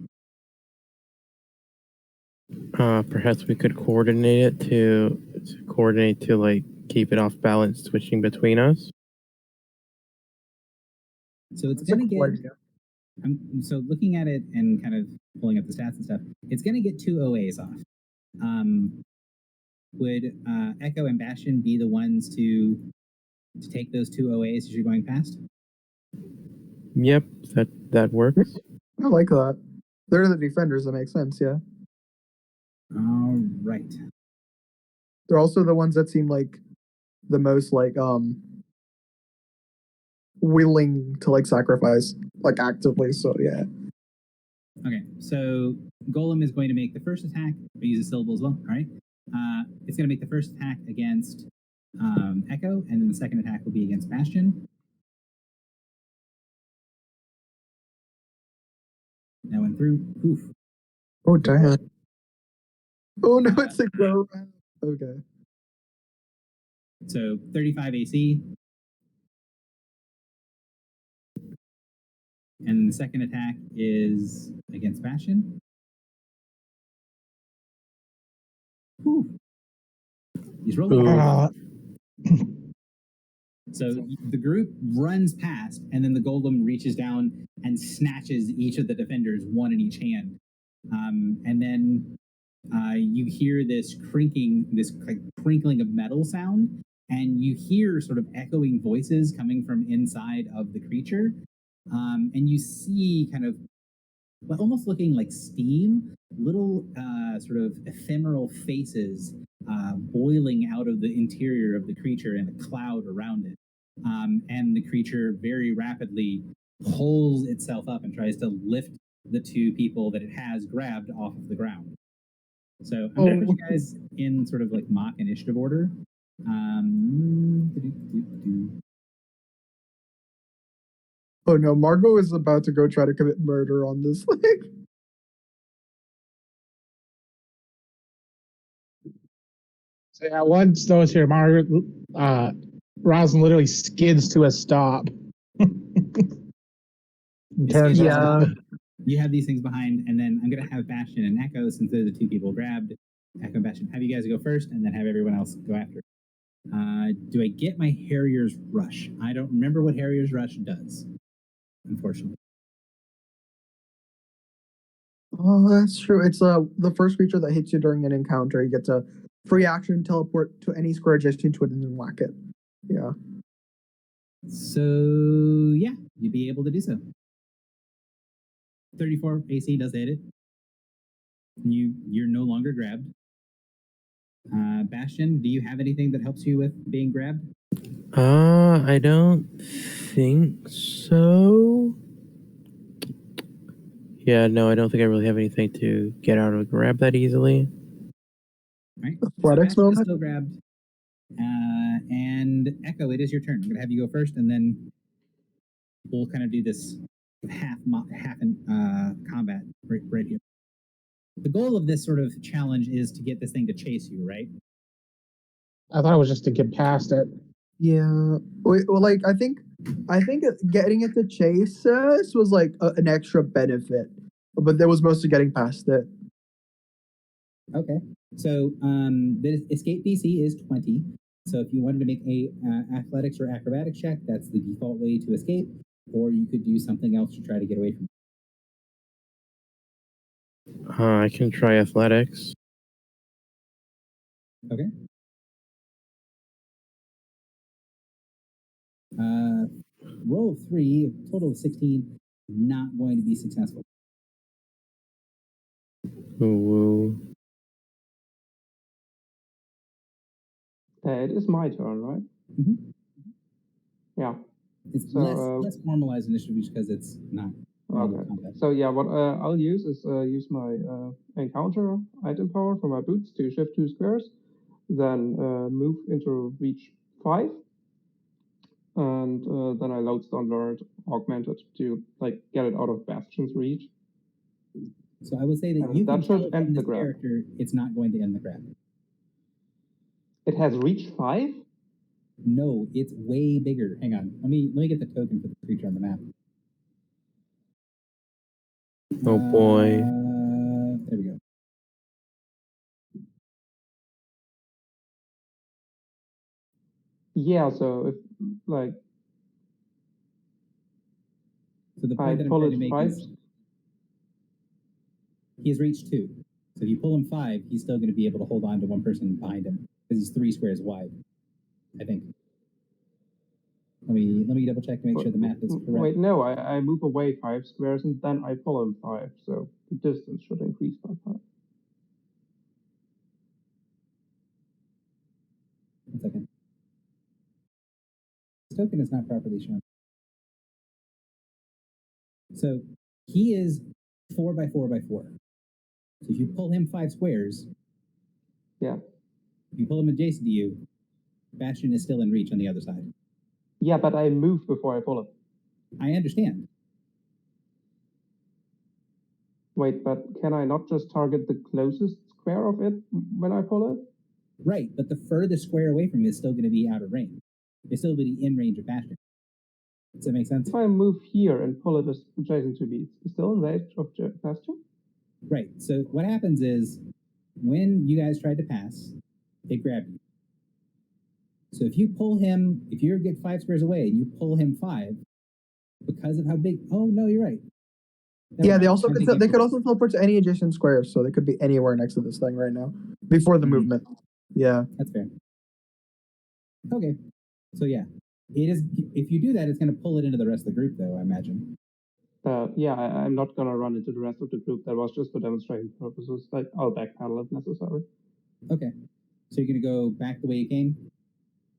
Perhaps we could coordinate it to like keep it off balance, switching between us. So it's That's a going to cool get. idea. So looking at it and kind of pulling up the stats and stuff, it's going to get 2 OAs off. Would Echo and Bastion be the ones to take those 2 OAs as you're going past? Yep, that works. I like that. They're the defenders. That makes sense. Yeah. All right. They're also the ones that seem like the most like willing to like sacrifice like actively. So yeah. Okay, so Golem is going to make the first attack. I use a syllable as well. All right. It's going to make the first attack against Echo, and then the second attack will be against Bastion. That went through. Oof. Oh damn. Oh no, it's a go. Okay. So 35 AC. And the second attack is against Bastion. Whew. He's rolling. So the group runs past, and then the golem reaches down and snatches each of the defenders, one in each hand. And then you hear this crinkling of metal sound, and you hear sort of echoing voices coming from inside of the creature. And you see kind of almost looking like steam, little sort of ephemeral faces boiling out of the interior of the creature and a cloud around it. And the creature very rapidly pulls itself up and tries to lift the 2 people that it has grabbed off of the ground. So I'm going to put you guys in sort of like mock initiative order. Oh no, Margot is about to go try to commit murder on this thing. So yeah, once those here, Margaret, Rosin literally skids to a stop. Turns Yeah. around. You have these things behind, and then I'm going to have Bastion and Echo, since they're the 2 people grabbed. Echo and Bastion, have you guys go first, and then have everyone else go after. Do I get my Harrier's Rush? I don't remember what Harrier's Rush does, unfortunately. Oh, that's true. It's the first creature that hits you during an encounter. You get to free action teleport to any square adjacent to it and then whack it. Yeah. So yeah, you'd be able to do so. 34 AC does hit it. You're no longer grabbed. Bastion, do you have anything that helps you with being grabbed? I don't think so. Yeah, no, I don't think I really have anything to get out of a grab that easily. All right. Athletics so Bastion is moment? still grabbed. And Echo, it is your turn. I'm going to have you go first, and then we'll kind of do this half in combat right here. The goal of this sort of challenge is to get this thing to chase you, right? I thought it was just to get past it. Yeah. Well, like I think getting it to chase us was like an extra benefit, but that was mostly getting past it. Okay. So the escape DC is 20. So if you wanted to make a athletics or acrobatics check, that's the default way to escape. Or you could do something else to try to get away from it. I can try athletics. Okay. Roll of 3, total of 16, not going to be successful. Ooh. It is my turn, right? Mhm. Yeah. It's So, less formalized initiative because it's not normal Okay. combat. So yeah, what I'll use is use my encounter item power for my boots to shift 2 squares, then move into reach 5, and then I lodestone alert augmented to like get it out of Bastion's reach. So I will say that And you that can should tell end from the this grab. character it's not going to end the grab. It has reach 5. No, it's way bigger. Hang on. Let me get the token for the creature on the map. Oh boy. There we go. Yeah. So if like So the I point that I'm pull trying to it make 5, is he's reached 2. So if you pull him 5, he's still going to be able to hold on to one person behind him because he's 3 squares wide, I think. Let me double check to make sure the math is correct. wait, no, I move away 5 squares and then I pull him 5. So the distance should increase by 5. 1 second. This token is not properly shown. So he is 4 by 4 by 4. So if you pull him 5 squares, Yeah. if you pull him adjacent to you, Bastion is still in reach on the other side. Yeah, but I move before I pull it. I understand. Wait, but can I not just target the closest square of it when I pull it? Right, but the furthest square away from you is still going to be out of range. It's still going to be in range of Bastion. Does that make sense? If I move here and pull it adjacent to me, it's still in range of Bastion? Right. So what happens is when you guys tried to pass, it grabbed you. So if you pull him, if you get 5 squares away and you pull him 5, because of how big, oh no, you're right. Never Yeah, they mind. also I'm could thinking they could of- also teleport to any adjacent squares, so they could be anywhere next to this thing right now before the Mhm. movement. Yeah. That's fair. Okay. So yeah, it is. If you do that, it's going to pull it into the rest of the group, though. I imagine. Yeah, I'm not gonna run into the rest of the group. That was just for demonstrating purposes. Like, I'll backpedal if necessary. Okay. So you're going to go back the way you came.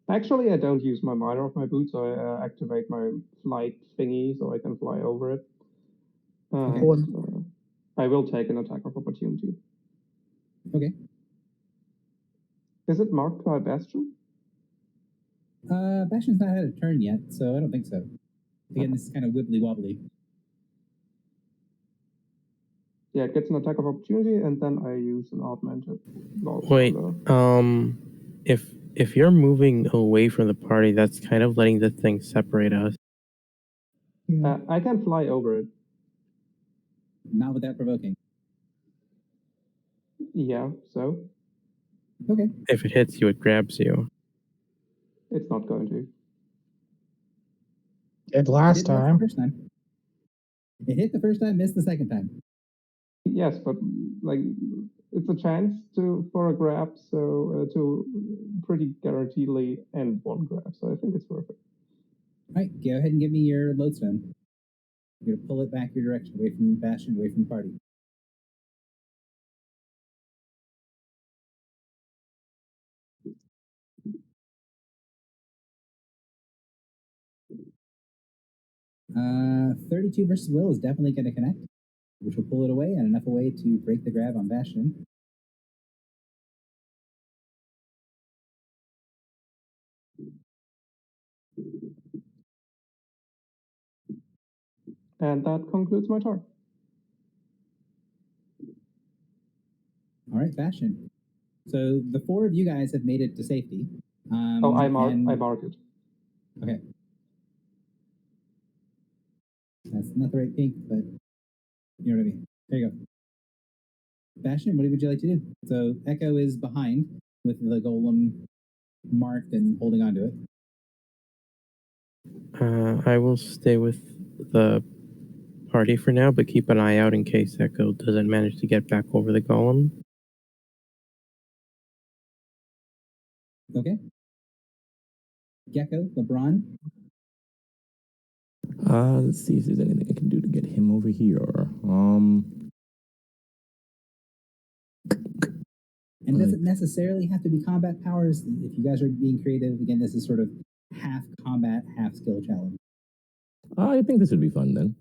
Actually, I don't use my miner of my boots, so I activate my flight thingy so I can fly over it. Okay. And, I will take an attack of opportunity. Okay. Is it marked by Bastion? Bastion's not had a turn yet, so I don't think so. Again, this is kind of wibbly wobbly. Yeah, it gets an attack of opportunity, and then I use an augmented. Wait, if you're moving away from the party, that's kind of letting the thing separate us. I can fly over it. Not without provoking. Yeah, so Okay. If it hits you, it grabs you. it's not going to. Did last It did once time. the first time. It hit the first time, missed the second time. Yes, but like it's a chance for a grab, so to pretty guaranteedly end one grab. So I think it's worth it. All right, go ahead and give me your lodestone. You're gonna pull it back your direction, away from Bastion, away from the party. Uh, 32 versus Will is definitely going to connect, which will pull it away and enough away to break the grab on Bastion. And that concludes my turn. All right, Bastion. So the 4 of you guys have made it to safety. I mark it. Okay. That's not the right pink, but you know what I mean. There you go. Bastion, what would you like to do? So Echo is behind with the golem marked and holding onto it. I will stay with the party for now, but keep an eye out in case Echo doesn't manage to get back over the golem. Okay. Gecko, LeBron. Let's see if there's anything I can do to get him over here. And doesn't necessarily have to be combat powers. If you guys are being creative, again, this is sort of half combat, half skill challenge. I think this would be fun then.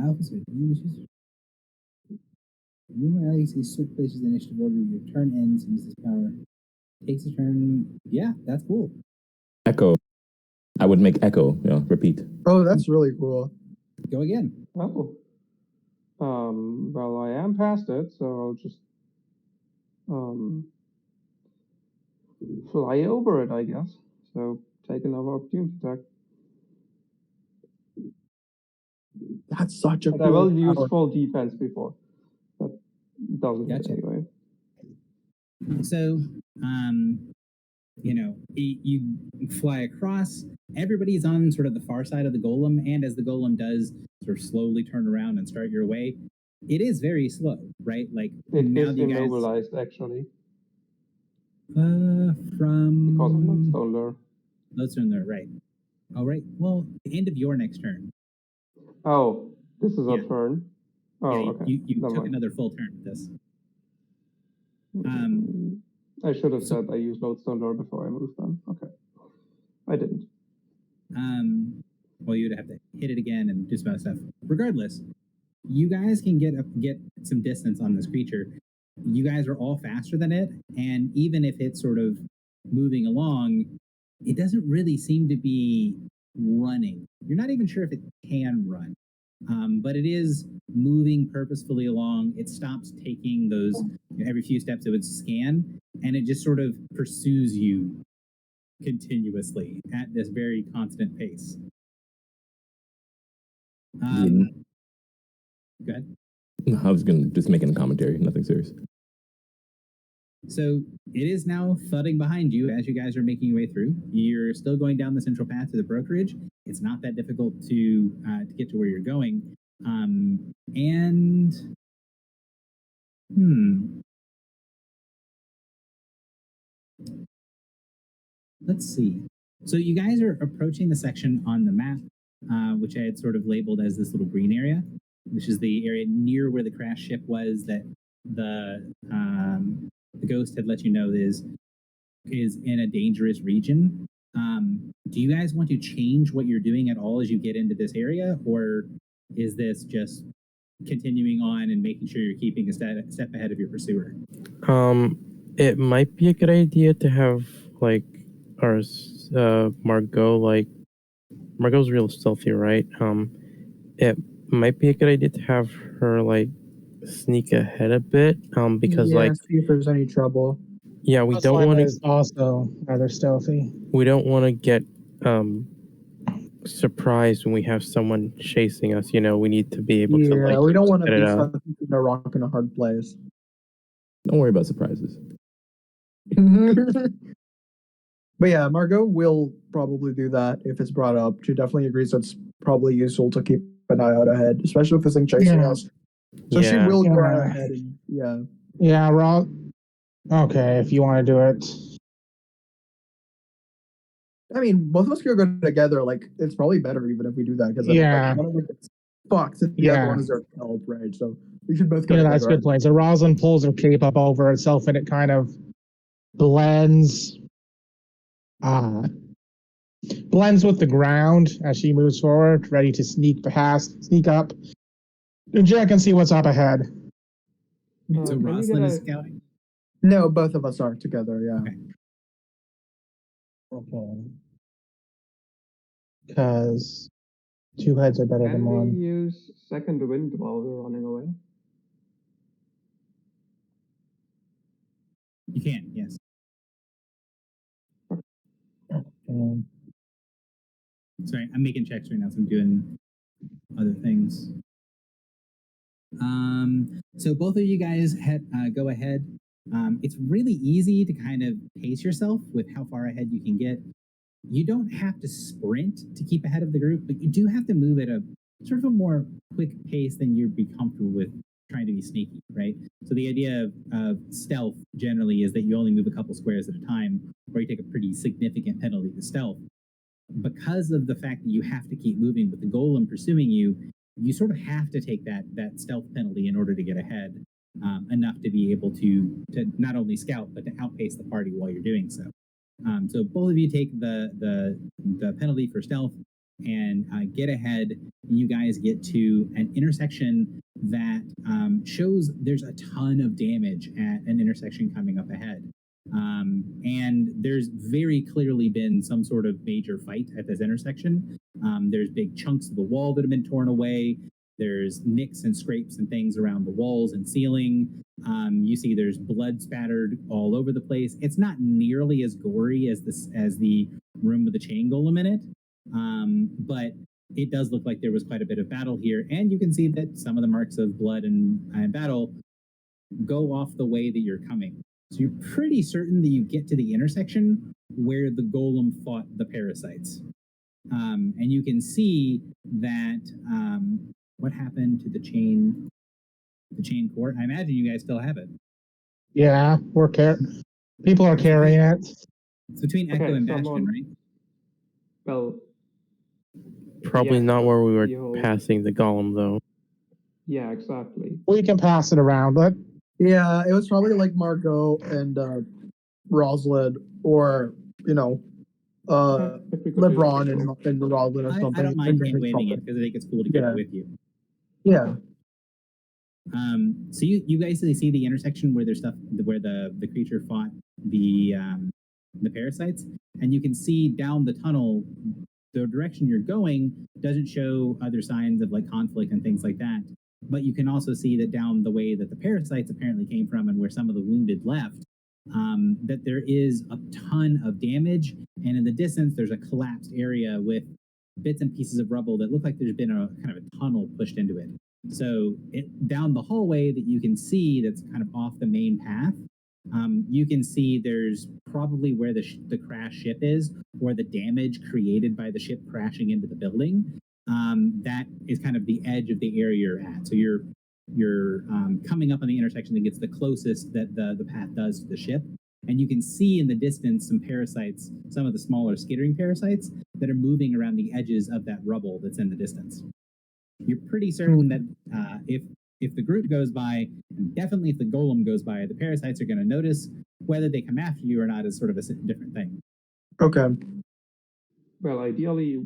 Officer, you may see switch places the initiative order. Your turn ends. Use this power. Takes a turn. Yeah, that's cool. Echo. I would make Echo, repeat. Oh, that's really cool. Go again. Oh. Well, I am past it, so I'll just fly over it, I guess. So take another opportunity attack. That's such a But cool I will use power. full defense before. That doesn't hit Gotcha. anyway. So, you fly across. Everybody's on sort of the far side of the golem, and as the golem does sort of slowly turn around and start your way, it is very slow, right? Like It now is that you guys immobilized, actually, from because of Lodestone Lure. Lodestone Lure, right? Oh, right. Well, the end of your next turn. Oh, this is Yeah. a turn. Oh, Yeah, okay. you Never took mind. another full turn with this. I should have so- said I used Lodestone Lure before I moved then. Okay. I didn't. Well, you'd have to hit it again and do some other stuff. Regardless, you guys can get some distance on this creature. You guys are all faster than it, and even if it's sort of moving along, it doesn't really seem to be running. You're not even sure if it can run, but it is moving purposefully along. It stops taking those every few steps. It would scan, and it just sort of pursues you continuously at this very constant pace. Go ahead. I was just making a commentary, nothing serious. So it is now thudding behind you as you guys are making your way through. You're still going down the central path to the brokerage. It's not that difficult to get to where you're going. Let's see. So you guys are approaching the section on the map, which I had sort of labeled as this little green area, which is the area near where the crash ship was that the ghost had let you know is in a dangerous region. Do you guys want to change what you're doing at all as you get into this area, or is this just continuing on and making sure you're keeping a step ahead of your pursuer? It might be a good idea to have like our Margot. Like Margot's real stealthy, right? It might be a good idea to have her like sneak ahead a bit. Because like see if there's any trouble. yeah, we don't want to. Also rather stealthy. We don't want to get surprised when we have someone chasing us. You know, we need to be able to like. We don't want to get be it out. stuck in a rock in a hard place. Don't worry about surprises. But yeah, Margot will probably do that if it's brought up. She definitely agrees it's probably useful to keep an eye out ahead, especially if this thing chasing Yeah. us. So she Yeah. will go Yeah. ahead and Yeah, Rob. Okay, if you want to do it. I mean, both of us could go together. Like, it's probably better even if we do that because Yeah. one of us gets fucked and the Yeah. other one is there to help, right? So we should both go Yeah, together. that's a good point. So Rosalind pulls her cape up over itself and it kind of blends with the ground as she moves forward, ready to sneak up. And Jack can see what's up ahead. So Can you Rosalind get is a- scouting. No, both of us are together. Yeah. Okay. Okay. Because two heads are better than Can we one. use second wind while we're running away? You can, yes. Um, Sorry, I'm making checks right now, so I'm doing other things. So both of you guys go ahead. It's really easy to kind of pace yourself with how far ahead you can get. You don't have to sprint to keep ahead of the group, but you do have to move at a sort of a more quick pace than you'd be comfortable with trying to be sneaky, right? So the idea of stealth generally is that you only move a couple squares at a time, or you take a pretty significant penalty to stealth. Because of the fact that you have to keep moving with the golem pursuing you, you sort of have to take that stealth penalty in order to get ahead, enough to be able to not only scout but to outpace the party while you're doing so. So both of you take the penalty for stealth and get ahead. You guys get to an intersection that shows there's a ton of damage at an intersection coming up ahead. And there's very clearly been some sort of major fight at this intersection. There's big chunks of the wall that have been torn away. There's nicks and scrapes and things around the walls and ceiling. You see there's blood spattered all over the place. It's not nearly as gory as the room with the chain golem in it, but it does look like there was quite a bit of battle here. And you can see that some of the marks of blood and battle go off the way that you're coming. So you're pretty certain that you get to the intersection where the golem fought the parasites. And you can see that what happened to the chain core. I imagine you guys still have it. Yeah, people are carrying it. It's between Echo and Bastion, right? Well, Probably yeah, not where we were the whole- passing the golem, though. Yeah, exactly. We can pass it around. Yeah, it was probably like Margot and Rosalind, or If we could do LeBron that. and Rosalind or something. I don't mind and hand waving something. it because I think it's cool to get Yeah. it with you. Yeah. So you guys see the intersection where there's stuff where the creature fought the parasites, and you can see down the tunnel. The direction you're going doesn't show other signs of like conflict and things like that, but you can also see that down the way that the parasites apparently came from and where some of the wounded left, that there is a ton of damage, and in the distance there's a collapsed area with bits and pieces of rubble that look like there's been a kind of a tunnel pushed into it. So down the hallway that you can see that's kind of off the main path, you can see there's probably where the crash ship is, or the damage created by the ship crashing into the building. That is kind of the edge of the area you're at. So you're coming up on the intersection that gets the closest that the path does to the ship. And you can see in the distance some parasites, some of the smaller skittering parasites that are moving around the edges of that rubble that's in the distance. You're pretty certain that if the group goes by, and definitely if the golem goes by, the parasites are going to notice. Whether they come after you or not is sort of a different thing. Okay. Well, ideally,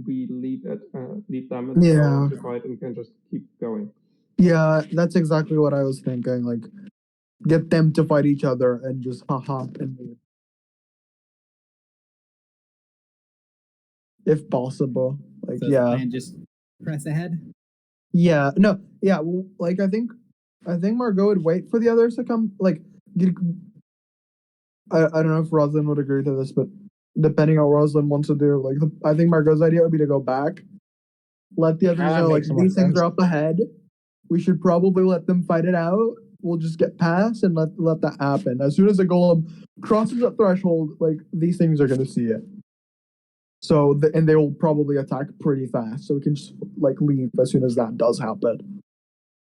we leave them Yeah. to fight and can just keep going. Yeah, that's exactly what I was thinking. Like, get them to fight each other and just haha and leave. If possible. Like, So yeah. and just press ahead. Yeah, no, yeah. Well, like I think Margot would wait for the others to come. Like, I don't know if Rosalind would agree to this, but depending on what Rosalind wants to do, like I think Margot's idea would be to go back, let the others Yeah, that know like makes more these things sense. are up ahead. We should probably let them fight it out. We'll just get past and let that happen. As soon as the golem crosses that threshold, like these things are gonna see it. So and they will probably attack pretty fast. So we can just like leave as soon as that does happen.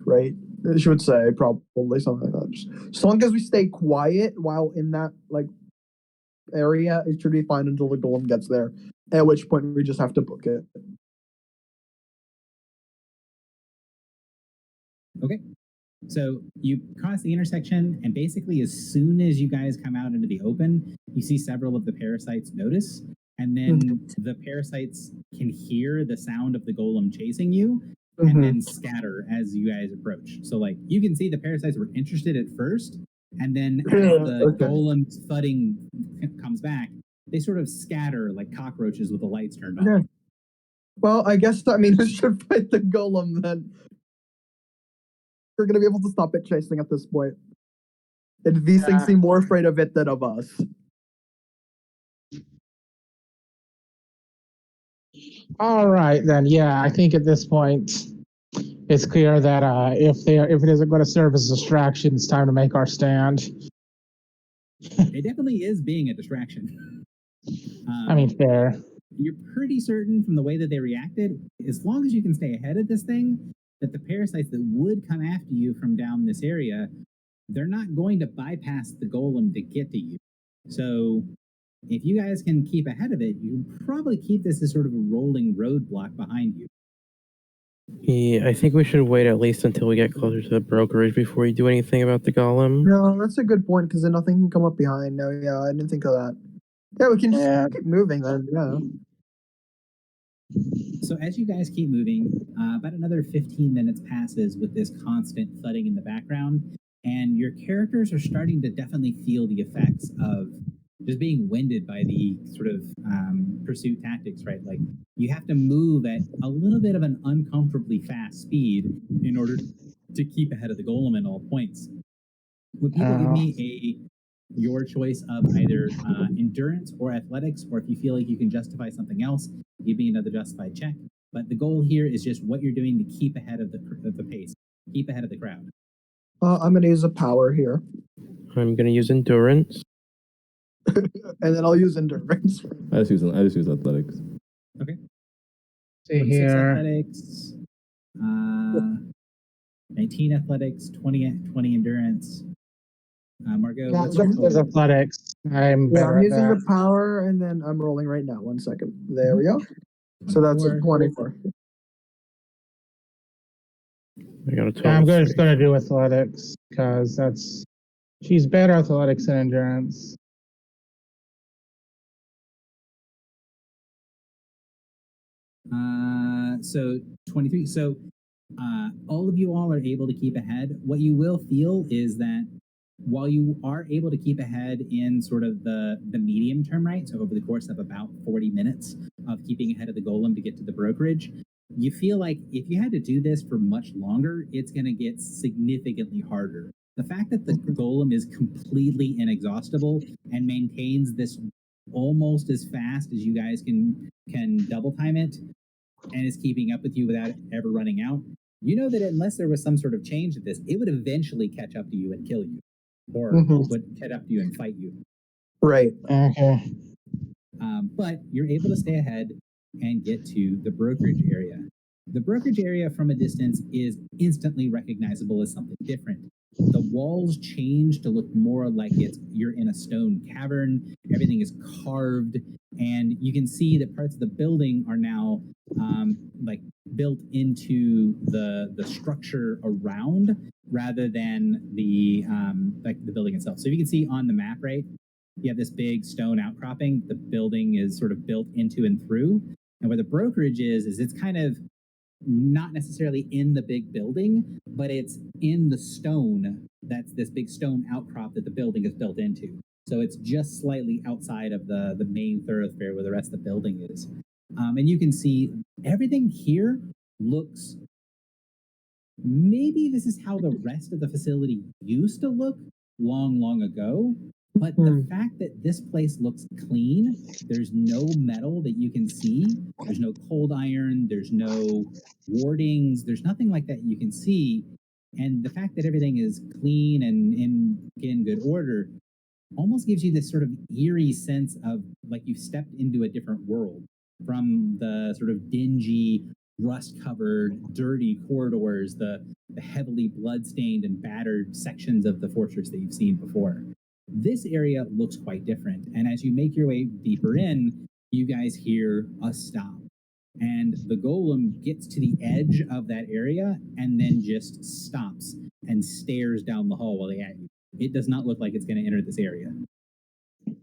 Right? She would say probably something like that. Just as long as we stay quiet while in that like area, it should be fine until the golem gets there. At which point we just have to book it. Okay. So you cross the intersection, and basically as soon as you guys come out into the open, you see several of the parasites notice, and then the parasites can hear the sound of the golem chasing you, and then scatter as you guys approach. So like you can see the parasites were interested at first, and then as the golem's thudding comes back, they sort of scatter like cockroaches with the lights turned on. Okay. Well, I guess that means we should fight the golem then. We're gonna be able to stop it chasing at this point. And these things seem more afraid of it than of us. All right, then. Yeah, I think at this point, it's clear that if it isn't going to serve as a distraction, it's time to make our stand. It definitely is being a distraction. I mean, fair. You're pretty certain from the way that they reacted, as long as you can stay ahead of this thing, that the parasites that would come after you from down this area, they're not going to bypass the golem to get to you. So if you guys can keep ahead of it, you can probably keep this as sort of a rolling roadblock behind you. Yeah, I think we should wait at least until we get closer to the brokerage before we do anything about the golem. No, that's a good point because then nothing can come up behind. No, yeah, I didn't think of that. Yeah, we can just Yeah. keep moving then. Yeah. So as you guys keep moving, about another 15 minutes passes with this constant thudding in the background, and your characters are starting to definitely feel the effects of just being winded by the sort of pursuit tactics, right? Like you have to move at a little bit of an uncomfortably fast speed in order to keep ahead of the golem at all points. Would people give me your choice of either endurance or athletics, or if you feel like you can justify something else, give me another justified check. But the goal here is just what you're doing to keep ahead of the pace, keep ahead of the crowd. I'm gonna use a power here, I'm gonna use endurance. and then I'll use endurance. I just use athletics. See 26 here. athletics, 19 athletics, 20 endurance. Margot, Yeah, what's your this is total? athletics. I'm Yeah, better I'm at using that. the power, and then I'm rolling right now. 1 second. There we go. So that's a 24. I got a total. Yeah, I'm of just 3. going to do athletics because she's better athletics than endurance. So 23. So all of you all are able to keep ahead. What you will feel is that while you are able to keep ahead in sort of the medium term, right? So over the course of about 40 minutes of keeping ahead of the golem to get to the brokerage, you feel like if you had to do this for much longer, it's going to get significantly harder. The fact that the golem is completely inexhaustible and maintains this almost as fast as you guys can double time it and is keeping up with you without ever running out, you know that unless there was some sort of change to this, it would eventually catch up to you and kill you, or would catch up to you and fight you. Right. Okay. But you're able to stay ahead and get to the brokerage area. The brokerage area from a distance is instantly recognizable as something different. The walls change to look more like you're in a stone cavern. Everything is carved, and you can see that parts of the building are now like built into the structure around rather than the like the building itself. So if you can see on the map, right, you have this big stone outcropping. The building is sort of built into and through, and where the brokerage is it's kind of not necessarily in the big building, but it's in the stone. That's this big stone outcrop that the building is built into. So it's just slightly outside of the main thoroughfare where the rest of the building is. And you can see everything here looks, maybe this is how the rest of the facility used to look long, long ago. But the fact that this place looks clean, there's no metal that you can see, there's no cold iron, there's no wardings, there's nothing like that you can see. And the fact that everything is clean and in good order almost gives you this sort of eerie sense of like you've stepped into a different world from the sort of dingy, rust-covered, dirty corridors, the heavily blood-stained and battered sections of the fortress that you've seen before. This area looks quite different, and as you make your way deeper in, you guys hear a stop. And the golem gets to the edge of that area and then just stops and stares down the hallway at you. It does not look like it's going to enter this area.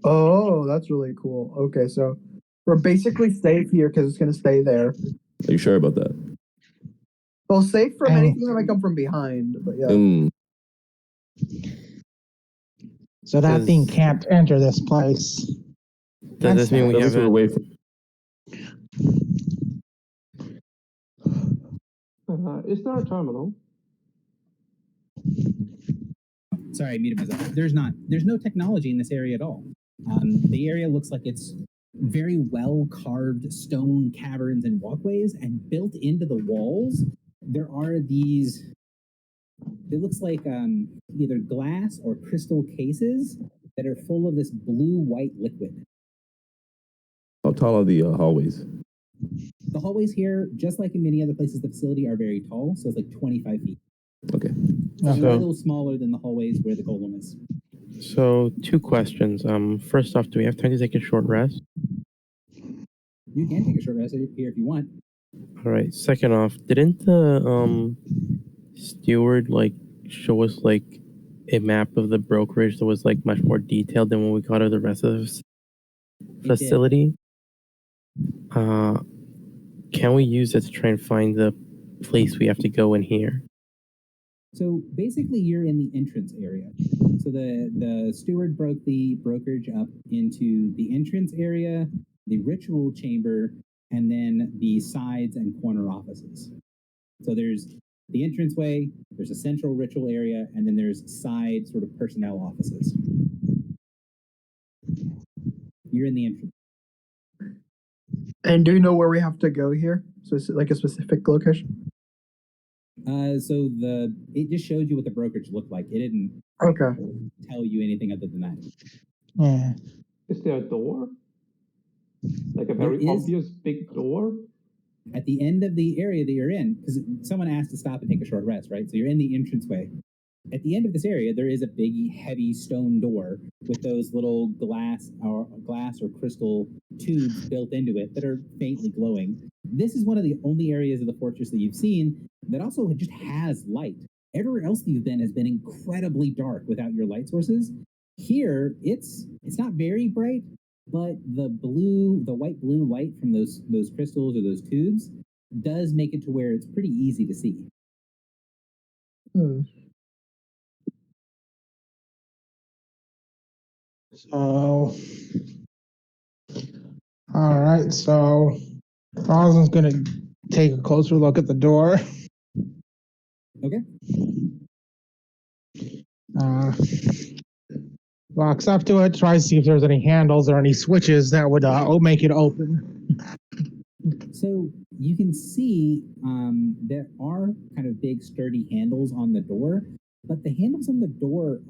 Oh, that's really cool. Okay, so we're basically safe here because it's going to stay there. Are you sure about that? Well, safe from anything that might come from behind, but yeah. So that thing can't enter this place. Does this mean we have we're away from? Is there a terminal? Sorry, I muted myself. There's no technology in this area at all. The area looks like it's very well carved stone caverns and walkways, and built into the walls, there are these, it looks like either glass or crystal cases that are full of this blue-white liquid. How tall are the hallways? The hallways here, just like in many other places in the facility, are very tall, so it's like 25 feet. Okay. It's a little smaller than the hallways where the golem is. So, two questions. First off, do we have time to take a short rest? You can take a short rest here if you want. All right. Second off, didn't the steward like show us like a map of the brokerage that was like much more detailed than what we got of the rest of the facility? Can we use it to try and find the place we have to go in here? So basically, you're in the entrance area. So the steward broke the brokerage up into the entrance area, the ritual chamber, and then the sides and corner offices. So there's the entranceway, there's a central ritual area, and then there's side sort of personnel offices. You're in the entrance. And do you know where we have to go here? So is it like a specific location? So it just showed you what the brokerage looked like. It didn't tell you anything other than that. Yeah. Is there a door? Like a very obvious big door? At the end of the area that you're in, because someone asked to stop and take a short rest, right? So you're in the entranceway. At the end of this area, there is a big, heavy stone door with those little glass or crystal tubes built into it that are faintly glowing. This is one of the only areas of the fortress that you've seen that also just has light. Everywhere else that you've been has been incredibly dark without your light sources. Here, it's not very bright, but the white blue light from those crystals or those tubes does make it to where it's pretty easy to see. So, all right. So, Rosalind's gonna take a closer look at the door. Okay. Walks up to it, tries to see if there's any handles or any switches that would make it open. So you can see there are kind of big sturdy handles on the door, but the handles on the door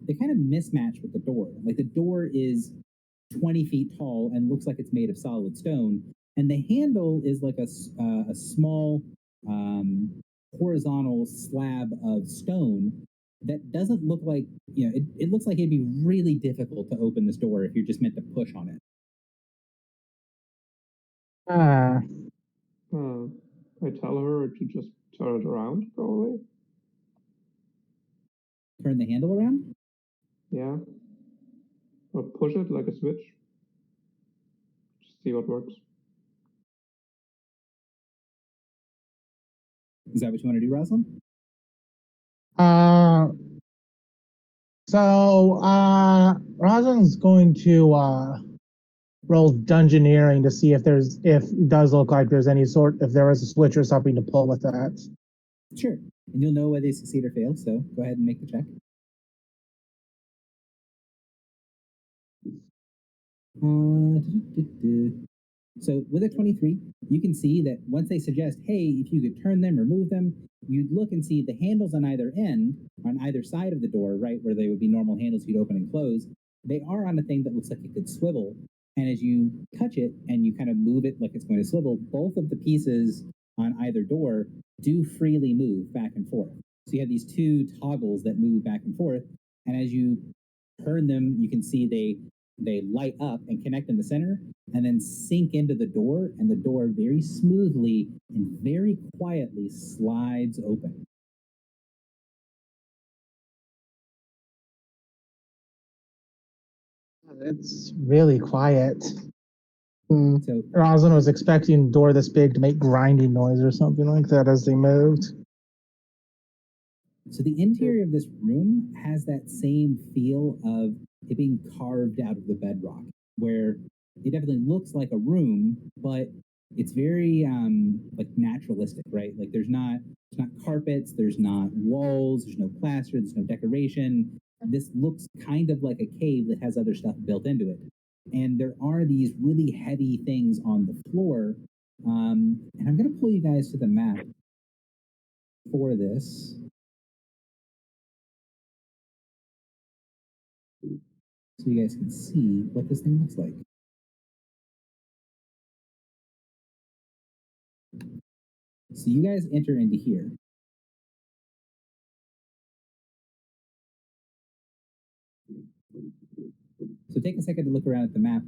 they kind of mismatch with the door. Like the door is 20 feet tall and looks like it's made of solid stone, and the handle is like a small horizontal slab of stone that doesn't look like, it looks like it'd be really difficult to open this door if you're just meant to push on it. I tell her to just turn it around, probably. Turn the handle around? Yeah. Or push it like a switch. Just see what works. Is that what you want to do, Rosalind? Rosalind's going to roll dungeoneering to see if it does look like if there is a switch or something to pull with that. Sure. And you'll know whether they succeed or fail, so go ahead and make the check. So with a 23, you can see that once they suggest, hey, if you could turn them or move them, you'd look and see the handles on either end, on either side of the door, right, where they would be normal handles you'd open and close, they are on a thing that looks like it could swivel. And as you touch it and you kind of move it like it's going to swivel, both of the pieces on either door do freely move back and forth. So you have these two toggles that move back and forth, and as you turn them, you can see they light up and connect in the center and then sink into the door, and the door very smoothly and very quietly slides open. It's really quiet. So Rosalind was expecting a door this big to make grinding noise or something like that as they moved. So the interior of this room has that same feel of it being carved out of the bedrock, where it definitely looks like a room, but it's very like naturalistic, right? Like there's not carpets, there's not walls, there's no plaster, there's no decoration. This looks kind of like a cave that has other stuff built into it. And there are these really heavy things on the floor. And I'm going to pull you guys to the map for this. so you guys can see what this thing looks like. So you guys enter into here. So take a second to look around at the map,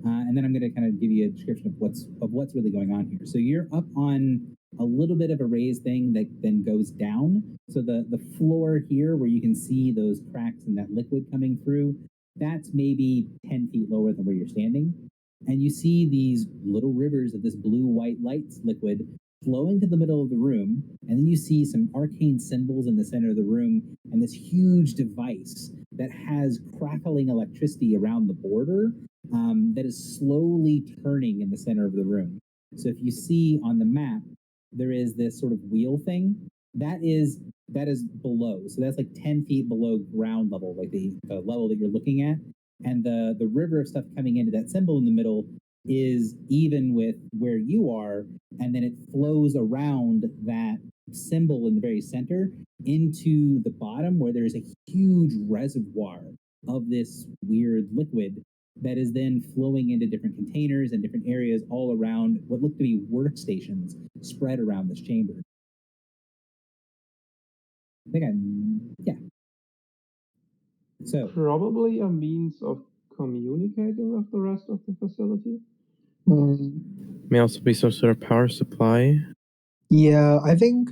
and then I'm going to kind of give you a description of what's really going on here. So you're up on a little bit of a raised thing that then goes down. So the floor here, where you can see those cracks and that liquid coming through, that's maybe 10 feet lower than where you're standing. And you see these little rivers of this blue-white lights liquid flowing to the middle of the room, and then you see some arcane symbols in the center of the room, and this huge device that has crackling electricity around the border that is slowly turning in the center of the room. So if you see on the map, there is this sort of wheel thing that is below. So that's like 10 feet below ground level, like the level that you're looking at. And the river of stuff coming into that symbol in the middle is even with where you are, and then it flows around that symbol in the very center into the bottom, where there's a huge reservoir of this weird liquid that is then flowing into different containers and different areas all around what look to be workstations spread around this chamber. Yeah. So Probably a means of communicating with the rest of the facility. May also be some sort of power supply. Yeah, I think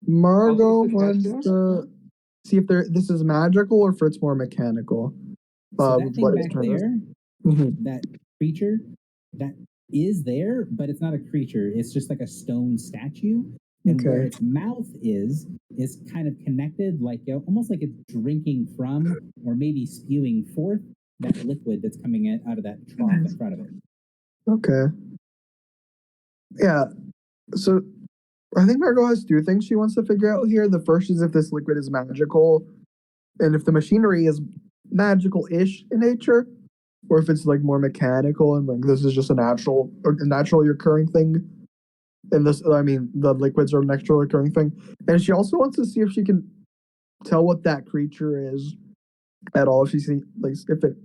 Margot Also, wants Sebastian? to see if this is magical or if it's more mechanical. So that with thing what it's back turned out. there, Mhm. that creature, that is there, but it's not a creature. It's just like a stone statue. And where Okay. its mouth is kind of connected, like almost like it's drinking from, or maybe spewing forth, that liquid that's coming out of that trough in front of it. Okay. Yeah. So I think Margot has two things she wants to figure out here. The first is if this liquid is magical, and if the machinery is magical-ish in nature, or if it's like more mechanical and like this is just a naturally occurring thing. And this, I mean, the liquids are a naturally occurring thing. And she also wants to see if she can tell what that creature is at all. If she see, like, if it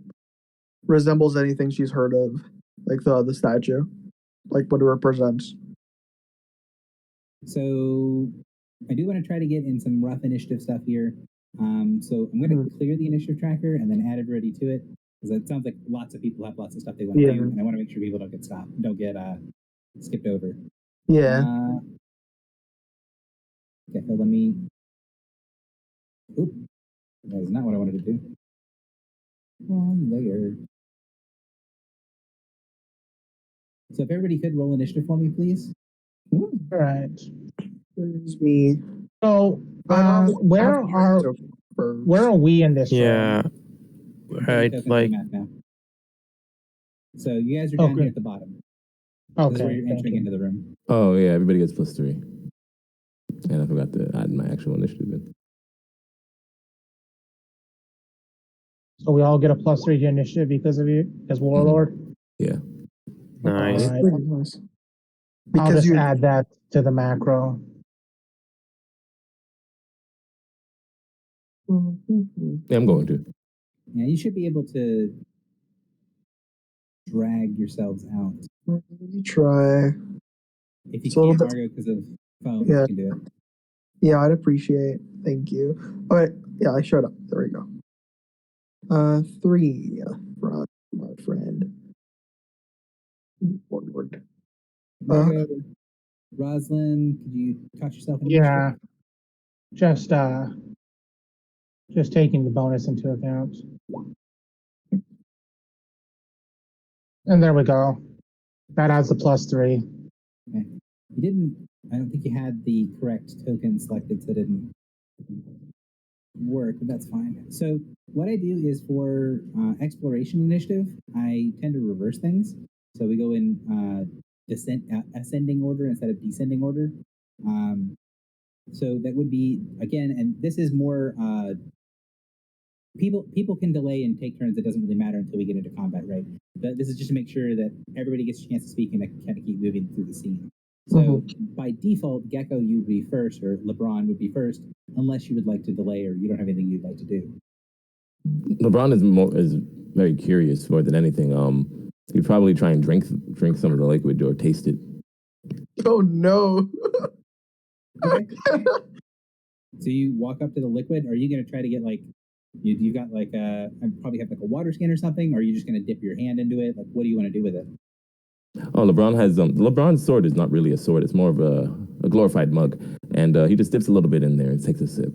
resembles anything she's heard of, like the statue, like what it represents. So I do want to try to get in some rough initiative stuff here. So I'm going to clear the initiative tracker and then add everybody to it, because it sounds like lots of people have lots of stuff they want to do, and I want to make sure people don't get skipped over. Yeah. Okay, so let me. Oop, that is not what I wanted to do. Wrong layer. So if everybody could roll initiative for me, please. All right. There's me. So, where are we in this? Yeah. I'd Tokens like. map now. So you guys are down Okay. here at the bottom. This is where Okay. you're Thank entering you. into the room. Oh yeah, everybody gets +3. And I forgot to add my actual initiative in. So we all get a +3 to initiative because of you, as warlord. Yeah. Nice. Alright. Pretty nice. I'll Because just you add that to the macro. Yeah, I'm going to. Yeah, you should be able to drag yourselves out. Let me try. If you It's a little can't, bit- Margo, because of phone, Yeah. you can do it. Yeah, I'd appreciate. Thank you. All right. Yeah, I showed up. There we go. 3 from my friend. Warlord. Margo, Roslyn, could you toss yourself in? Yeah. Just taking the bonus into account. And there we go. That adds the +3. Okay. You didn't. I don't think you had the correct token selected, so it didn't work, but that's fine. So what I do is for exploration initiative, I tend to reverse things. So we go in ascending order instead of descending order. So that would be, again, and this is more people can delay and take turns. It doesn't really matter until we get into combat, right? But this is just to make sure that everybody gets a chance to speak and I can kind of keep moving through the scene. So by default, Gecko, you would be first, or LeBron would be first, unless you would like to delay or you don't have anything you'd like to do. LeBron is very curious more than anything. You'd probably try and drink some of the liquid or taste it. Oh no. Okay. So you walk up to the liquid. Are you going to try to get like, you got like I probably have like a water skin or something, or are you just going to dip your hand into it? Like, what do you want to do with it? Oh, LeBron has LeBron's sword is not really a sword; it's more of a glorified mug, and he just dips a little bit in there and takes a sip.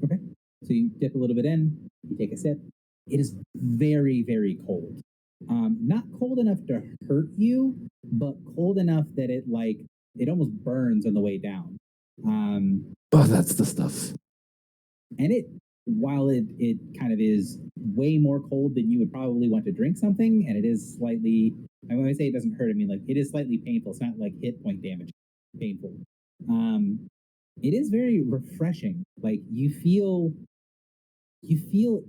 Okay. So you dip a little bit in, you take a sip. It is very, very cold. Not cold enough to hurt you, but cold enough that it almost burns on the way down. Oh, that's the stuff. And while it kind of is way more cold than you would probably want to drink something, and it is slightly, and when I say it doesn't hurt, I mean like it is slightly painful. It's not like hit point damage, painful. It is very refreshing. Like you feel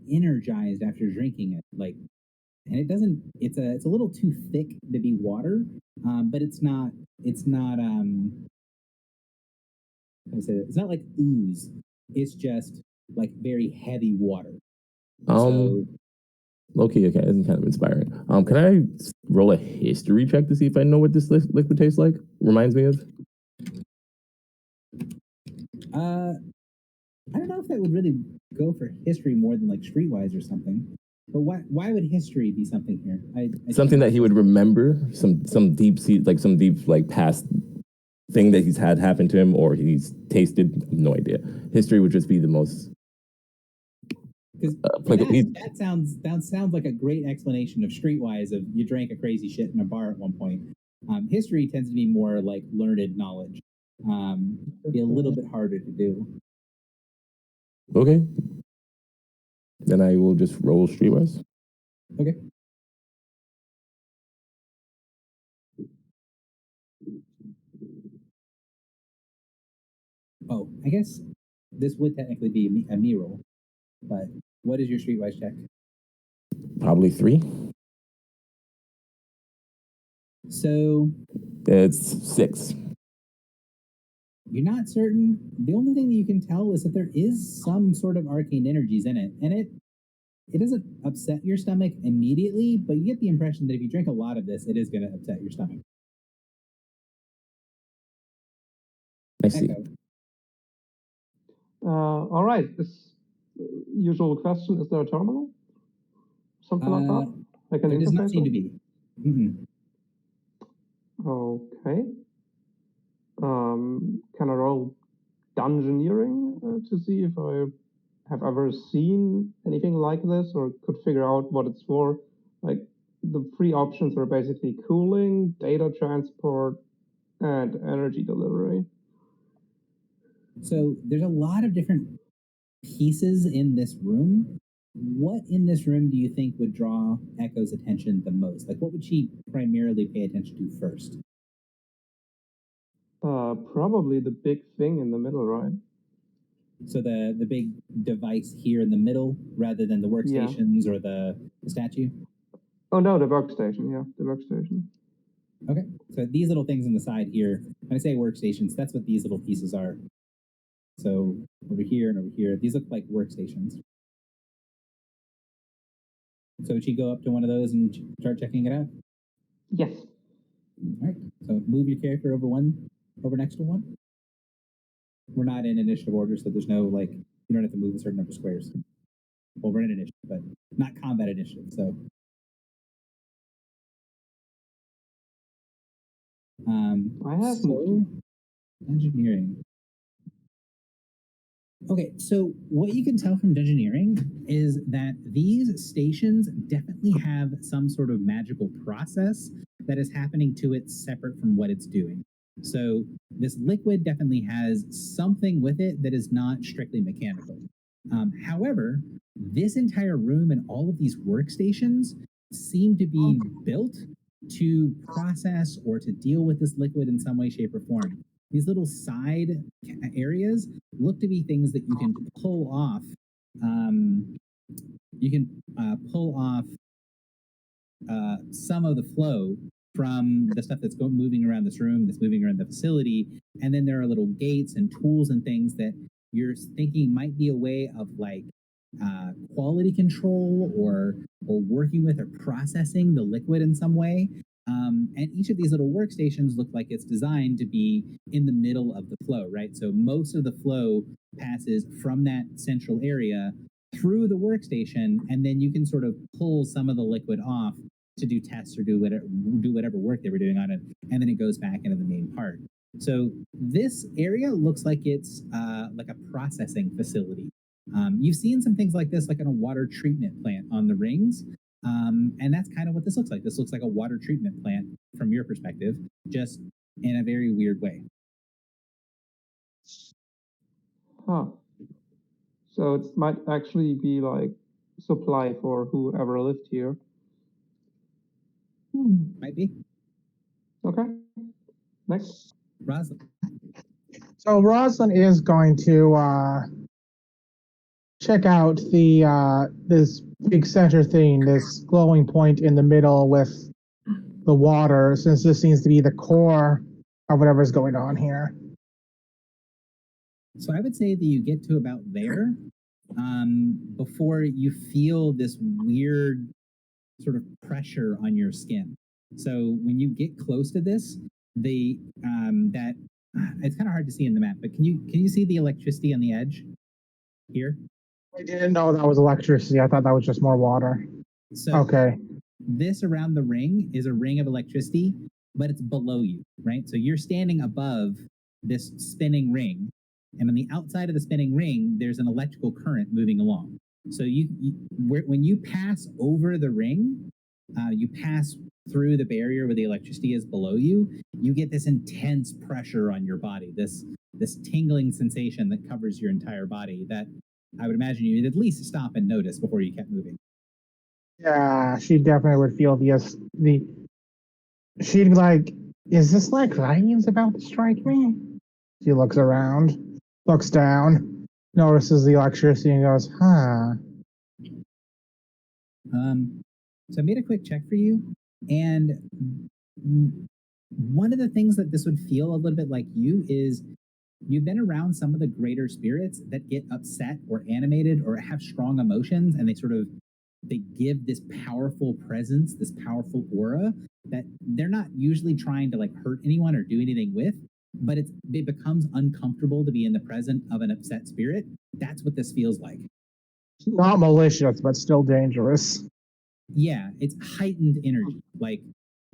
energized after drinking it. Like, and it doesn't. It's a little too thick to be water, but it's not. How to say that? It's not like ooze. It's just like very heavy water. So, Low-key, okay, isn't kind of inspiring. Can I roll a history check to see if I know what this liquid tastes like? Reminds me of? I don't know if that would really go for history more than like Streetwise or something. But why would history be something here? Something that he would remember, some deep past thing that he's had happen to him or he's tasted. No idea. History would just be the most. That sounds like a great explanation of Streetwise. Of you drank a crazy shit in a bar at one point. History tends to be more like learned knowledge. Be a little bit harder to do. Okay. Then I will just roll Streetwise. Okay. Oh, I guess this would technically be a me roll, but what is your Streetwise check? Probably 3. So it's 6. You're not certain. The only thing that you can tell is that there is some sort of arcane energies in it, and it doesn't upset your stomach immediately, but you get the impression that if you drink a lot of this, it is going to upset your stomach. I see. Echo. All right. This usual question: is there a terminal? Something like that. Like an there does not interface? seem to be. Okay. Can I roll dungeoneering to see if I have ever seen anything like this or could figure out what it's for? Like the 3 options are basically cooling, data transport, and energy delivery. So there's a lot of different pieces in this room. What in this room do you think would draw Echo's attention the most? Like what would she primarily pay attention to first? Probably the big thing in the middle, right? So the big device here in the middle rather than the workstations or the statue? Oh no, the workstation, yeah, the workstation. Okay, so these little things on the side here, when I say workstations, that's what these little pieces are. So over here and over here, these look like workstations. So would you go up to one of those and start checking it out? Yes. All right, so move your character over next to one. We're not in initiative order, so there's no like, you don't have to move a certain number of squares. Well, we're in initiative, but not combat initiative, so. I have Engineering. Okay, so what you can tell from Dungeoneering is that these stations definitely have some sort of magical process that is happening to it separate from what it's doing. So this liquid definitely has something with it that is not strictly mechanical. However, this entire room and all of these workstations seem to be built to process or to deal with this liquid in some way, shape, or form. These little side areas look to be things that you can pull off. Pull off some of the flow from the stuff that's moving around this room, that's moving around the facility. And then there are little gates and tools and things that you're thinking might be a way of like quality control or working with or processing the liquid in some way. And each of these little workstations look like it's designed to be in the middle of the flow, right? So most of the flow passes from that central area through the workstation, and then you can sort of pull some of the liquid off to do tests or do whatever work they were doing on it, and then it goes back into the main part. So this area looks like it's like a processing facility. You've seen some things like this, like in a water treatment plant on the rings. And that's kind of what this looks like. This looks like a water treatment plant from your perspective, just in a very weird way. Huh. So it might actually be like supply for whoever lived here. Might be. Okay. Next. Rosalind. So Rosalind is going to check out the this big center thing, this glowing point in the middle with the water, since this seems to be the core of whatever's going on here. So I would say that you get to about there before you feel this weird sort of pressure on your skin. So when you get close to this, it's kind of hard to see in the map, but can you see the electricity on the edge here? I didn't know that was electricity. I thought that was just more water. So Okay. this around the ring is a ring of electricity, but it's below you, right? So you're standing above this spinning ring, and on the outside of the spinning ring, there's an electrical current moving along. So when you pass over the ring, you pass through the barrier where the electricity is below you, you get this intense pressure on your body, this tingling sensation that covers your entire body that I would imagine you'd at least stop and notice before you kept moving. Yeah, she definitely would feel she'd be like, is this like lightning's about to strike me? She looks around, looks down, notices the electricity and goes, huh. So I made a quick check for you, and one of the things that this would feel a little bit like you is you've been around some of the greater spirits that get upset or animated or have strong emotions, and they give this powerful presence, this powerful aura that they're not usually trying to like hurt anyone or do anything with, but it becomes uncomfortable to be in the presence of an upset spirit. That's what this feels like. Not malicious, but still dangerous. Yeah, it's heightened energy. Like,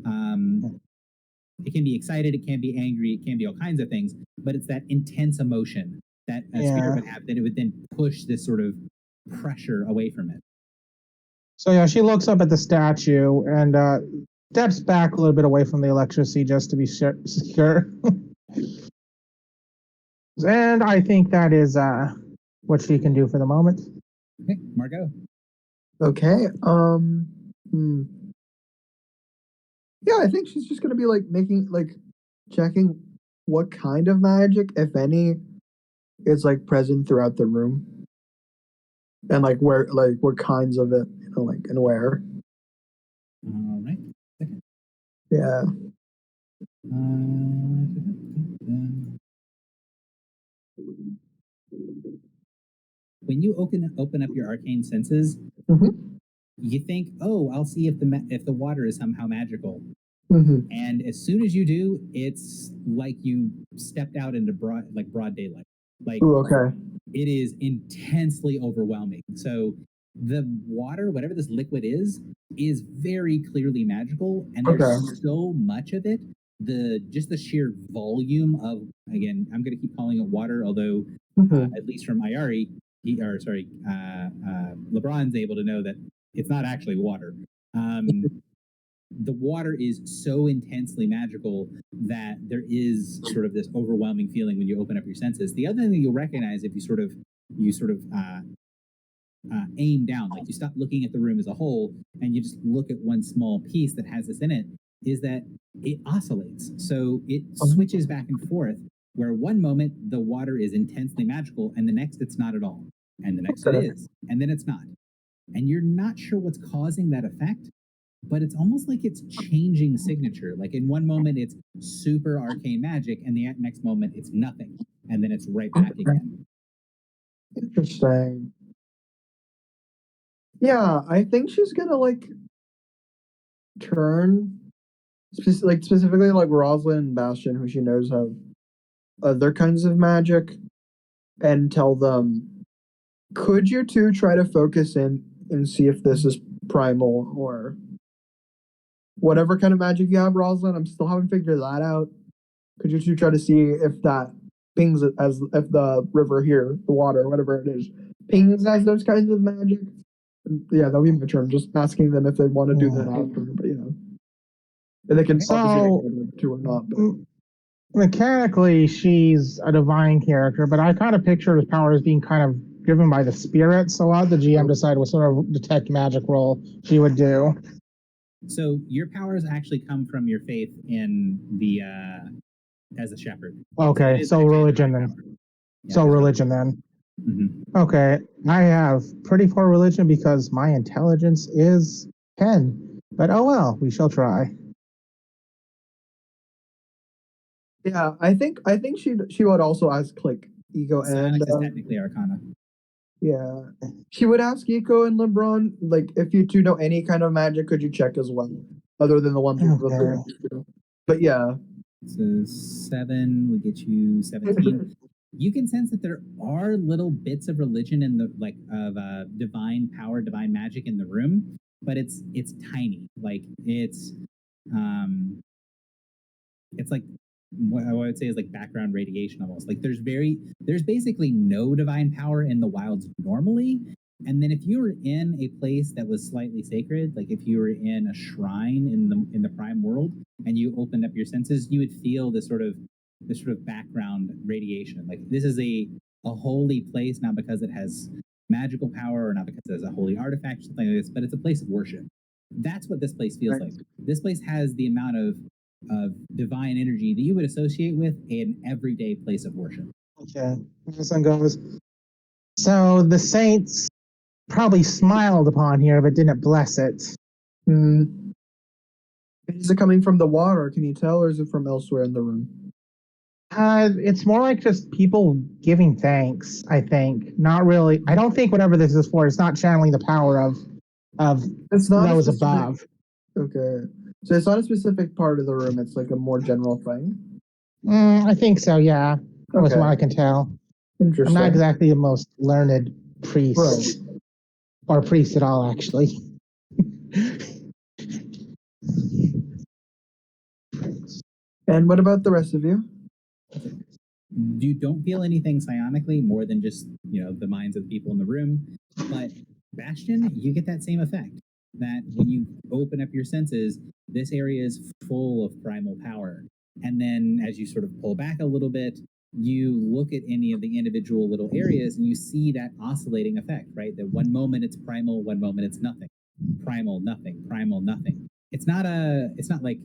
it can be excited, it can be angry, it can be all kinds of things, but it's that intense emotion that a spirit would have that it would then push this sort of pressure away from it. So yeah, she looks up at the statue and steps back a little bit away from the electricity just to be secure. And I think that is what she can do for the moment. Okay, Margot. Okay. Yeah, I think she's just gonna be like checking what kind of magic, if any, is like present throughout the room, and like where, like what kinds of it, like and where. All right. Yeah. When you open up your arcane senses, you think, "Oh, I'll see if the water is somehow magical." And as soon as you do, it's like you stepped out into broad daylight. Like, Ooh, okay. It is intensely overwhelming. So the water, whatever this liquid is very clearly magical, and there's so much of it. Just the sheer volume of, again, I'm going to keep calling it water, although at least from Ayari, LeBron's able to know that it's not actually water. The water is so intensely magical that there is sort of this overwhelming feeling when you open up your senses. The other thing that you'll recognize if you sort of aim down, like you stop looking at the room as a whole and you just look at one small piece that has this in it, is that it oscillates. So it switches back and forth, where one moment the water is intensely magical and the next it's not at all. And the next it is, and then it's not. And you're not sure what's causing that effect, but it's almost like it's changing signature. Like in one moment it's super arcane magic, and the next moment it's nothing, and then it's right back again. Interesting. Yeah, I think she's gonna like turn specifically like Rosalind and Bastion, who she knows have other kinds of magic, and tell them, could you two try to focus in and see if this is primal or whatever kind of magic you have, Rosalind? I'm still haven't figured that out. Could you two try to see if that pings it as if the river here, the water, whatever it is, pings as those kinds of magic? Yeah, that'll be my turn. Just asking them if they want to do that after, but and they can So- obviously do or not. But. Mechanically, she's a divine character, but I kind of picture her power as being kind of driven by the spirits. A lot of the GM decided what sort of detect magic role she would do. So your powers actually come from your faith in the as a shepherd. Okay, it is so actually a religion divine then. power. Yeah, So it's religion then. Mhm. Okay, I have pretty poor religion because my intelligence is 10. But oh well, we shall try. Yeah, I think she would also ask like Ego and Psionics is technically Arcana. yeah, she would ask Ego and LeBron like if you two know any kind of magic, could you check as well, other than the ones with the Okay. three. But yeah, So 7 would get you 17. You can sense that there are little bits of religion in the divine power, divine magic in the room, but it's tiny. Like it's like what I would say is like background radiation almost. Like there's basically no divine power in the wilds normally. And then if you were in a place that was slightly sacred, like if you were in a shrine in the prime world and you opened up your senses, you would feel this sort of background radiation. Like this is a holy place, not because it has magical power or not because it has a holy artifact or something like this, but it's a place of worship. That's what this place feels like. This place has the amount of divine energy that you would associate with an everyday place of worship. Okay, this one goes. So the saints probably smiled upon here, but didn't bless it. Is it coming from the water? Can you tell, or is it from elsewhere in the room? It's more like just people giving thanks. I think not really. I don't think whatever this is for. It's not channeling the power of It's not that a was specific- above. Okay, so it's not a specific part of the room. It's like a more general thing. I think so. Yeah, that's Okay. what I can tell. I'm Interesting. not exactly the most learned priest, Right. or priest at all, actually. And what about the rest of you? You don't feel anything psionically more than just the minds of the people in the room, but Bastion, you get that same effect. That when you open up your senses, this area is full of primal power. And then as you sort of pull back a little bit, you look at any of the individual little areas and you see that oscillating effect, right? That one moment it's primal, one moment it's nothing. Primal, nothing, primal, nothing. It's not like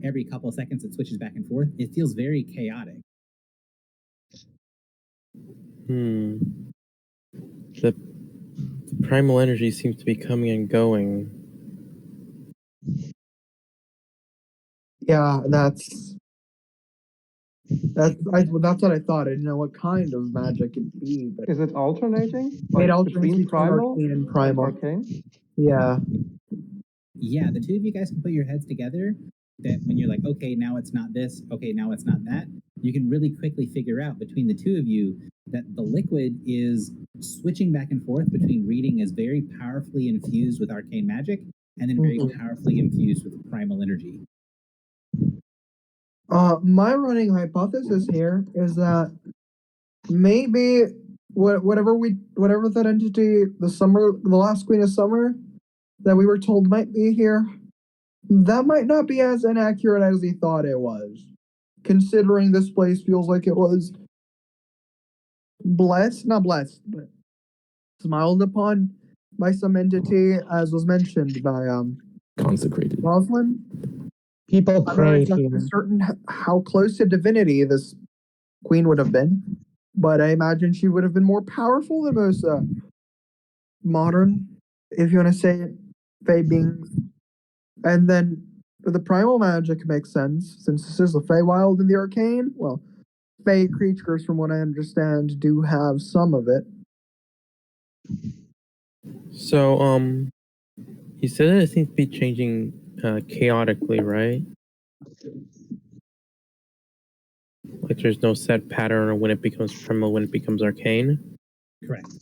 every couple of seconds it switches back and forth. It feels very chaotic. The primal energy seems to be coming and going. Yeah, that's what I thought. I didn't know what kind of magic it'd be, but Is it alternating? it alternates between primal arcane and and primal. arcane? Yeah. Yeah, the two of you guys can put your heads together that when you're like, okay, now it's not this, okay, now it's not that, you can really quickly figure out between the two of you that the liquid is switching back and forth between reading as very powerfully infused with arcane magic and then very powerfully infused with primal energy. My running hypothesis here is that maybe whatever that entity, the last Queen of Summer, that we were told might be here, that might not be as inaccurate as he thought it was, considering this place feels like it was not blessed, but smiled upon by some entity, as was mentioned by Consecrated. Rosalind. People I'm not prayed exactly here. certain how close to divinity this queen would have been, but I imagine she would have been more powerful than most modern, if you want to say it, Fey beings. And then the primal magic makes sense, since this is the Feywild and the arcane. Well, Fey creatures, from what I understand, do have some of it. So, you said that it seems to be changing chaotically, right? Like there's no set pattern on when it becomes primal, when it becomes arcane. Correct.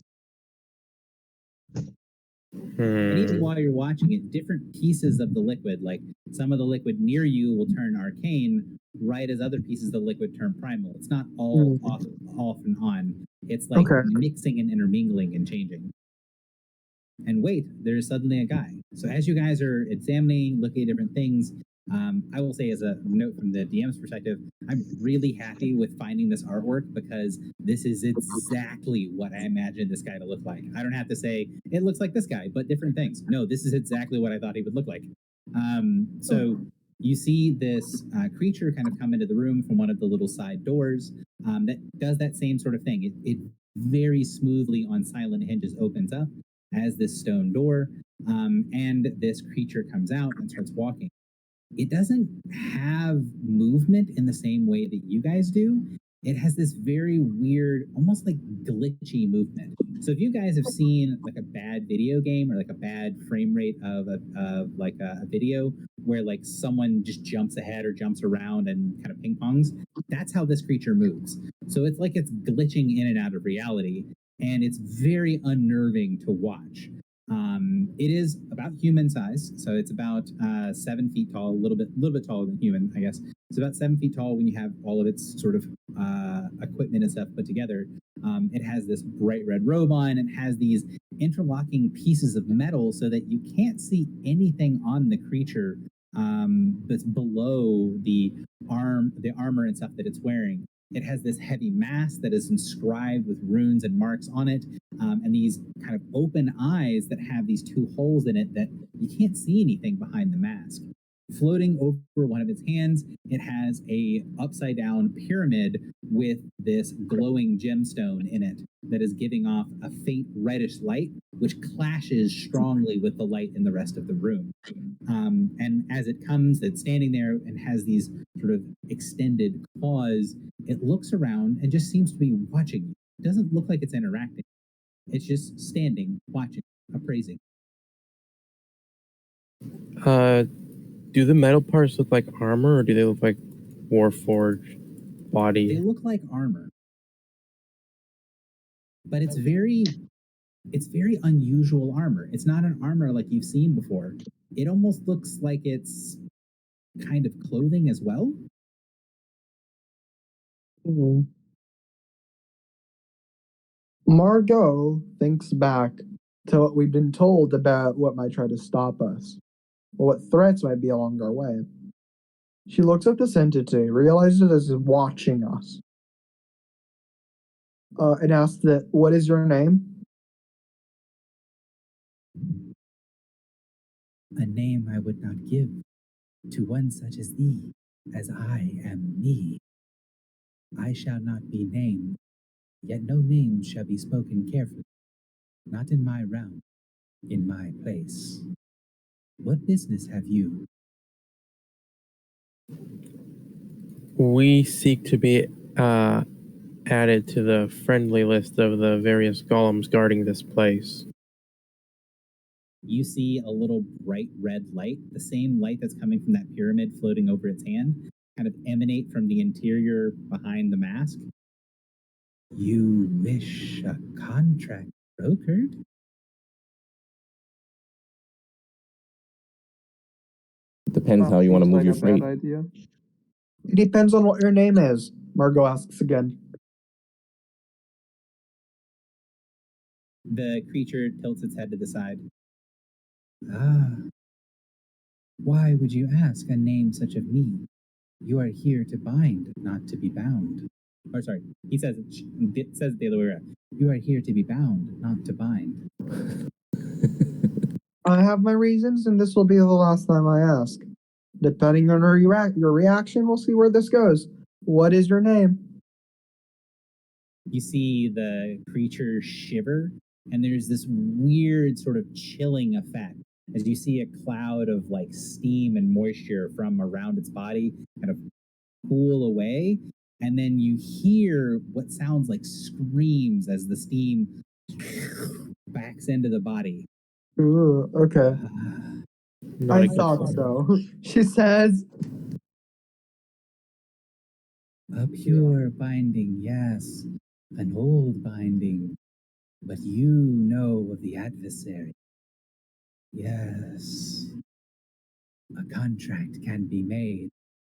And even while you're watching it, different pieces of the liquid, like some of the liquid near you will turn arcane, right as other pieces of the liquid turn primal. It's not all off and on. It's like mixing and intermingling and changing. And wait, there's suddenly a guy. So as you guys are examining, looking at different things, I will say as a note from the DM's perspective, I'm really happy with finding this artwork because this is exactly what I imagined this guy to look like. I don't have to say, it looks like this guy, but different things. No, this is exactly what I thought he would look like. So you see this creature kind of come into the room from one of the little side doors that does that same sort of thing. It very smoothly on silent hinges opens up as this stone door, and this creature comes out and starts walking. It doesn't have movement in the same way that you guys do. It has this very weird, almost like glitchy movement. So if you guys have seen like a bad video game or like a bad frame rate of a video where like someone just jumps ahead or jumps around and kind of ping pongs, that's how this creature moves. So it's like it's glitching in and out of reality, and it's very unnerving to watch. It is about human size, so it's about 7 feet tall, a little bit taller than human, I guess. It's about 7 feet tall when you have all of its sort of equipment and stuff put together. It has this bright red robe on. It has these interlocking pieces of metal so that you can't see anything on the creature that's below the armor and stuff that it's wearing. It has this heavy mask that is inscribed with runes and marks on it, and these kind of open eyes that have these two holes in it that you can't see anything behind the mask. Floating over one of its hands, it has a upside down pyramid with this glowing gemstone in it that is giving off a faint reddish light, which clashes strongly with the light in the rest of the room. And as it comes, it's standing there and has these sort of extended claws. It looks around and just seems to be watching you. It doesn't look like it's interacting. It's just standing, watching, appraising. Do the metal parts look like armor, or do they look like Warforged body? They look like armor, but it's very unusual armor. It's not an armor like you've seen before. It almost looks like it's kind of clothing as well. Margot thinks back to what we've been told about what might try to stop us, or what threats might be along our way. She looks at this entity, realizes it is watching us, and asks that, "What is your name?" A name I would not give to one such as thee, as I am me. I shall not be named, yet no name shall be spoken carefully, not in my realm, in my place. What business have you? We seek to be added to the friendly list of the various golems guarding this place. You see a little bright red light, the same light that's coming from that pyramid floating over its hand, kind of emanate from the interior behind the mask. You wish a contract brokered? Depends how you want to move your freight. Bad idea. It depends on what your name is, Margot asks again. The creature tilts its head to the side. Ah. Why would you ask a name such of me? You are here to bind, not to be bound. Or sorry, he says it says the other way around. You are here to be bound, not to bind. I have my reasons, and this will be the last time I ask. Depending on your reaction, we'll see where this goes. What is your name? You see the creature shiver, and there's this weird sort of chilling effect as you see a cloud of like steam and moisture from around its body kind of cool away, and then you hear what sounds like screams as the steam backs into the body. Ooh, okay. Not a I good thought sign. so. She says, A pure binding, yes. An old binding. But you know of the adversary. Yes. A contract can be made,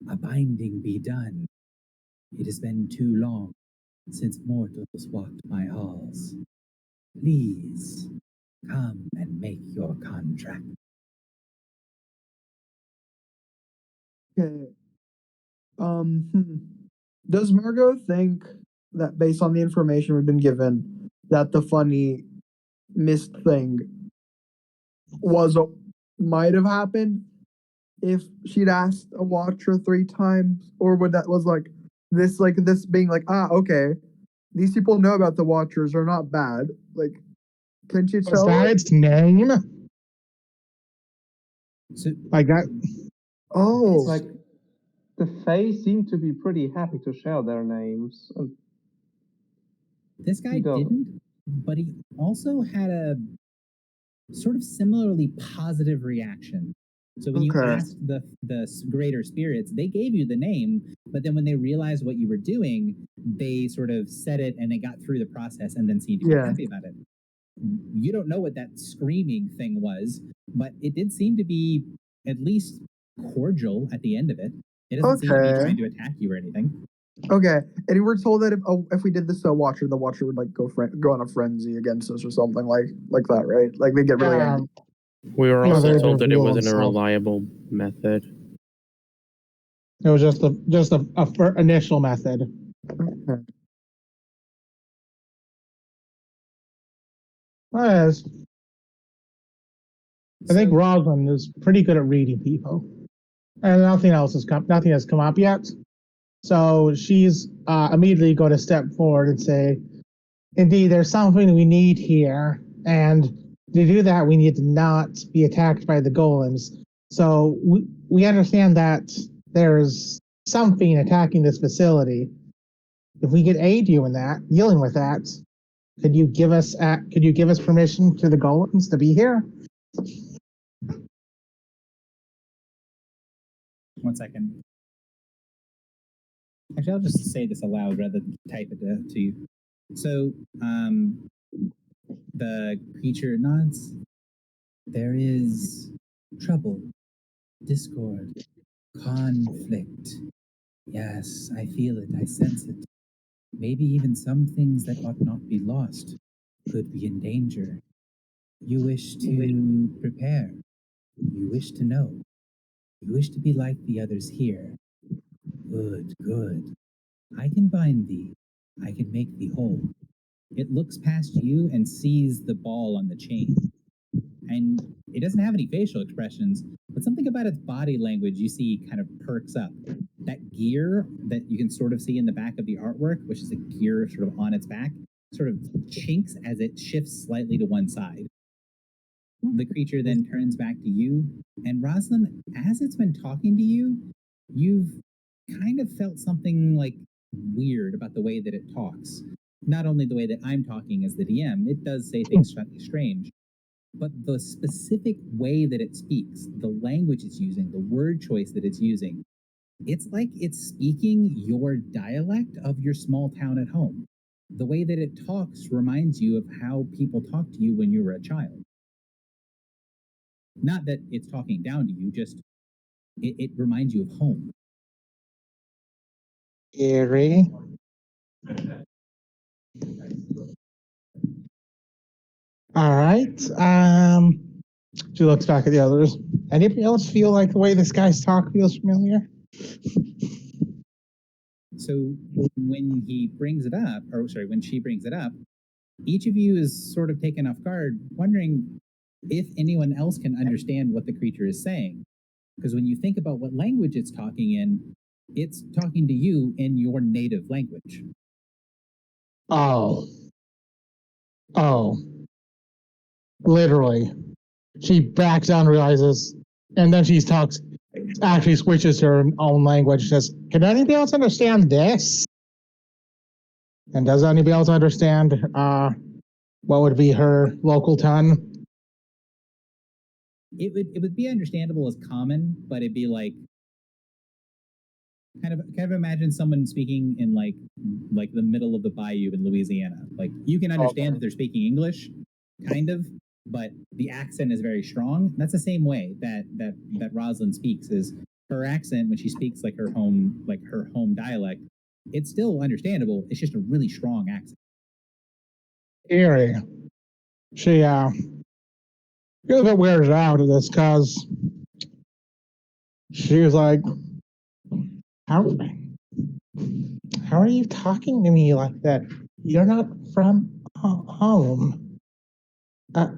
a binding be done. It has been too long since mortals walked my halls. Please, come and make your contract. okay. Does Margot think that based on the information we've been given, that the funny mist thing might have happened if she'd asked a watcher 3 times, or would that was like this being like, okay, these people know about the watchers, are not bad. Like, can she Was tell? that its name? So, Like that? Oh, Like, the Fae seem to be pretty happy to share their names. And this guy He doesn't. didn't, but he also had a sort of similarly positive reaction. So when you Okay. asked the greater spirits, they gave you the name, but then when they realized what you were doing, they sort of said it and they got through the process and then seemed to be Yeah. happy about it. You don't know what that screaming thing was, but it did seem to be at least cordial at the end of it. It doesn't seem to be Okay. trying to attack you or anything. Okay, and we were told that if we did this to a watcher, the watcher would like go on a frenzy against us or something like that, right? Like they get really angry. We were Yeah, also they're told that it wasn't a themselves. reliable method. It was just a initial method. Okay. Yes. I think So- Rosalind is pretty good at reading people, and nothing has come up yet. So she's immediately going to step forward and say, "Indeed, there's something we need here, and to do that, we need to not be attacked by the golems. So we understand that there's something attacking this facility. If we could aid you in that, dealing with that, could you give us permission to the golems to be here?" 1 second. Actually, I'll just say this aloud rather than type it to you. So, the creature nods. There is trouble, discord, conflict. Yes, I feel it. I sense it. Maybe even some things that ought not be lost could be in danger. You wish to prepare. You wish to know. You wish to be like the others here. Good, good. I can bind thee. I can make thee whole. It looks past you and sees the ball on the chain. And it doesn't have any facial expressions, but something about its body language you see kind of perks up. That gear that you can sort of see in the back of the artwork, which is a gear sort of on its back, sort of chinks as it shifts slightly to one side. The creature then turns back to you, and Rosalind, as it's been talking to you, you've kind of felt something like weird about the way that it talks. Not only the way that I'm talking as the DM, it does say things slightly strange, but the specific way that it speaks, the language it's using, the word choice that it's using, it's like it's speaking your dialect of your small town at home. The way that it talks reminds you of how people talk to you when you were a child. Not that it's talking down to you, just it reminds you of home. Eerie. All right. She looks back at the others. Anybody else feel like the way this guy's talk feels familiar? So when he brings it up, or sorry, when she brings it up, each of you is sort of taken off guard, wondering if anyone else can understand what the creature is saying. Because when you think about what language it's talking to you in your native language. Oh. Literally. She backs down, realizes, and then she actually switches to her own language, says, "Can anybody else understand this?" And does anybody else understand what would be her local tongue? It would be understandable as common, but it'd be like kind of imagine someone speaking in like the middle of the bayou in Louisiana. Like you can understand that they're speaking English, kind of, but the accent is very strong. That's the same way that Rosalind speaks. Is her accent when she speaks like her home dialect? It's still understandable. It's just a really strong accent. Eerie. She feels a bit weirded out of this because she was like, how are you talking to me like that? You're not from home. I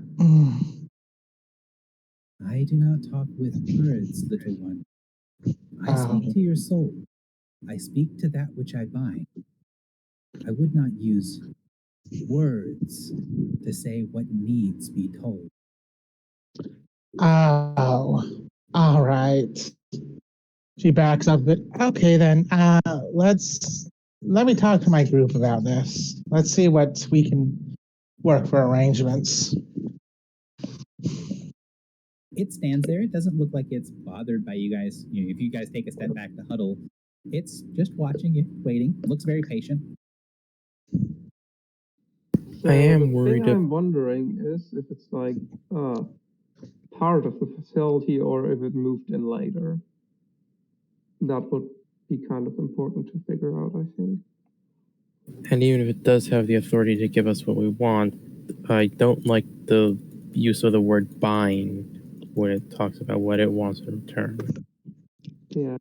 do not talk with words, little one. I speak to your soul. I speak to that which I bind. I would not use words to say what needs be told. Oh, all right. She backs up a bit. Okay, then. Let me talk to my group about this. Let's see what we can work for arrangements. It stands there. It doesn't look like it's bothered by you guys. If you guys take a step back to huddle, it's just watching you, waiting. It looks very patient. So I am the worried. thing I'm wondering is if it's like part of the facility or if it moved in later. That would be kind of important to figure out, I think. And even if it does have the authority to give us what we want, I don't like the use of the word bind when it talks about what it wants in return. Yeah.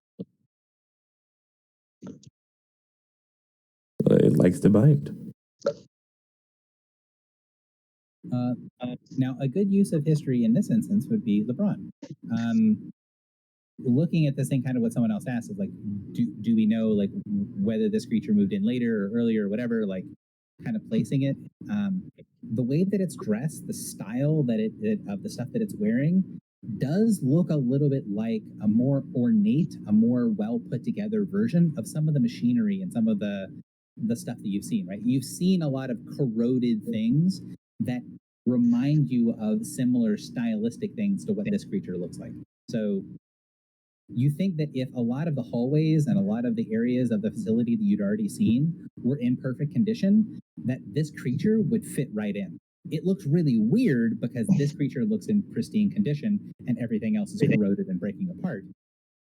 It likes to bind. Now, a good use of history in this instance would be LeBron. Looking at this thing, kind of what someone else asked is like, do we know like whether this creature moved in later or earlier or whatever? Like, kind of placing it. The way that it's dressed, the style that it of the stuff that it's wearing, does look a little bit like a more ornate, a more well put together version of some of the machinery and some of the stuff that you've seen. Right? You've seen a lot of corroded things that remind you of similar stylistic things to what this creature looks like. So you think that if a lot of the hallways and a lot of the areas of the facility that you'd already seen were in perfect condition, that this creature would fit right in. It looks really weird because this creature looks in pristine condition and everything else is corroded and breaking apart.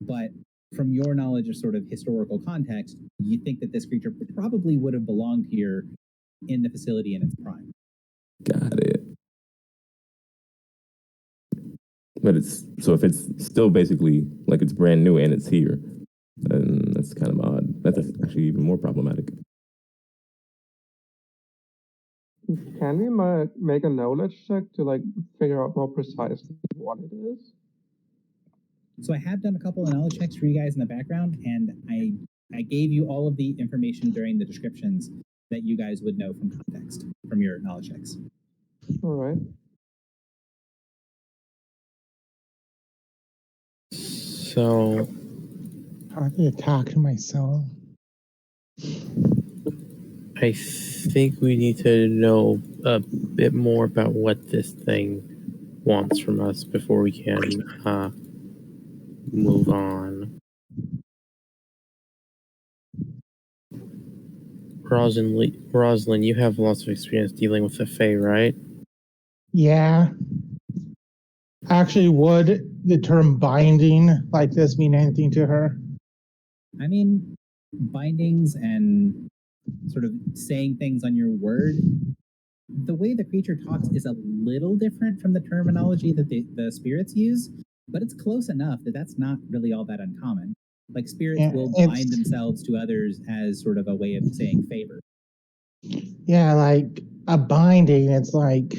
But from your knowledge of sort of historical context, you think that this creature probably would have belonged here in the facility in its prime. Got it. But if it's still basically like it's brand new and it's here, then that's kind of odd. That's actually even more problematic. Can we make a knowledge check to like figure out more precisely what it is? So I have done a couple of knowledge checks for you guys in the background, and I gave you all of the information during the descriptions that you guys would know from context from your knowledge checks. All right. So I need to talk to my soul. I think we need to know a bit more about what this thing wants from us before we can move on. Rosalind, you have lots of experience dealing with the Fae, right? Yeah. Actually, would the term binding like this mean anything to her? I mean, bindings and sort of saying things on your word, the way the creature talks is a little different from the terminology that the spirits use, but it's close enough that that's not really all that uncommon. Like spirits will bind themselves to others as sort of a way of saying favor. Yeah, like a binding, it's like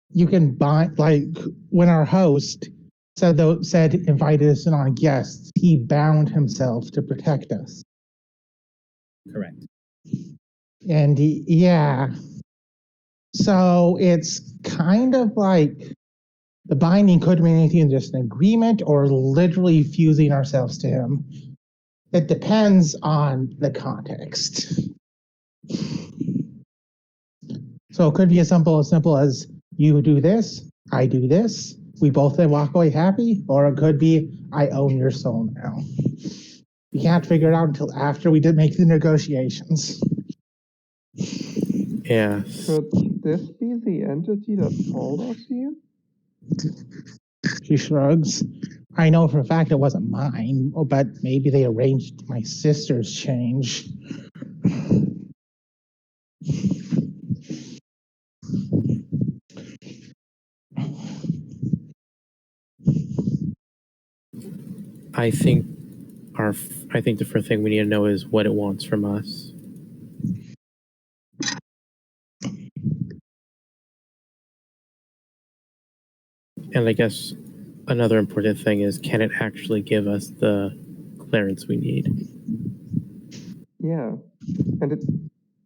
you can bind, like when our host said invited us in on guests, he bound himself to protect us. Correct. And yeah. So it's kind of like the binding could mean anything, just an agreement or literally fusing ourselves to him. It depends on the context. So it could be as simple as you do this, I do this, we both then walk away happy, or it could be I own your soul now. We can't figure it out until after we did make the negotiations. Yeah. Could this be the entity that told us here? She shrugs. I know for a fact it wasn't mine, but maybe they arranged my sister's change. I think I think the first thing we need to know is what it wants from us. And I guess another important thing is, can it actually give us the clearance we need? Yeah, and it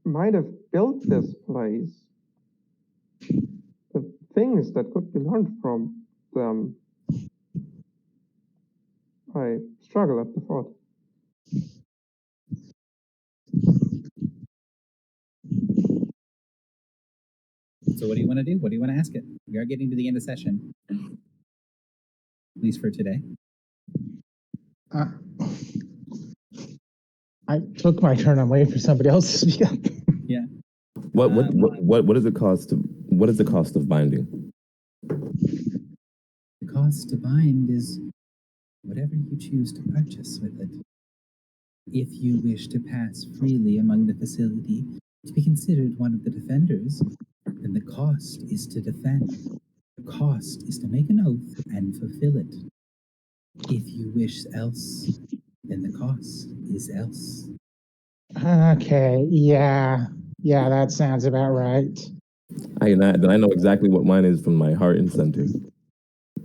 might have built this place. The things that could be learned from them. I struggle at the thought. So what do you want to do? What do you want to ask it? We are getting to the end of session, at least for today. I took my turn. I'm waiting for somebody else to speak up. Yeah. What is the cost of what is the cost of binding? The cost to bind is whatever you choose to purchase with it. If you wish to pass freely among the facility to be considered one of the defenders, then the cost is to defend. The cost is to make an oath and fulfill it. If you wish else, then the cost is else. Okay, yeah, that sounds about right. I know exactly what mine is from my heart and center.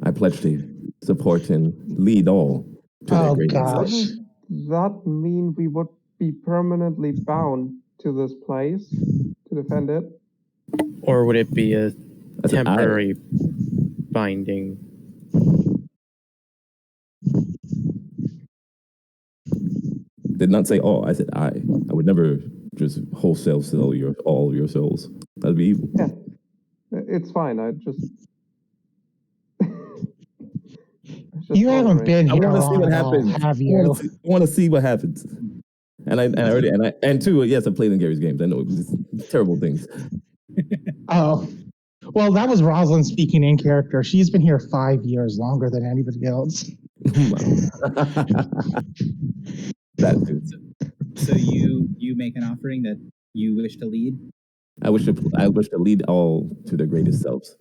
I pledge to support and lead all to their Oh greatest gosh. selves. Doesn't that mean we would be permanently bound to this place to defend it? Or would it be a I said I. temporary binding? Did not say all. I said I. I would never just wholesale sell all your souls. That'd be evil. Yeah, it's fine. I just. You haven't been I here want to see long what at all, happens. have I you? want to see what happens. And two, yes, I played in Gary's games. I know it's terrible things. Oh, well, that was Rosalind speaking in character. She's been here 5 years, longer than anybody else. That too. So you make an offering that you wish to lead? I wish to lead all to their greatest selves.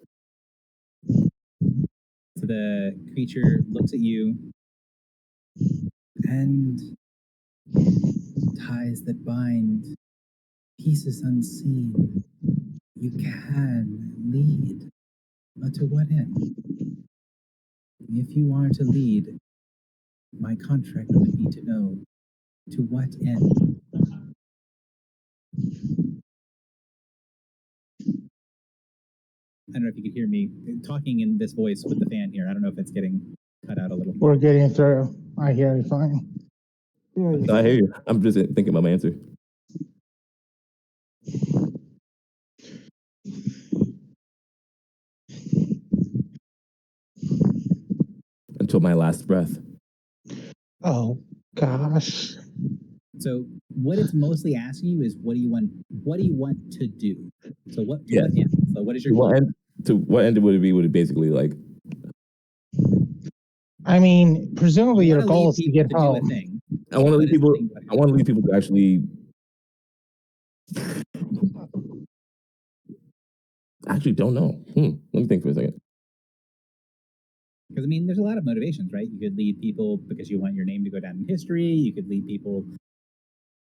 So the creature looks at you, and ties that bind, pieces unseen. You can lead, but to what end? If you are to lead, my contract would be to know to what end. I don't know if you could hear me talking in this voice with the fan here. I don't know if it's getting cut out a little. We're getting through. I hear you fine. Yeah, No, I hear you. I'm just thinking about my answer. Until my last breath. Oh gosh. So what it's mostly asking you is, what do you want to do? So what? Yeah. What end? So what is your To what end would it be? Would it basically like? I mean, presumably your goal is to get do home. a thing. I want to lead people. I want to lead people to actually don't know. Let me think for a second. Because I mean, there's a lot of motivations, right? You could lead people because you want your name to go down in history. You could lead people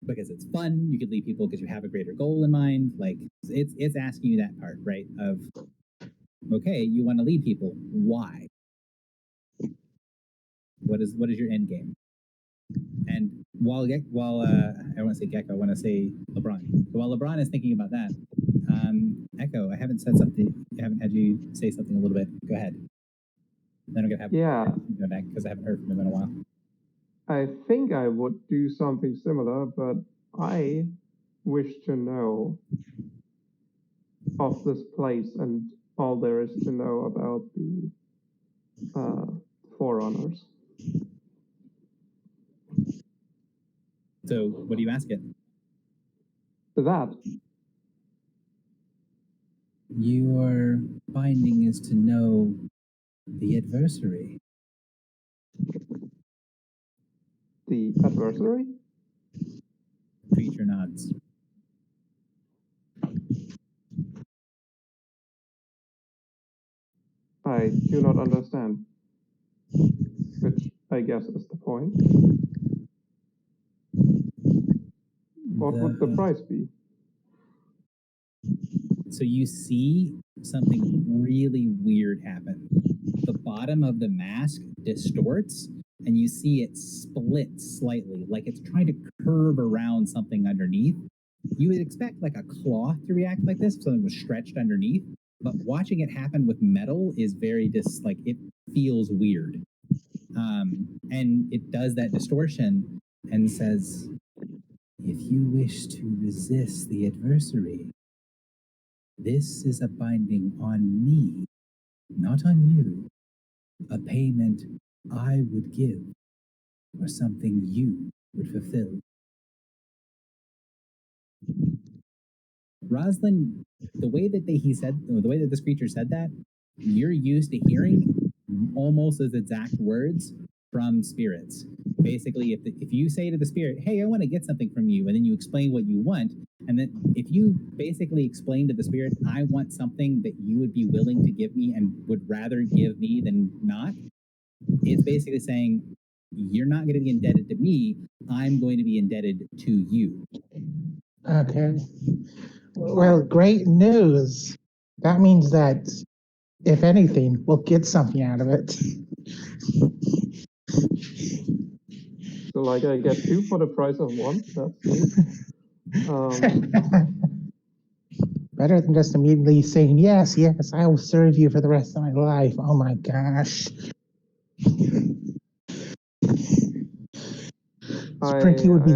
because it's fun. You could lead people because you have a greater goal in mind. Like it's asking you that part, right? Of okay, you want to lead people. Why? What is your end game? And while I want to say Gecko, I want to say LeBron. So while LeBron is thinking about that, Echo, I haven't had you say something a little bit. Go ahead. Then I'm gonna have go back because I haven't heard from him in a while. I think I would do something similar, but I wish to know, of this place and all there is to know about the Forerunners. So, what do you ask it? That, Your binding is to know the adversary. the adversary? Creature nods. I do not understand. Which I guess is the point. What would the price be? So you see something really weird happen. The bottom of the mask distorts, and you see it split slightly, like it's trying to curve around something underneath. You would expect like a cloth to react like this if something was stretched underneath, but watching it happen with metal is very like it feels weird. And it does that distortion and says, if you wish to resist the adversary, this is a binding on me, not on you. A payment I would give for something you would fulfill. Roslyn, the way that the way that this creature said that, you're used to hearing almost as exact words from spirits. Basically, if you say to the spirit, hey, I want to get something from you, and then you explain what you want, and then if you basically explain to the spirit, I want something that you would be willing to give me and would rather give me than not, it's basically saying, you're not going to be indebted to me, I'm going to be indebted to you. Okay. Well, great news. That means that, if anything, we'll get something out of it. So like I get 2 for the price of 1. That's neat. Better than just immediately saying, yes, yes, I will serve you for the rest of my life. Oh my gosh. Sprinky would be.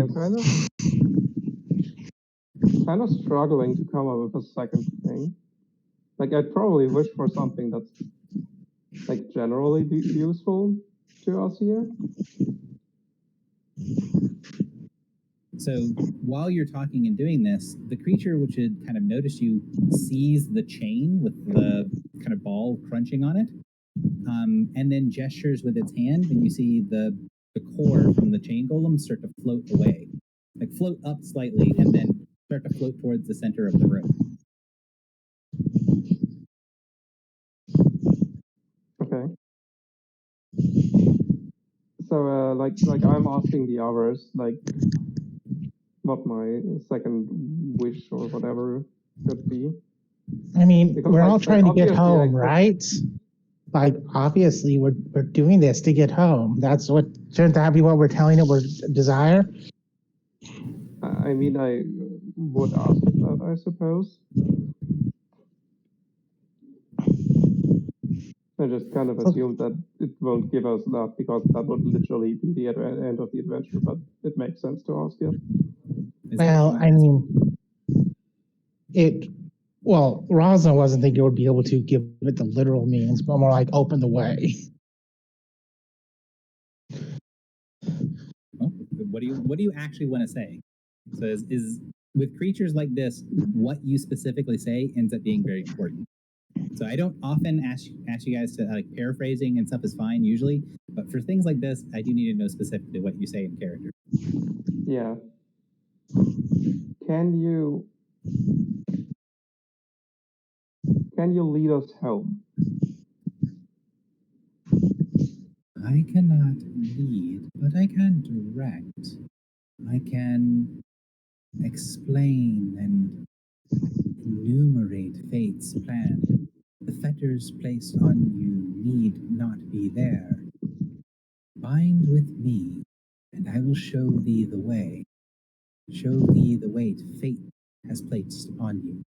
I'm kind of struggling to come up with a second thing. Like I'd probably wish for something that's like generally useful to us here. So while you're talking and doing this, the creature, which had kind of noticed you, sees the chain with the kind of ball crunching on it, and then gestures with its hand, and you see the core from the chain golem start to float away, like float up slightly, and then start to float towards the center of the room. Okay. So like I'm asking the others like what my second wish or whatever could be. I mean, Because, we're all trying to get obviously, home, right? Like, obviously, we're doing this to get home. That's what, shouldn't that be what we're telling it, we're desire? I mean, I would ask it that, I suppose. I just kind of assumed that it won't give us that because that would literally be the end of the adventure, but it makes sense to ask it. Well, I mean, Rosna wasn't thinking it would be able to give it the literal means, but more like open the way. Well, what do you actually want to say? So is with creatures like this, what you specifically say ends up being very important. So I don't often ask you guys to like paraphrasing and stuff is fine usually, but for things like this, I do need to know specifically what you say in character. Yeah. Can you lead us home? I cannot lead, but I can direct. I can explain and enumerate fate's plan. The fetters placed on you need not be there. Bind with me, and I will show thee the way. Show thee the weight fate has placed upon you.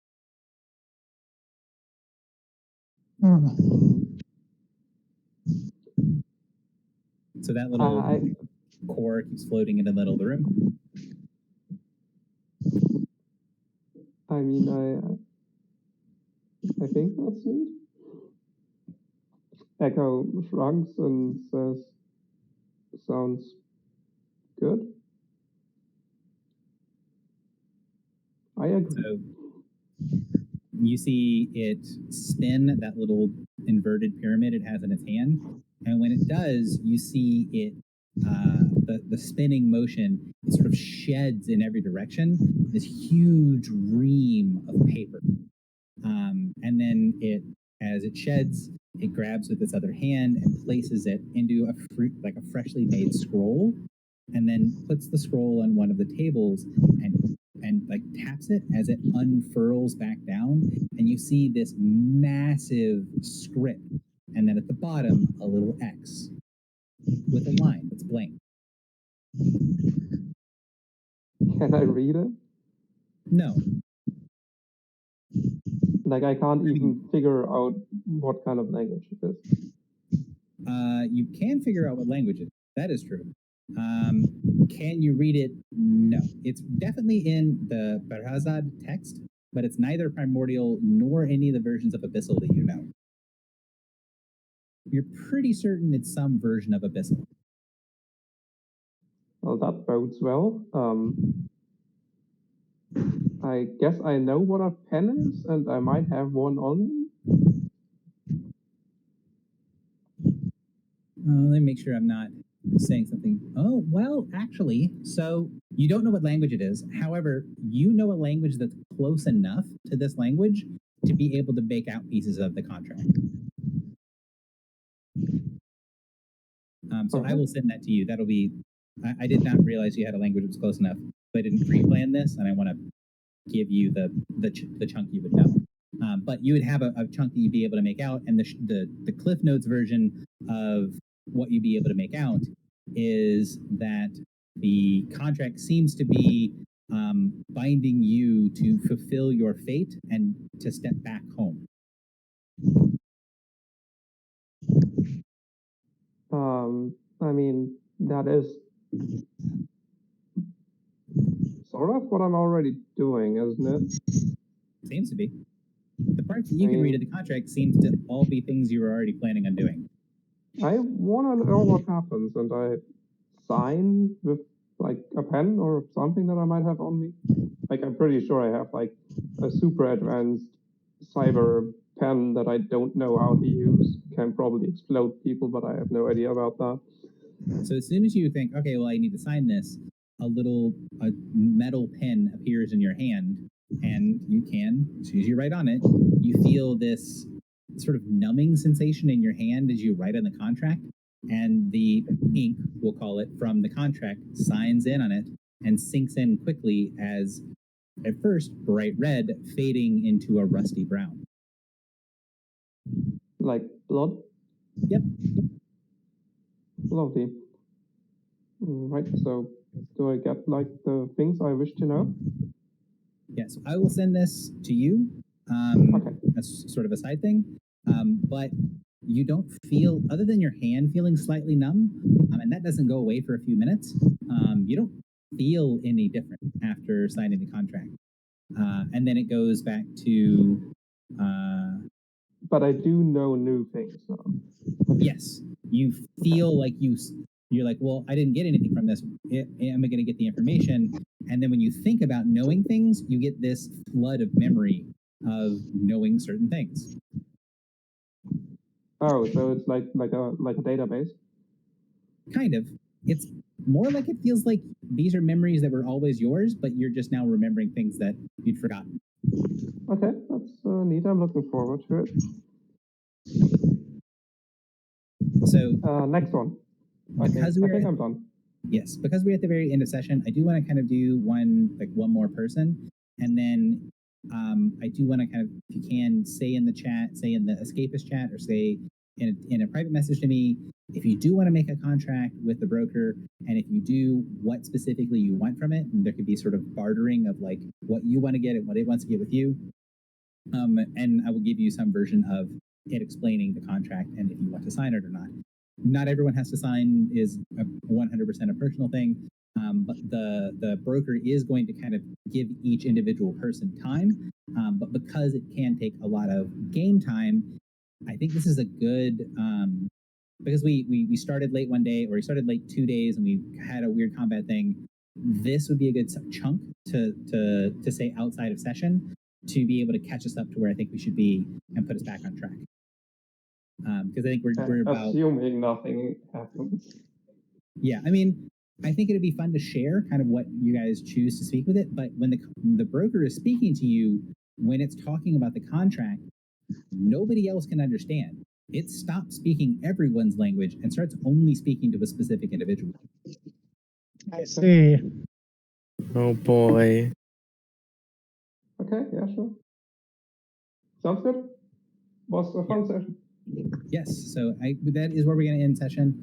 So that little core keeps floating in the middle of the room. I mean, I think that's neat. Echo shrugs and says, sounds good. I agree. So you see it spin that little inverted pyramid it has in its hand, and when it does, you see it. The spinning motion, it sort of sheds in every direction this huge ream of paper, and then as it sheds, it grabs with its other hand and places it into like a freshly made scroll, and then puts the scroll on one of the tables and like taps it as it unfurls back down, and you see this massive script, and then at the bottom a little X with a line that's blank. Can I read it? No, Like, I can't even figure out what kind of language it is. you can figure out what language it is. That is true. Can you read it? No. It's definitely in the Barhazad text, but it's neither primordial nor any of the versions of Abyssal that you know. You're pretty certain it's some version of Abyssal. Well, that bodes well. I guess I know what a pen is, and I might have one on me. Let me make sure I'm not saying something. Oh, well, actually, so you don't know what language it is. However, you know a language that's close enough to this language to be able to make out pieces of the contract. So I will send that to you. That'll be, I did not realize you had a language that was close enough. So I didn't pre-plan this, and I want to give you the chunk you would know. But you would have a chunk that you'd be able to make out, and the Cliff Notes version of what you'd be able to make out is that the contract seems to be binding you to fulfill your fate and to step back home. I mean, that is sort of what I'm already doing, isn't it? Seems to be. The parts that you can read of the contract seems to all be things you were already planning on doing. I want to know what happens, and I sign with like a pen or something that I might have on me. Like, I'm pretty sure I have like a super advanced cyber pen that I don't know how to use. Can probably explode people, but I have no idea about that. So as soon as you think, okay, well, I need to sign this, a metal pen appears in your hand, and you can, as soon as you write on it, you feel this sort of numbing sensation in your hand as you write on the contract, and the ink, we'll call it, from the contract signs in on it and sinks in quickly as, at first, bright red, fading into a rusty brown. Like blood? Yep. Lovely. Right, so do I get like the things I wish to know? Yes, I will send this to you. Okay. That's sort of a side thing. But you don't feel, other than your hand feeling slightly numb, and that doesn't go away for a few minutes, you don't feel any different after signing the contract. And then it goes back to... But I do know new things now. Yes, you feel like you're like, well, I didn't get anything from this. Am I going to get the information? And then when you think about knowing things, you get this flood of memory of knowing certain things. Oh, so it's like a database? Kind of. It's more like it feels like these are memories that were always yours, but you're just now remembering things that you'd forgotten. Okay, that's neat. I'm looking forward to it. So next one. I think I'm done. Yes, because we're at the very end of session, I do want to kind of do one more person, and then I do want to kind of, if you can, say in the chat, say in the Escapist chat, or say in a private message to me, if you do want to make a contract with the broker, and if you do, what specifically you want from it, and there could be sort of bartering of like what you want to get and what it wants to get with you, and I will give you some version of it explaining the contract and if you want to sign it or not. Not everyone has to sign is 100% a personal thing. but the broker is going to kind of give each individual person time. But because it can take a lot of game time, I think this is a good because we started late one day, or we started late 2 days, and we had a weird combat thing. This would be a good chunk to say outside of session to be able to catch us up to where I think we should be and put us back on track. Because I think we're about Assuming nothing happens. yeah. I mean, I think it'd be fun to share kind of what you guys choose to speak with it. But when the broker is speaking to you, when it's talking about the contract, nobody else can understand. It stops speaking everyone's language and starts only speaking to a specific individual. I see. Oh boy. Okay, yeah, sure. Sounds good. Was a fun session. Yes, so that is where we're going to end session.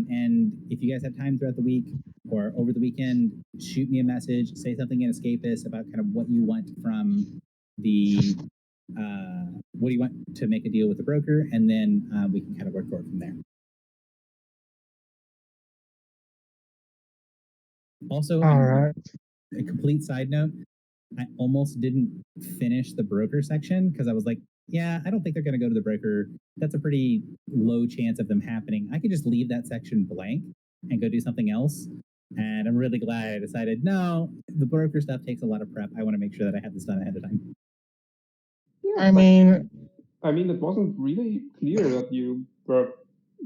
And if you guys have time throughout the week or over the weekend, shoot me a message, say something in Escapist about kind of what you want from the, what do you want to make a deal with the broker, and then we can kind of work forward from there. Also, All right. a complete side note, I almost didn't finish the broker section because I was like, yeah, I don't think they're going to go to the broker. That's a pretty low chance of them happening. I could just leave that section blank and go do something else. And I'm really glad I decided, no, the broker stuff takes a lot of prep. I want to make sure that I have this done ahead of time. Yeah, I mean, it wasn't really clear that you were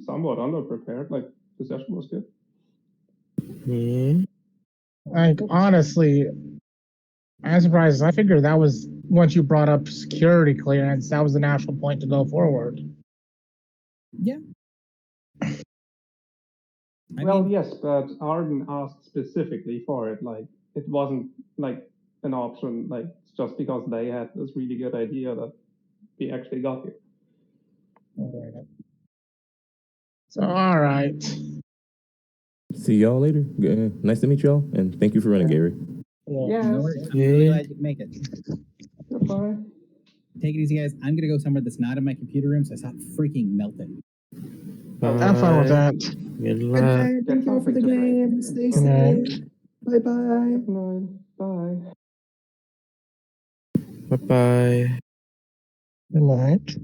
somewhat underprepared. Like, the session was good. Yeah. like honestly, I'm surprised. I figured that was once you brought up security clearance, that was the natural point to go forward. Yeah. Well, yes, but Arden asked specifically for it. Like, it wasn't like an option, like just because they had this really good idea that we actually got here. So, all right. See y'all later. Nice to meet y'all, and thank you for running, Gary. Yes. No worries. I'm really glad you can make it. Goodbye. Take it easy, guys. I'm going to go somewhere that's not in my computer room, so I stop freaking melting. Have fun with that. Good luck. Thank you all for the game. Stay Good night. safe. Bye-bye. Good night. Bye. Bye bye. Good night.